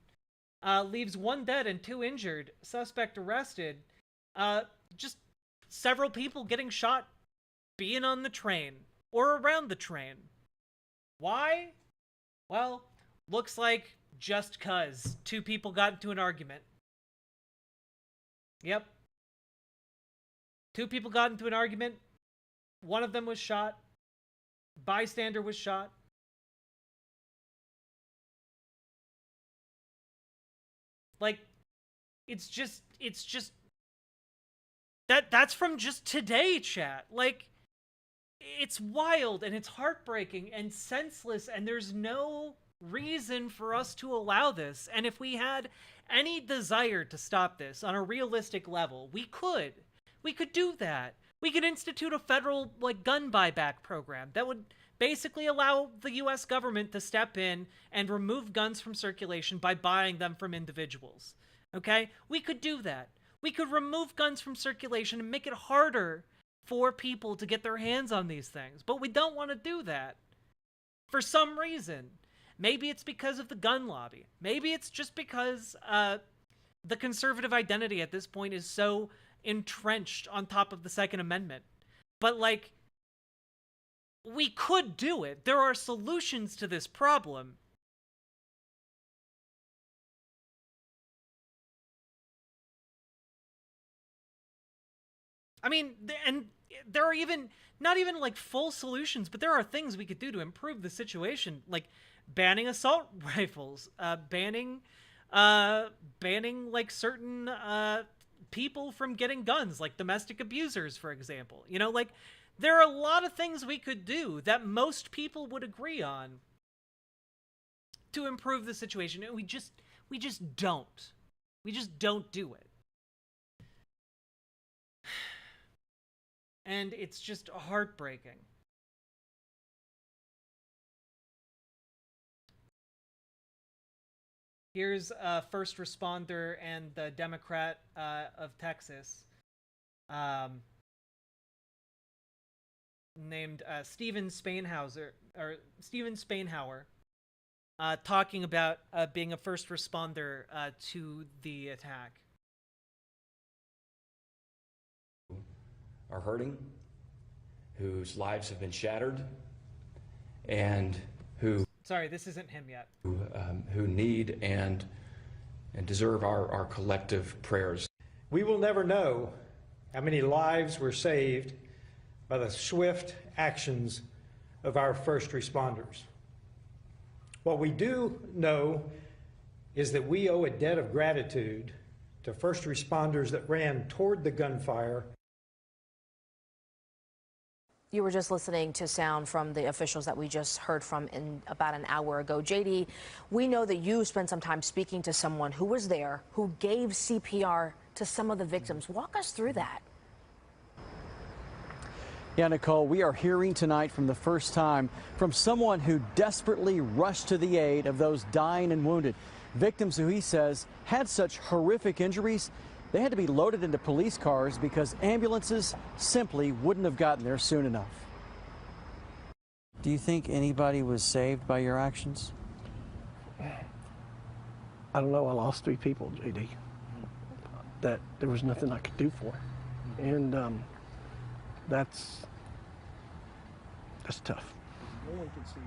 Leaves 1 dead and 2 injured. Suspect arrested. Just several people getting shot being on the train or around the train. Why? Well, looks like just 'cause 2 people got into an argument. Yep. 2 people got into an argument. 1 of them was shot. Bystander was shot. Like, it's just that's from just today, chat. Like, it's wild and it's heartbreaking and senseless and there's no reason for us to allow this. And if we had any desire to stop this on a realistic level, we could do that. We could institute a federal, like, gun buyback program that would basically allow the US government to step in and remove guns from circulation by buying them from individuals. Okay? We could do that. We could remove guns from circulation and make it harder for people to get their hands on these things. But we don't want to do that. For some reason. Maybe it's because of the gun lobby. Maybe it's just because the conservative identity at this point is so entrenched on top of the Second Amendment. But, like, we could do it. There are solutions to this problem. I mean, and there are even, not even like full solutions, but there are things we could do to improve the situation, like banning assault rifles, banning like certain people from getting guns, like domestic abusers, for example. You know, like there are a lot of things we could do that most people would agree on to improve the situation, and we just don't. We just don't do it. And it's just heartbreaking. Here's a first responder and the Democrat of Texas, named Stephen Spainhauer, talking about being a first responder to the attack. Are hurting, whose lives have been shattered, and who Sorry, this isn't him yet. Who need and deserve our collective prayers. We will never know how many lives were saved by the swift actions of our first responders. What we do know is that we owe a debt of gratitude to first responders that ran toward the gunfire. You were just listening to sound from the officials that we just heard from in about an hour ago. JD, we know that you spent some time speaking to someone who was there, who gave CPR to some of the victims. Walk us through that. Yeah, Nicole, we are hearing tonight from the first time from someone who desperately rushed to the aid of those dying and wounded. Victims who he says had such horrific injuries, they had to be loaded into police cars because ambulances simply wouldn't have gotten there soon enough. Do you think anybody was saved by your actions? I don't know. I lost 3 people, JD, that there was nothing I could do for. And that's tough.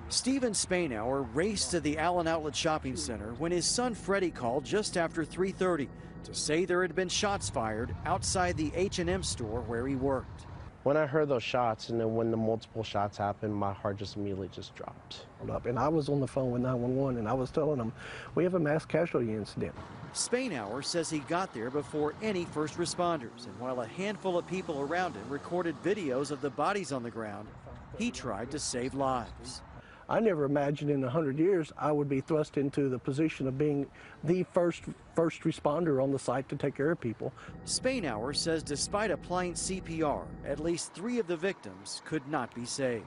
Stephen Spainhauer raced to the Allen Outlet Shopping Center when his son Freddie called just after 3:30 to say there had been shots fired outside the H&M store where he worked. When I heard those shots and then when the multiple shots happened, my heart just immediately just dropped. And I was on the phone with 911 and I was telling them, we have a mass casualty incident. Spainhauer says he got there before any first responders, and while a handful of people around him recorded videos of the bodies on the ground, he tried to save lives. I never imagined in 100 years I would be thrust into the position of being the first responder on the site to take care of people. Spainhauer says despite applying CPR, at least 3 of the victims could not be saved.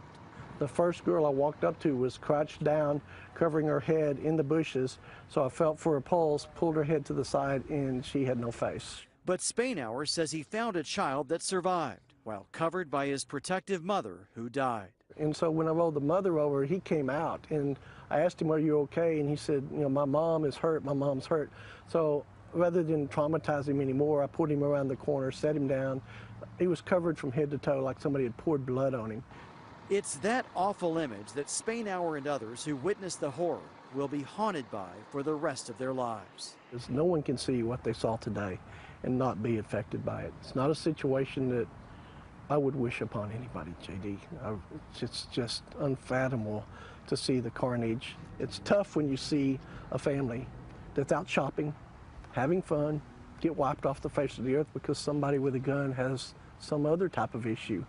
The first girl I walked up to was crouched down, covering her head in the bushes, so I felt for her pulse, pulled her head to the side, and she had no face. But Spainhauer says he found a child that survived, while covered by his protective mother who died. And so when I rolled the mother over, he came out, and I asked him, are you okay? And he said, you know, my mom is hurt, my mom's hurt. So rather than traumatize him anymore, I put him around the corner, set him down. He was covered from head to toe like somebody had poured blood on him. It's that awful image that Spainhauer and others who witnessed the horror will be haunted by for the rest of their lives. No one can see what they saw today and not be affected by it. It's not a situation that I would wish upon anybody, JD. It's just unfathomable to see the carnage. It's tough when you see a family that's out shopping, having fun, get wiped off the face of the earth because somebody with a gun has some other type of issue.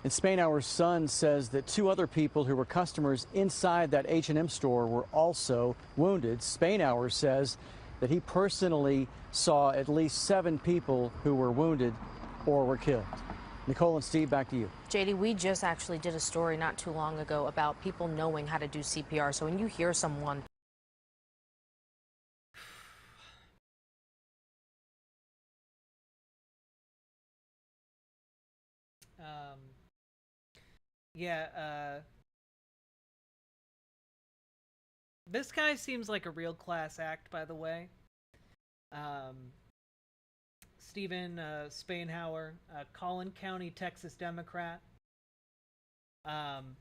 And Spainhauer's son says that 2 other people who were customers inside that H&M store were also wounded. Spainhauer says that he personally saw at least 7 people who were wounded or were killed. Nicole and Steve, back to you. JD, we just actually did a story not too long ago about people knowing how to do CPR. So when you hear someone this guy seems like a real class act, by the way. Stephen Spainhauer, Collin County, Texas Democrat. And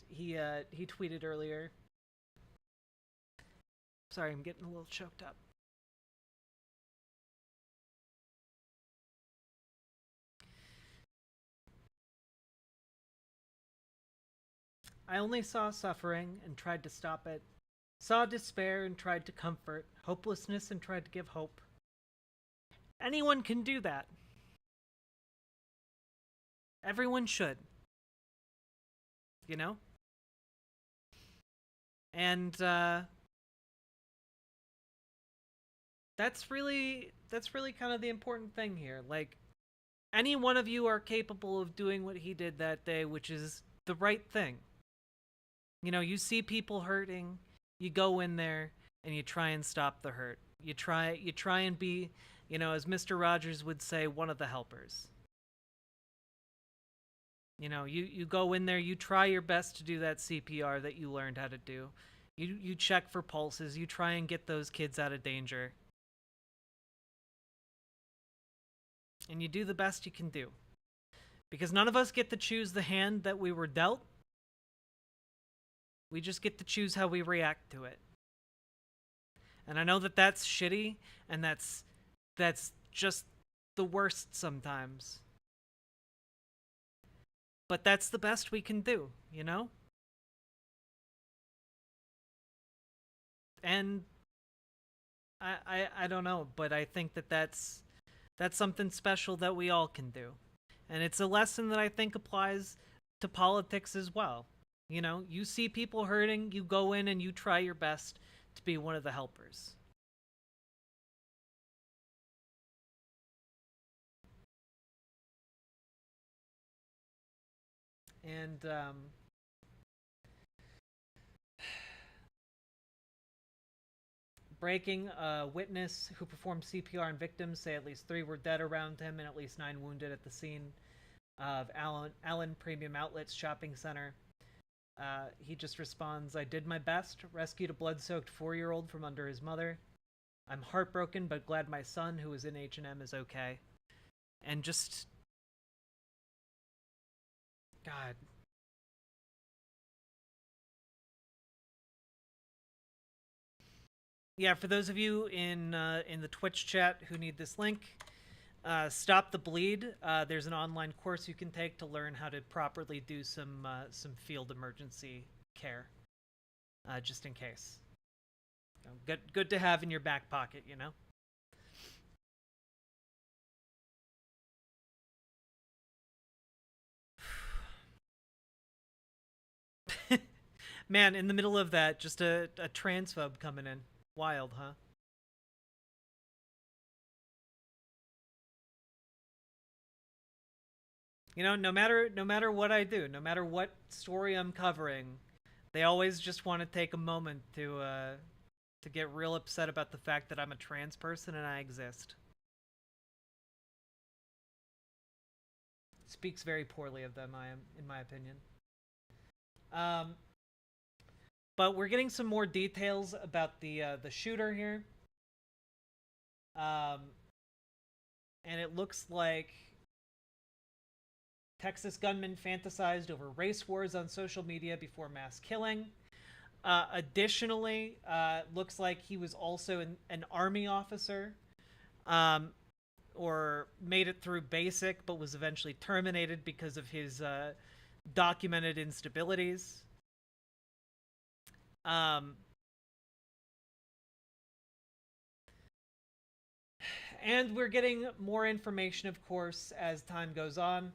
he tweeted earlier, Sorry, I'm getting a little choked up. I only saw suffering and tried to stop it, saw despair and tried to comfort, hopelessness and tried to give hope. Anyone can do that. Everyone should. You know? And that's really kind of the important thing here. Like, any one of you are capable of doing what he did that day, which is the right thing. You know, you see people hurting, you go in there and you try and stop the hurt. You try and be, you know, as Mr. Rogers would say, one of the helpers. You know, you go in there, you try your best to do that CPR that you learned how to do. You check for pulses, you try and get those kids out of danger. And you do the best you can do. Because none of us get to choose the hand that we were dealt. We just get to choose how we react to it. And I know that that's shitty, and that's just the worst sometimes. But that's the best we can do, you know? And I don't know, but I think that that's something special that we all can do. And it's a lesson that I think applies to politics as well. You know, you see people hurting, you go in and you try your best to be one of the helpers. And breaking, a witness who performed CPR on victims say at least 3 were dead around him and at least 9 wounded at the scene of Allen Premium Outlets shopping center. He just responds, "I did my best, rescued a blood-soaked 4-year-old from under his mother. I'm heartbroken, but glad my son, who was in H&M, is okay." And just... God. Yeah, for those of you in the Twitch chat who need this link, Stop the Bleed. There's an online course you can take to learn how to properly do some field emergency care, just in case. Good to have in your back pocket, you know. Man, in the middle of that, just a transphobe coming in. Wild, huh? You know, no matter what I do, no matter what story I'm covering, they always just want to take a moment to get real upset about the fact that I'm a trans person and I exist. Speaks very poorly of them, in my opinion. But we're getting some more details about the shooter here. And it looks like Texas gunman fantasized over race wars on social media before mass killing. Additionally, looks like he was also an Army officer, or made it through basic, but was eventually terminated because of his documented instabilities. And we're getting more information, of course, as time goes on.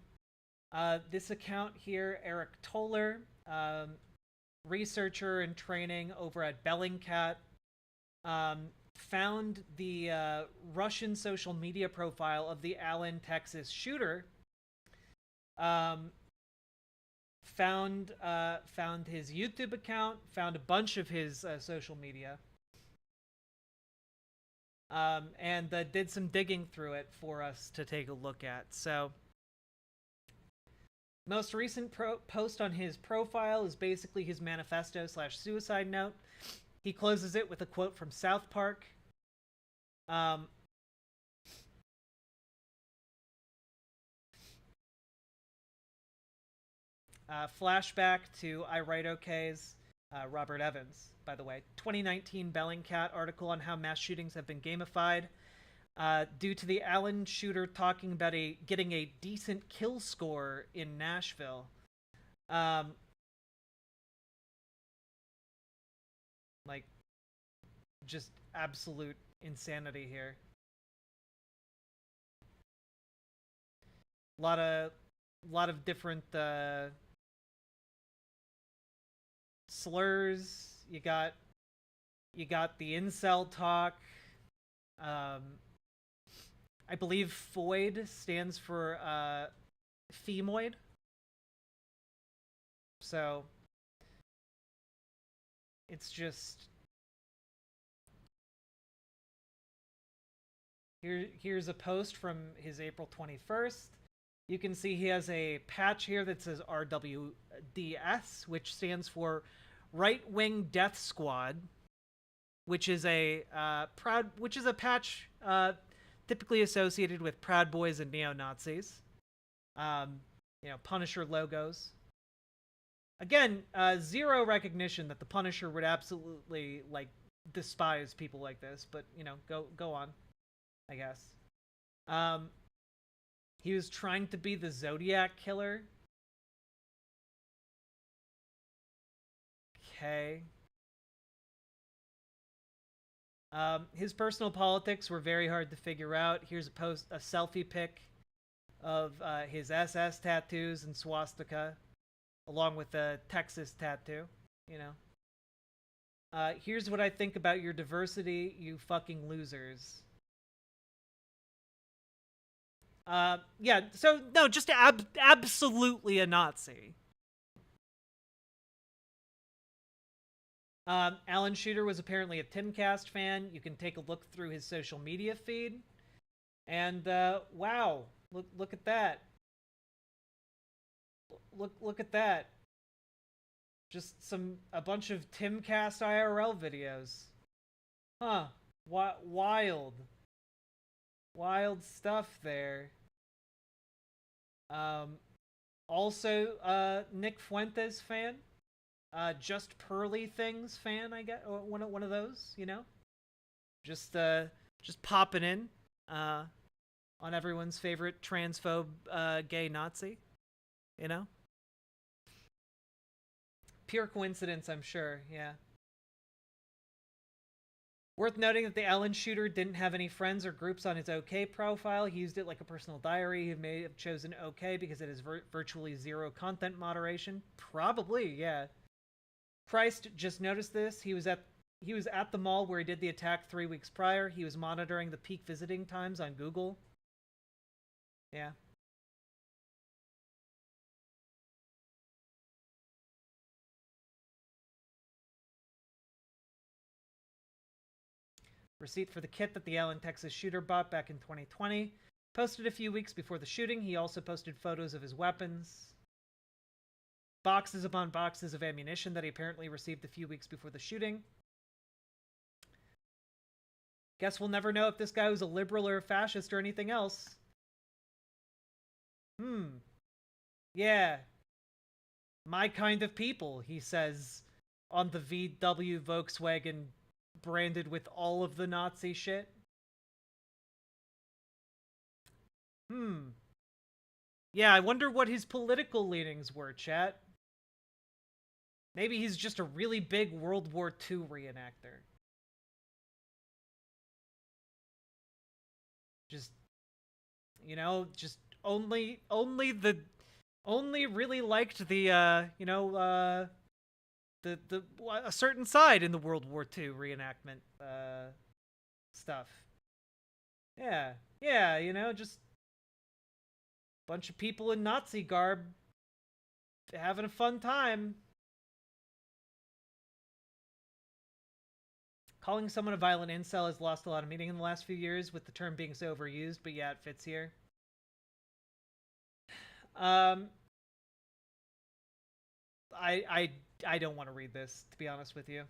This account here, Eric Toller, researcher in training over at Bellingcat, found the Russian social media profile of the Allen, Texas shooter. Found his YouTube account, found a bunch of his social media, and did some digging through it for us to take a look at. So, most recent post on his profile is basically his manifesto / suicide note. He closes it with a quote from South Park. Flashback to I Write OK's Robert Evans. by the way. 2019 Bellingcat article on how mass shootings have been gamified. Due to the Allen shooter talking about getting a decent kill score in Nashville. Like, just absolute insanity here. A lot of different slurs. You got the incel talk. I believe FOID stands for femoid. So it's just here's a post from his April 21st. You can see he has a patch here that says RWDS, which stands for Right Wing Death Squad, which is a patch typically associated with Proud Boys and neo-Nazis. Punisher logos. Again, zero recognition that the Punisher would absolutely despise people like this, but go on, I guess. He was trying to be the Zodiac Killer. Okay. His personal politics were very hard to figure out. Here's a selfie pic of his SS tattoos and swastika, along with a Texas tattoo, here's what I think about your diversity, you fucking losers. Yeah, so, no, just absolutely a Nazi. Alan Shooter was apparently a Timcast fan. You can take a look through his social media feed. And, wow, look at that. Look at that. Just a bunch of Timcast IRL videos. Huh. Wild stuff there. Also, Nick Fuentes fan. Just Pearly Things fan, I guess. One of those, Just popping in on everyone's favorite transphobe gay Nazi, Pure coincidence, I'm sure, yeah. Worth noting that the Allen shooter didn't have any friends or groups on his OK profile. He used it like a personal diary. He may have chosen OK because it has virtually zero content moderation. Probably, yeah. Christ just noticed this. He was at the mall where he did the attack 3 weeks prior. He was monitoring the peak visiting times on Google. Yeah. Receipt for the kit that the Allen, Texas shooter bought back in 2020. Posted a few weeks before the shooting. He also posted photos of his weapons. Boxes upon boxes of ammunition that he apparently received a few weeks before the shooting. Guess we'll never know if this guy was a liberal or a fascist or anything else. Yeah. My kind of people, he says on the VW Volkswagen branded with all of the Nazi shit. Yeah, I wonder what his political leanings were, chat. Maybe he's just a really big World War II reenactor. Just, just only really liked the, a certain side in the World War II reenactment, stuff. Yeah, just a bunch of people in Nazi garb having a fun time. Calling someone a violent incel has lost a lot of meaning in the last few years, with the term being so overused, but yeah, it fits here. I don't want to read this, to be honest with you.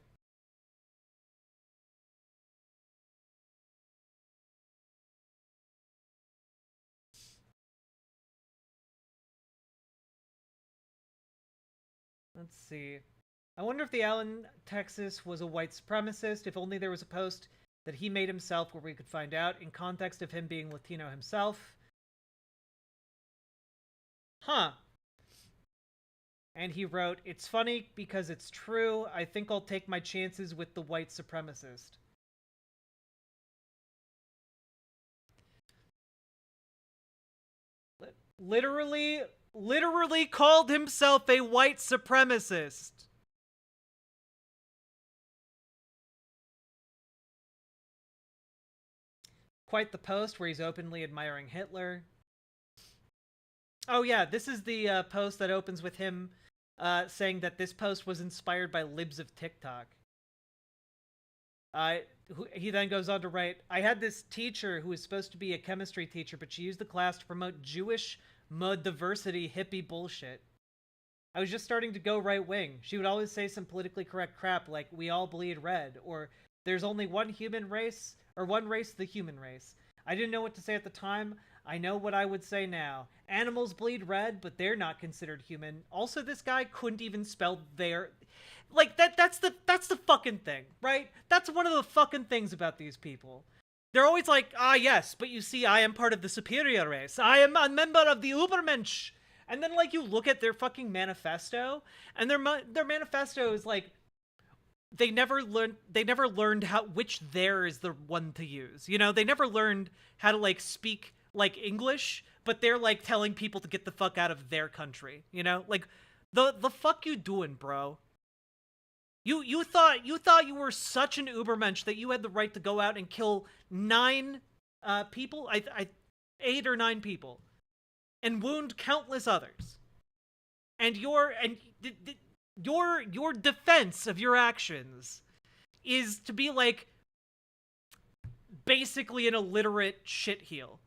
Let's see. I wonder if the Allen, Texas was a white supremacist, if only there was a post that he made himself where we could find out in context of him being Latino himself. Huh. And he wrote, "It's funny because it's true. I think I'll take my chances with the white supremacist." Literally called himself a white supremacist. Quite the post where he's openly admiring Hitler. Oh yeah, this is the post that opens with him saying that this post was inspired by libs of TikTok. He then goes on to write, "I had this teacher who was supposed to be a chemistry teacher, but she used the class to promote Jewish mud diversity hippie bullshit. I was just starting to go right wing. She would always say some politically correct crap like, 'We all bleed red,' or 'There's only one human race,' or 'One race, the human race.' I didn't know what to say at the time. I know what I would say now. Animals bleed red, but they're not considered human. Also, this guy couldn't even spell their... Like, that's the fucking thing, right? That's one of the fucking things about these people. They're always like, ah, yes, but you see, I am part of the superior race. I am a member of the Übermensch. And then, like, you look at their fucking manifesto, and their manifesto is like, they never learned which there is the one to use. You know, they never learned how to, like, speak, like, English, but they're, like, telling people to get the fuck out of their country. You know? Like, the fuck you doing, bro? You thought you were such an Übermensch that you had the right to go out and kill 9 people, 8 or 9 people, and wound countless others. And your defense of your actions is to be like basically an illiterate shitheel.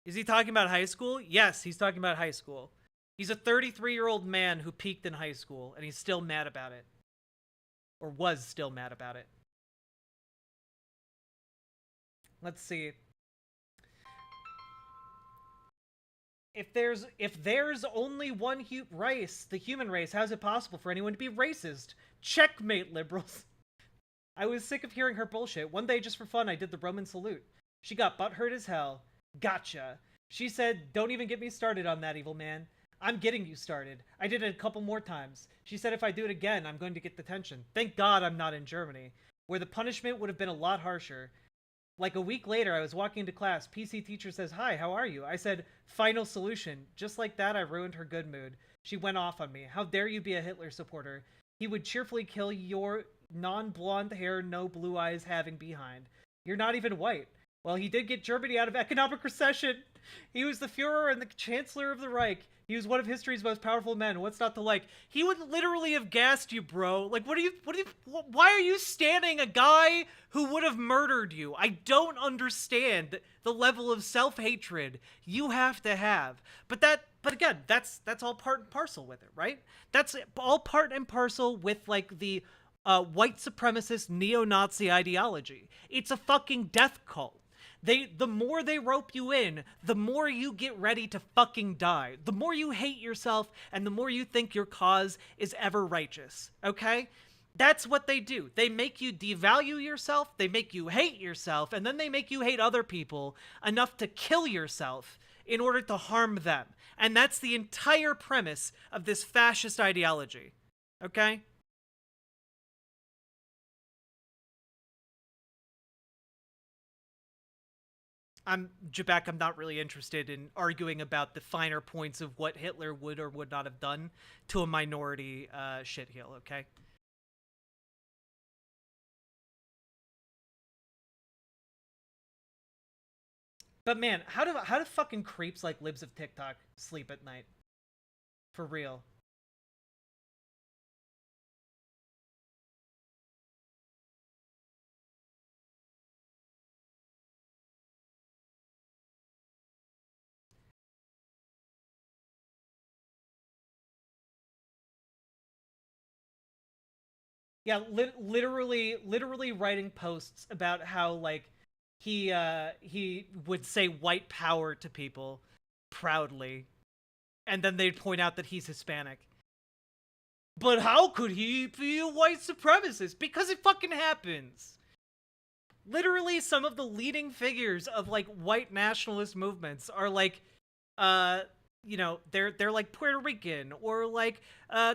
Is he talking about high school? Yes, he's talking about high school. He's a 33-year-old man who peaked in high school, and he's still mad about it. Or was still mad about it. Let's see. If there's only one race, the human race, how is it possible for anyone to be racist? Checkmate, liberals. I was sick of hearing her bullshit. One day, just for fun, I did the Roman salute. She got butthurt as hell. Gotcha. She said, "Don't even get me started on that, evil man. I'm getting you started. I did it a couple more times. She said if I do it again, I'm going to get detention. Thank God I'm not in Germany, where the punishment would have been a lot harsher. Like a week later, I was walking into class. PC teacher says, 'Hi, how are you?' I said, 'Final solution.' Just like that, I ruined her good mood. She went off on me. 'How dare you be a Hitler supporter? He would cheerfully kill your non-blonde hair, no blue eyes having behind. You're not even white.' Well, he did get Germany out of economic recession. He was the Fuhrer and the Chancellor of the Reich. He was one of history's most powerful men. What's not to like? He would literally have gassed you, bro. Like, why are you standing a guy who would have murdered you? I don't understand the level of self-hatred you have to have. But again, that's all part and parcel with it, right? That's all part and parcel with, like, the white supremacist neo-Nazi ideology. It's a fucking death cult. The more they rope you in, the more you get ready to fucking die. The more you hate yourself, and the more you think your cause is ever righteous, okay? That's what they do. They make you devalue yourself, they make you hate yourself, and then they make you hate other people enough to kill yourself in order to harm them. And that's the entire premise of this fascist ideology, okay? Jabek, I'm not really interested in arguing about the finer points of what Hitler would or would not have done to a minority shitheel, okay? But man, how do fucking creeps like libs of TikTok sleep at night? For real. Yeah, literally writing posts about how, like, he would say white power to people proudly. And then they'd point out that he's Hispanic. But how could he be a white supremacist? Because it fucking happens. Literally, some of the leading figures of, like, white nationalist movements are, like, you know, they're like Puerto Rican, or like,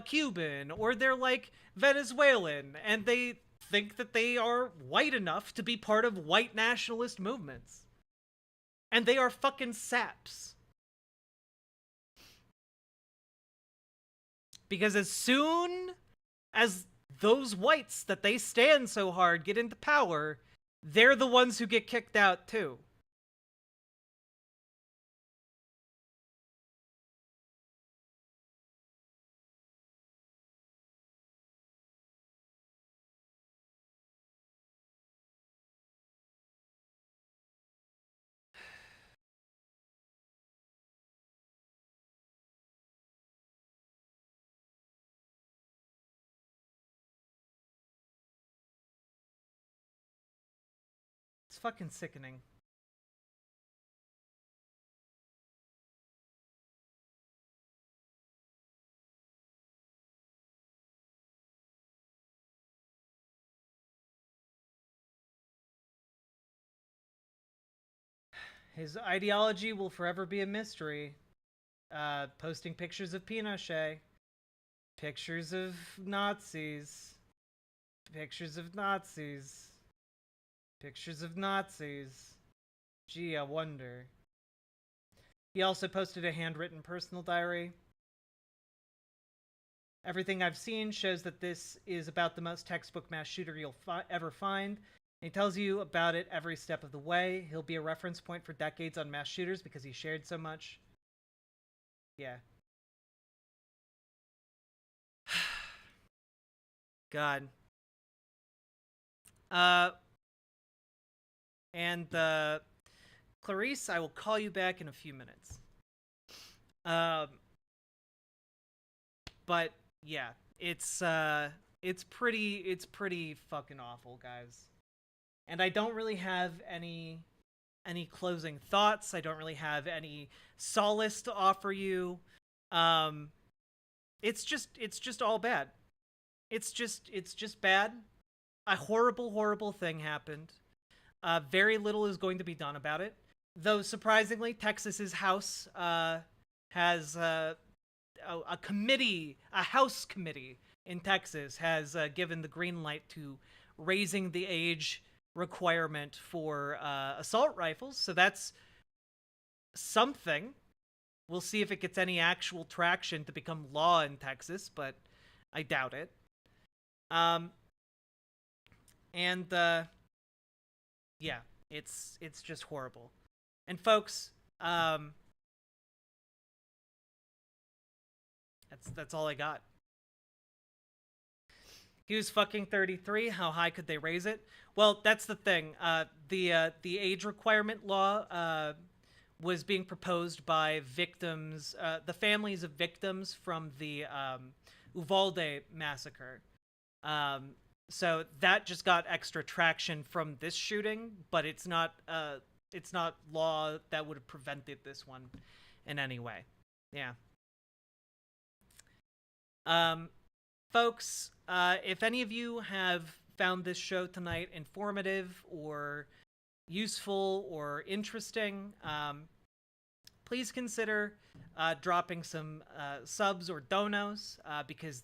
Cuban, or they're like Venezuelan, and they think that they are white enough to be part of white nationalist movements. And they are fucking saps. Because as soon as those whites that they stand so hard get into power, they're the ones who get kicked out too. It's fucking sickening. His ideology will forever be a mystery. Posting pictures of Pinochet. Pictures of Nazis. Pictures of Nazis. Pictures of Nazis. Gee, I wonder. He also posted a handwritten personal diary. Everything I've seen shows that this is about the most textbook mass shooter you'll ever find. And he tells you about it every step of the way. He'll be a reference point for decades on mass shooters because he shared so much. Yeah. God. And Clarice, I will call you back in a few minutes. But yeah, it's pretty fucking awful, guys. And I don't really have any closing thoughts. I don't really have any solace to offer you. It's just all bad. It's just bad. A horrible thing happened. Very little is going to be done about it. Though, surprisingly, Texas's House has a committee, a House committee in Texas has given the green light to raising the age requirement for assault rifles. So that's something. We'll see if it gets any actual traction to become law in Texas, but I doubt it. Yeah, it's just horrible. And folks, that's all I got. He was fucking 33. How high could they raise it? Well, that's the thing. The age requirement law was being proposed by victims, the families of victims from the Uvalde massacre. So that just got extra traction from this shooting, but it's not law that would have prevented this one in any way. Yeah. Folks, if any of you have found this show tonight informative or useful or interesting, please consider dropping some subs or donos, because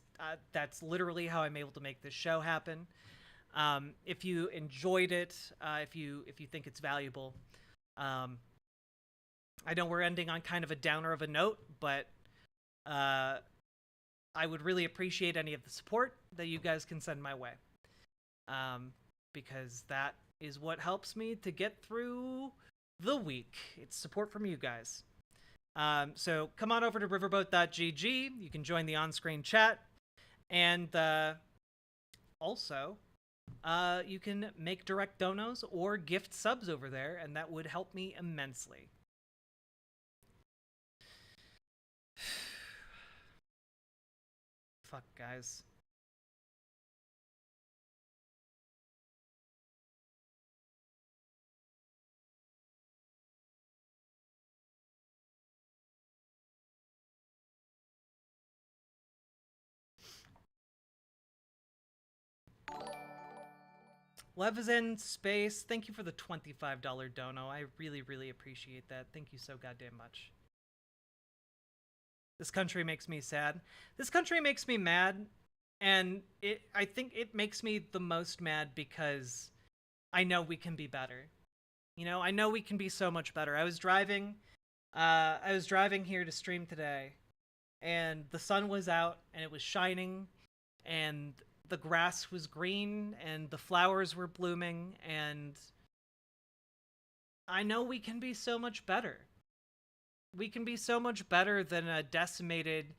that's literally how I'm able to make this show happen. If you enjoyed it, if you think it's valuable, I know we're ending on kind of a downer of a note, but I would really appreciate any of the support that you guys can send my way, because that is what helps me to get through the week. It's support from you guys. So come on over to riverboat.gg. You can join the on-screen chat. And also, you can make direct donos or gift subs over there, and that would help me immensely. Fuck, guys. Love is in space. Thank you for the $25 dono. I really, really appreciate that. Thank you so goddamn much. This country makes me sad. This country makes me mad, and I think it makes me the most mad because I know we can be better. You know, I know we can be so much better. I was driving here to stream today, and the sun was out, and it was shining, and the grass was green, and the flowers were blooming, and I know we can be so much better. We can be so much better than a decimated,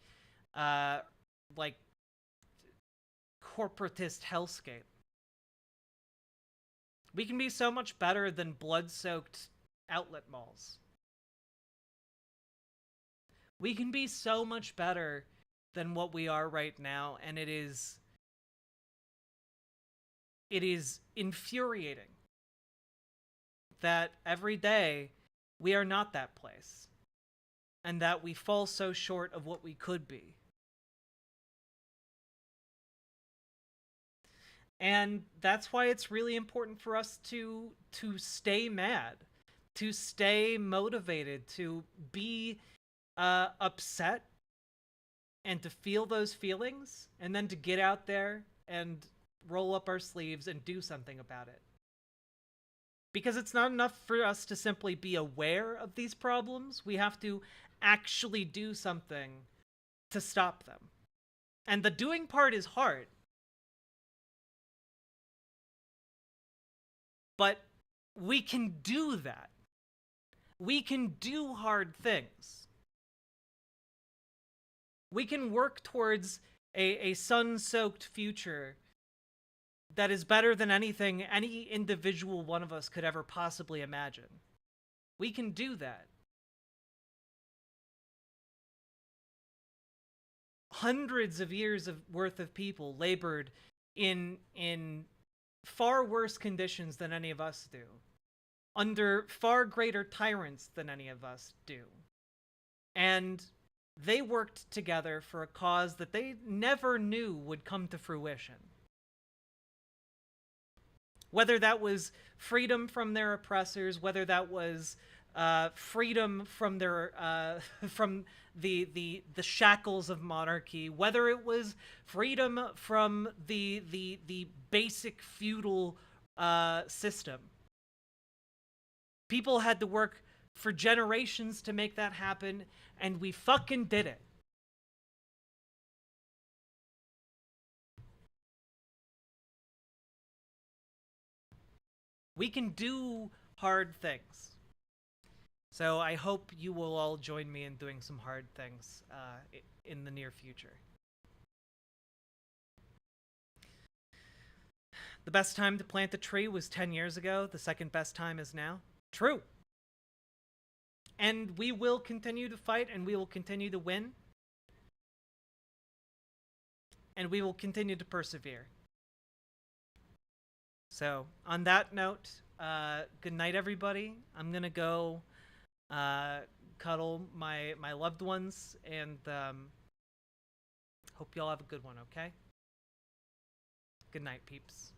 like, corporatist hellscape. We can be so much better than blood-soaked outlet malls. We can be so much better than what we are right now, and it is infuriating that every day we are not that place, and that we fall so short of what we could be. And that's why it's really important for us to stay mad, to stay motivated, to be upset, and to feel those feelings, and then to get out there and roll up our sleeves and do something about it. Because it's not enough for us to simply be aware of these problems. We have to actually do something to stop them. And the doing part is hard. But we can do that. We can do hard things. We can work towards a sun-soaked future that is better than anything any individual one of us could ever possibly imagine. We can do that. Hundreds of years worth of people labored in far worse conditions than any of us do, under far greater tyrants than any of us do. And they worked together for a cause that they never knew would come to fruition. Whether that was freedom from their oppressors, whether that was freedom from their from the shackles of monarchy, whether it was freedom from the basic feudal system. People had to work for generations to make that happen, and we fucking did it. We can do hard things. So I hope you will all join me in doing some hard things in the near future. The best time to plant a tree was 10 years ago. The second best time is now. True. And we will continue to fight, and we will continue to win. And we will continue to persevere. So, on that note, good night, everybody. I'm gonna go cuddle my loved ones, and hope y'all have a good one, okay? Good night, peeps.